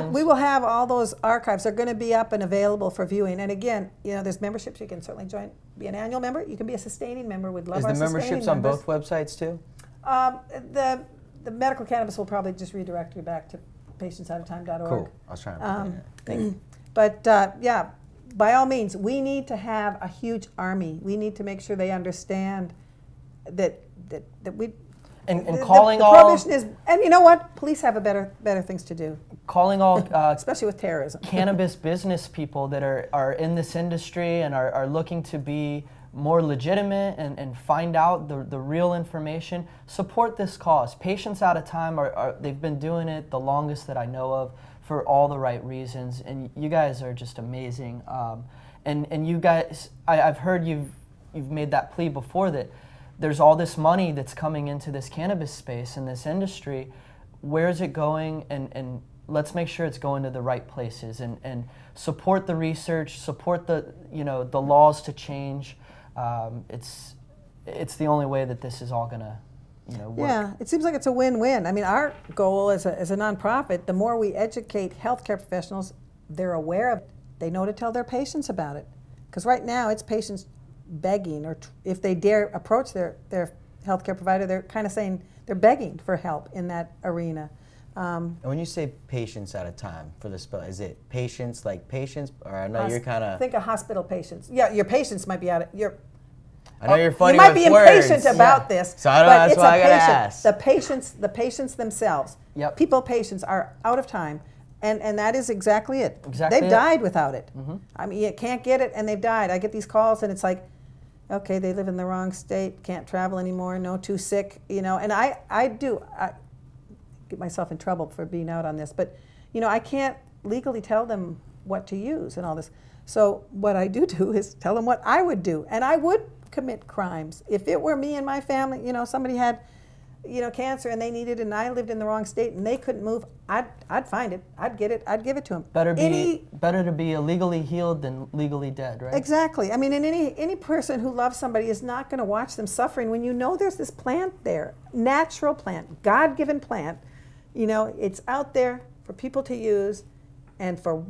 we will have all those archives. They're going to be up and available for viewing. And again, there's memberships. You can certainly join, be an annual member. You can be a sustaining member. We'd love our sustaining members. Is the memberships on both websites too? The medical cannabis will probably just redirect you back to patientsoutofTime.org. Cool. I was trying to Thank you. But yeah, by all means, we need to have a huge army. We need to make sure they understand that we. And calling the all prohibition is, and you know what? Police have better things to do. Calling all, especially with terrorism, cannabis business people that are in this industry and are looking to be more legitimate and find out the real information. Support this cause. Patients Out of Time they've been doing it the longest that I know of for all the right reasons, and you guys are just amazing. And you guys, I've heard you've made that plea before that there's all this money that's coming into this cannabis space and this industry. Where is it going? And let's make sure it's going to the right places and support the research, support the laws to change. It's the only way that this is all gonna work. Yeah, it seems like it's a win-win. I mean, our goal as a nonprofit, the more we educate healthcare professionals, they're aware of it. They know to tell their patients about it. Because right now it's patients begging, or if they dare approach their healthcare provider, they're kind of saying they're begging for help in that arena. And when you say patients at a time, for the spell, is it patients like patients, or I know you're kind of... Think of hospital patients. Yeah, your patients might be out of... I know you're funny with words. You might be impatient words. about this, so I don't but know, it's that's why I gotta patient. ask. The patients themselves, Yep. patients are out of time, and that is exactly it. Exactly They've it. died without it. Mm-hmm. I mean, you can't get it, and they've died. I get these calls, and it's like, okay, they live in the wrong state, can't travel anymore, no, too sick, and I get myself in trouble for being out on this, but I can't legally tell them what to use and all this. So what I do is tell them what I would do, and I would commit crimes. If it were me and my family, somebody had, cancer and they needed it, and I lived in the wrong state and they couldn't move, I'd find it, I'd get it, I'd give it to them. Better to be illegally healed than legally dead, right? Exactly. I mean, and any person who loves somebody is not going to watch them suffering when there's this plant there, natural plant, God-given plant. It's out there for people to use, and for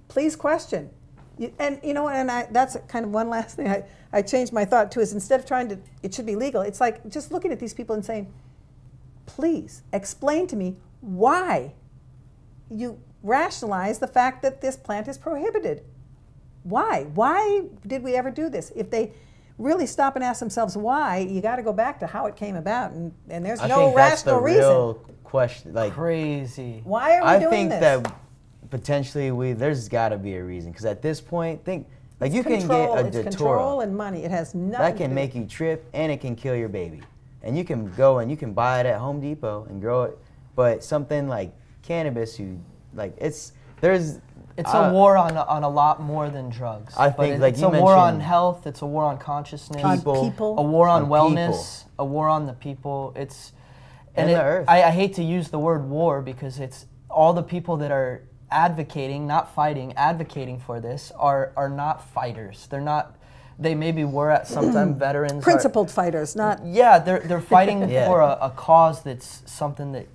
please question. That's kind of one last thing I changed my thought to, is instead of trying to, it should be legal, it's like just looking at these people and saying, please explain to me why you rationalize the fact that this plant is prohibited. Why? Why did we ever do this? If they really stop and ask themselves why, you got to go back to how it came about, and there's no rational reason. Real question, like crazy. Why are we doing this? I think that potentially there's got to be a reason, because at this point, you can get a It's control and money. It has nothing that can make you trip, and it can kill your baby. And you can go and you can buy it at Home Depot and grow it, but something like cannabis, it's a war on a lot more than drugs. I think, it's a war on health. It's a war on consciousness. People. A war on wellness. A war on the people. And the earth. I hate to use the word war, because it's all the people that are advocating, not fighting, advocating for this are not fighters. They're not. They maybe were at some time veterans. Principled fighters, not. Yeah, they're fighting for a cause that's something that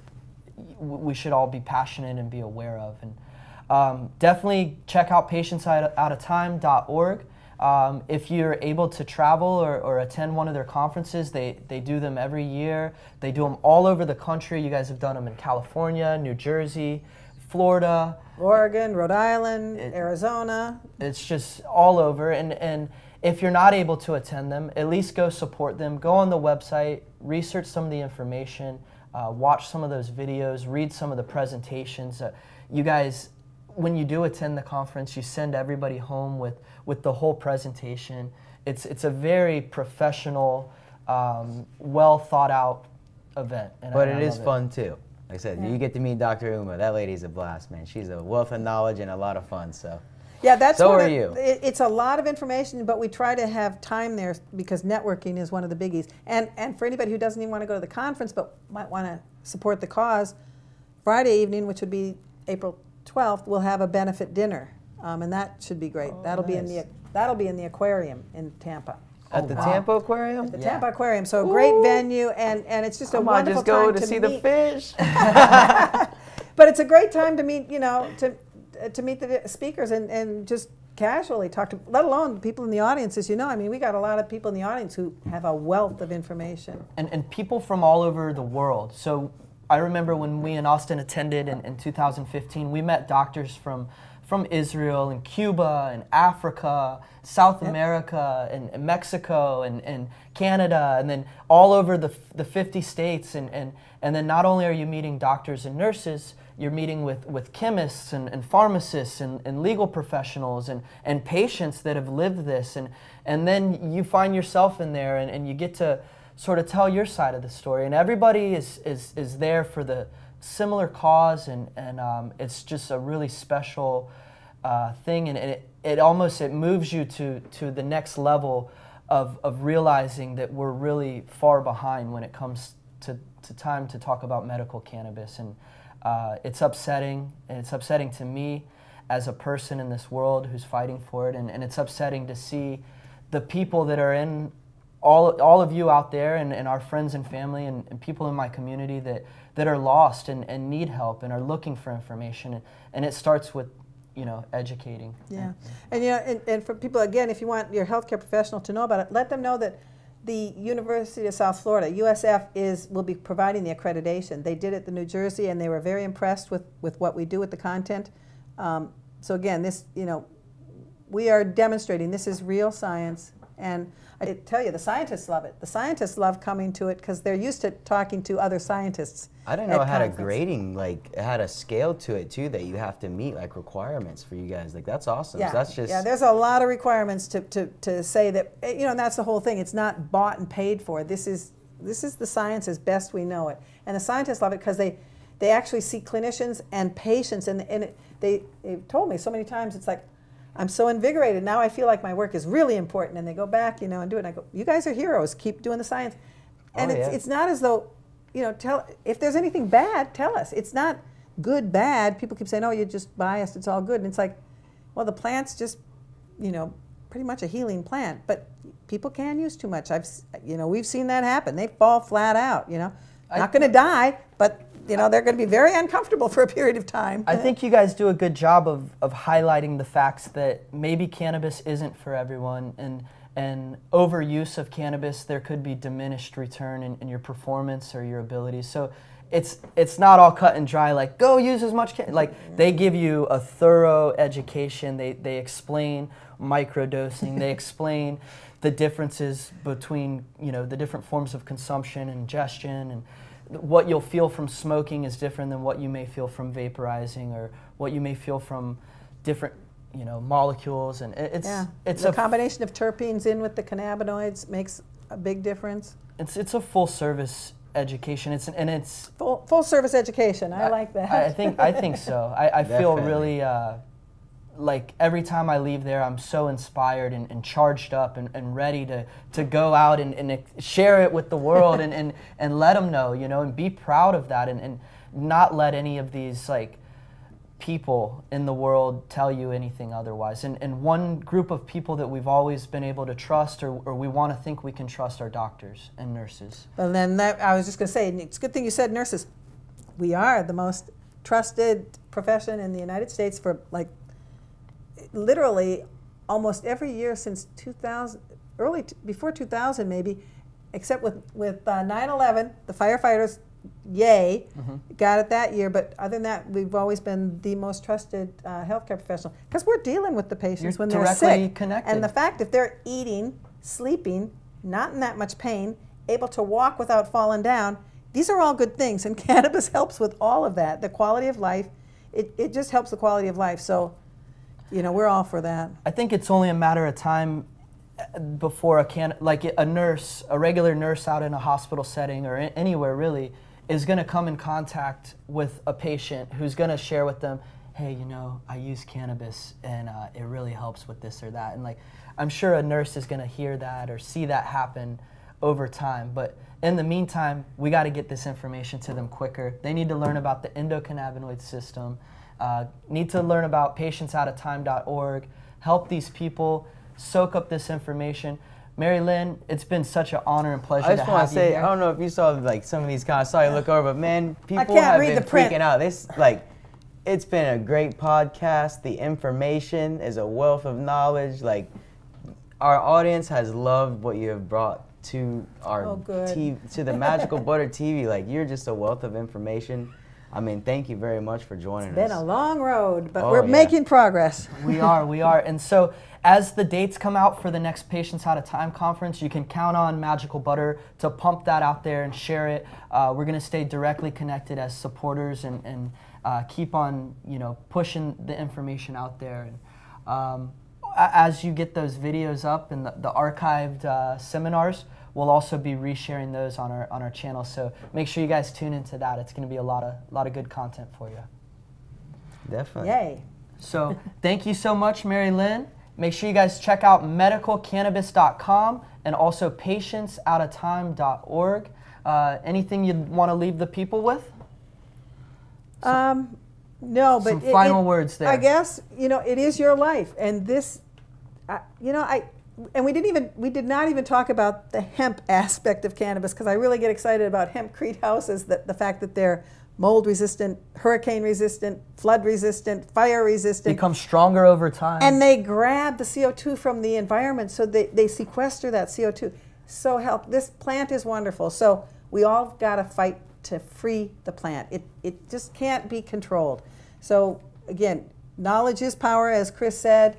we should all be passionate and be aware of. And definitely check out patientsoutofTime.org. If you're able to travel or attend one of their conferences, they do them every year. They do them all over the country. You guys have done them in California, New Jersey, Florida, Oregon, Rhode Island, Arizona. It's just all over. And if you're not able to attend them, at least go support them. Go on the website, research some of the information, watch some of those videos, read some of the presentations. You guys, when you do attend the conference, you send everybody home with the whole presentation. It's a very professional, well thought out event. But it is fun too. Like I said, you get to meet Dr. Uma. That lady's a blast, man. She's a wealth of knowledge and a lot of fun. So yeah, that's so are you. It's a lot of information, but we try to have time there because networking is one of the biggies. And for anybody who doesn't even want to go to the conference but might want to support the cause, Friday evening, which would be April 12th, we'll have a benefit dinner, and that should be great. That'll be in the aquarium in Tampa. At the Tampa Aquarium? At the Tampa Aquarium. So a great venue, and it's just a wonderful time to just go to see the fish. But it's a great time to meet, to meet the speakers and just casually talk to, let alone people in the audience, as you know. I mean, we got a lot of people in the audience who have a wealth of information. And people from all over the world. So I remember when we in Austin attended in 2015, we met doctors from Israel and Cuba and Africa, South America and Mexico and Canada, and then all over the 50 states. And then not only are you meeting doctors and nurses, you're meeting with chemists and pharmacists and legal professionals and patients that have lived this. And then you find yourself in there and you get to sort of tell your side of the story. And everybody is there for the similar cause, and it's just a really special thing, and it moves you to the next level of realizing that we're really far behind when it comes to time to talk about medical cannabis. And it's upsetting, and it's upsetting to me as a person in this world who's fighting for it, and it's upsetting to see the people that are in all of you out there, and our friends and family and people in my community that are lost and need help and are looking for information. And it starts with, educating. Yeah. And, and for people, again, if you want your healthcare professional to know about it, let them know that the University of South Florida, USF, will be providing the accreditation. They did it in New Jersey, and they were very impressed with what we do with the content. So again, this, we are demonstrating this is real science. And I tell you, the scientists love it. The scientists love coming to it because they're used to talking to other scientists. I didn't know it had a grading, it had a scale to it too that you have to meet, requirements for you guys. That's awesome. Yeah, so that's just there's a lot of requirements to say that, and that's the whole thing. It's not bought and paid for. This is the science as best we know it. And the scientists love it because they actually see clinicians and patients, and they've told me so many times, it's like, I'm so invigorated. Now I feel like my work is really important. And they go back, and do it. And I go, you guys are heroes. Keep doing the science. And it's not as though, if there's anything bad, tell us. It's not good, bad. People keep saying, oh, you're just biased. It's all good. And it's like, well, the plant's just, pretty much a healing plant. But people can use too much. We've seen that happen. They fall flat out, Not going to die, but they're going to be very uncomfortable for a period of time. I think you guys do a good job of highlighting the facts that maybe cannabis isn't for everyone, and overuse of cannabis, there could be diminished return in your performance or your abilities. So it's not all cut and dry, go use as much they give you a thorough education. They explain microdosing. They explain the differences between the different forms of consumption and ingestion, and what you'll feel from smoking is different than what you may feel from vaporizing, or what you may feel from different molecules. And it's a combination of terpenes in with the cannabinoids makes a big difference. It's a full service education. It's full service education. I like that. I think so. I feel really every time I leave there, I'm so inspired and charged up and ready to go out and share it with the world and let them know, and be proud of that, and not let any of these people in the world tell you anything otherwise. And one group of people that we've always been able to trust, or we want to think we can trust, are doctors and nurses. And then I was just going to say, it's a good thing you said nurses. We are the most trusted profession in the United States for literally almost every year since 2000, before 2000 maybe, except with 9/11, the firefighters, yay, got it that year. But other than that, we've always been the most trusted healthcare professional because we're dealing with the patients when they're sick. Connected. And the fact if they're eating, sleeping, not in that much pain, able to walk without falling down, these are all good things. And cannabis helps with all of that. The quality of life, it just helps the quality of life. So, you know, we're all for that. I think it's only a matter of time before a nurse, a regular nurse out in a hospital setting or anywhere really, is going to come in contact with a patient who's going to share with them, hey, you know, I use cannabis and it really helps with this or that. And like, I'm sure a nurse is going to hear that or see that happen over time. But in the meantime, we got to get this information to them quicker. They need to learn about the endocannabinoid system, need to learn about patientsoutaftime.org, help these people soak up this information. Mary Lynn, it's been such an honor and pleasure to have you here. I just want to say, I don't know if you saw like some of these comments. I saw you look over, but man, people have been freaking out. It's been a great podcast. The information is a wealth of knowledge. Like, our audience has loved what you have brought to our to the Magical Butter TV. Like, you're just a wealth of information. I mean, thank you very much for joining us. It's been a long road, but we're making progress. We are. And so as the dates come out for the next Patients Out of Time conference, you can count on Magical Butter to pump that out there and share it. We're going to stay directly connected as supporters and keep on, you know, pushing the information out there. And as you get those videos up and the archived seminars, we'll also be resharing those on our channel. So make sure you guys tune into that. It's going to be a lot of good content for you. Definitely. Yay. So thank you so much, Mary Lynn. Make sure you guys check out MagicalCannabis.com and also patientsoutaftime.org. Anything you'd want to leave the people with? No, but some final words there. I guess, you know, it is your life, and this, you know, we did not even talk about the hemp aspect of cannabis, because I really get excited about hempcrete houses, the fact that they're mold resistant, hurricane resistant, flood resistant, fire resistant. Become stronger over time. And they grab the CO2 from the environment, so they sequester that CO2. So this plant is wonderful. So we all got to fight to free the plant. It just can't be controlled. So again, knowledge is power, as Chris said.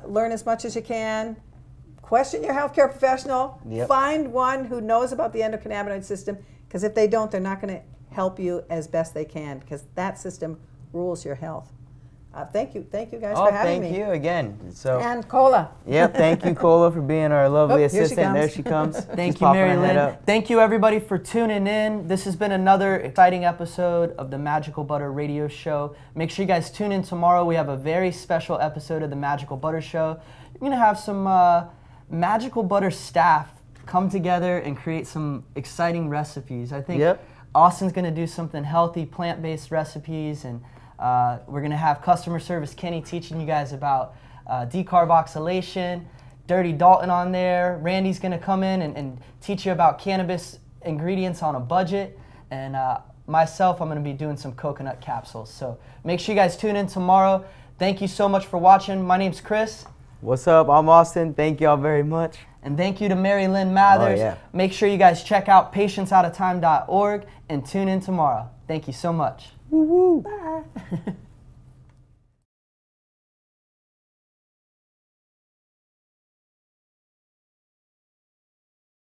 Learn as much as you can. Question your healthcare professional. Yep. Find one who knows about the endocannabinoid system, because if they don't, they're not going to help you as best they can, because that system rules your health. Thank you guys for having me. Thank you again. And Cola. Yep, thank you, Cola, for being our lovely assistant. There she comes. Thank you, Mary Lynn. Thank you, everybody, for tuning in. This has been another exciting episode of the Magical Butter Radio Show. Make sure you guys tune in tomorrow. We have a very special episode of the Magical Butter Show. You're going to have some Magical Butter staff come together and create some exciting recipes. I think Austin's going to do something healthy, plant-based recipes, and we're going to have customer service Kenny teaching you guys about decarboxylation, Dirty Dalton on there. Randy's going to come in and teach you about cannabis ingredients on a budget, and myself, I'm going to be doing some coconut capsules. So make sure you guys tune in tomorrow. Thank you so much for watching. My name's Chris. What's up? I'm Austin. Thank y'all very much. And thank you to Mary Lynn Mathre. Make sure you guys check out patientsoutaftime.org and tune in tomorrow. Thank you so much. Woo woo. Bye.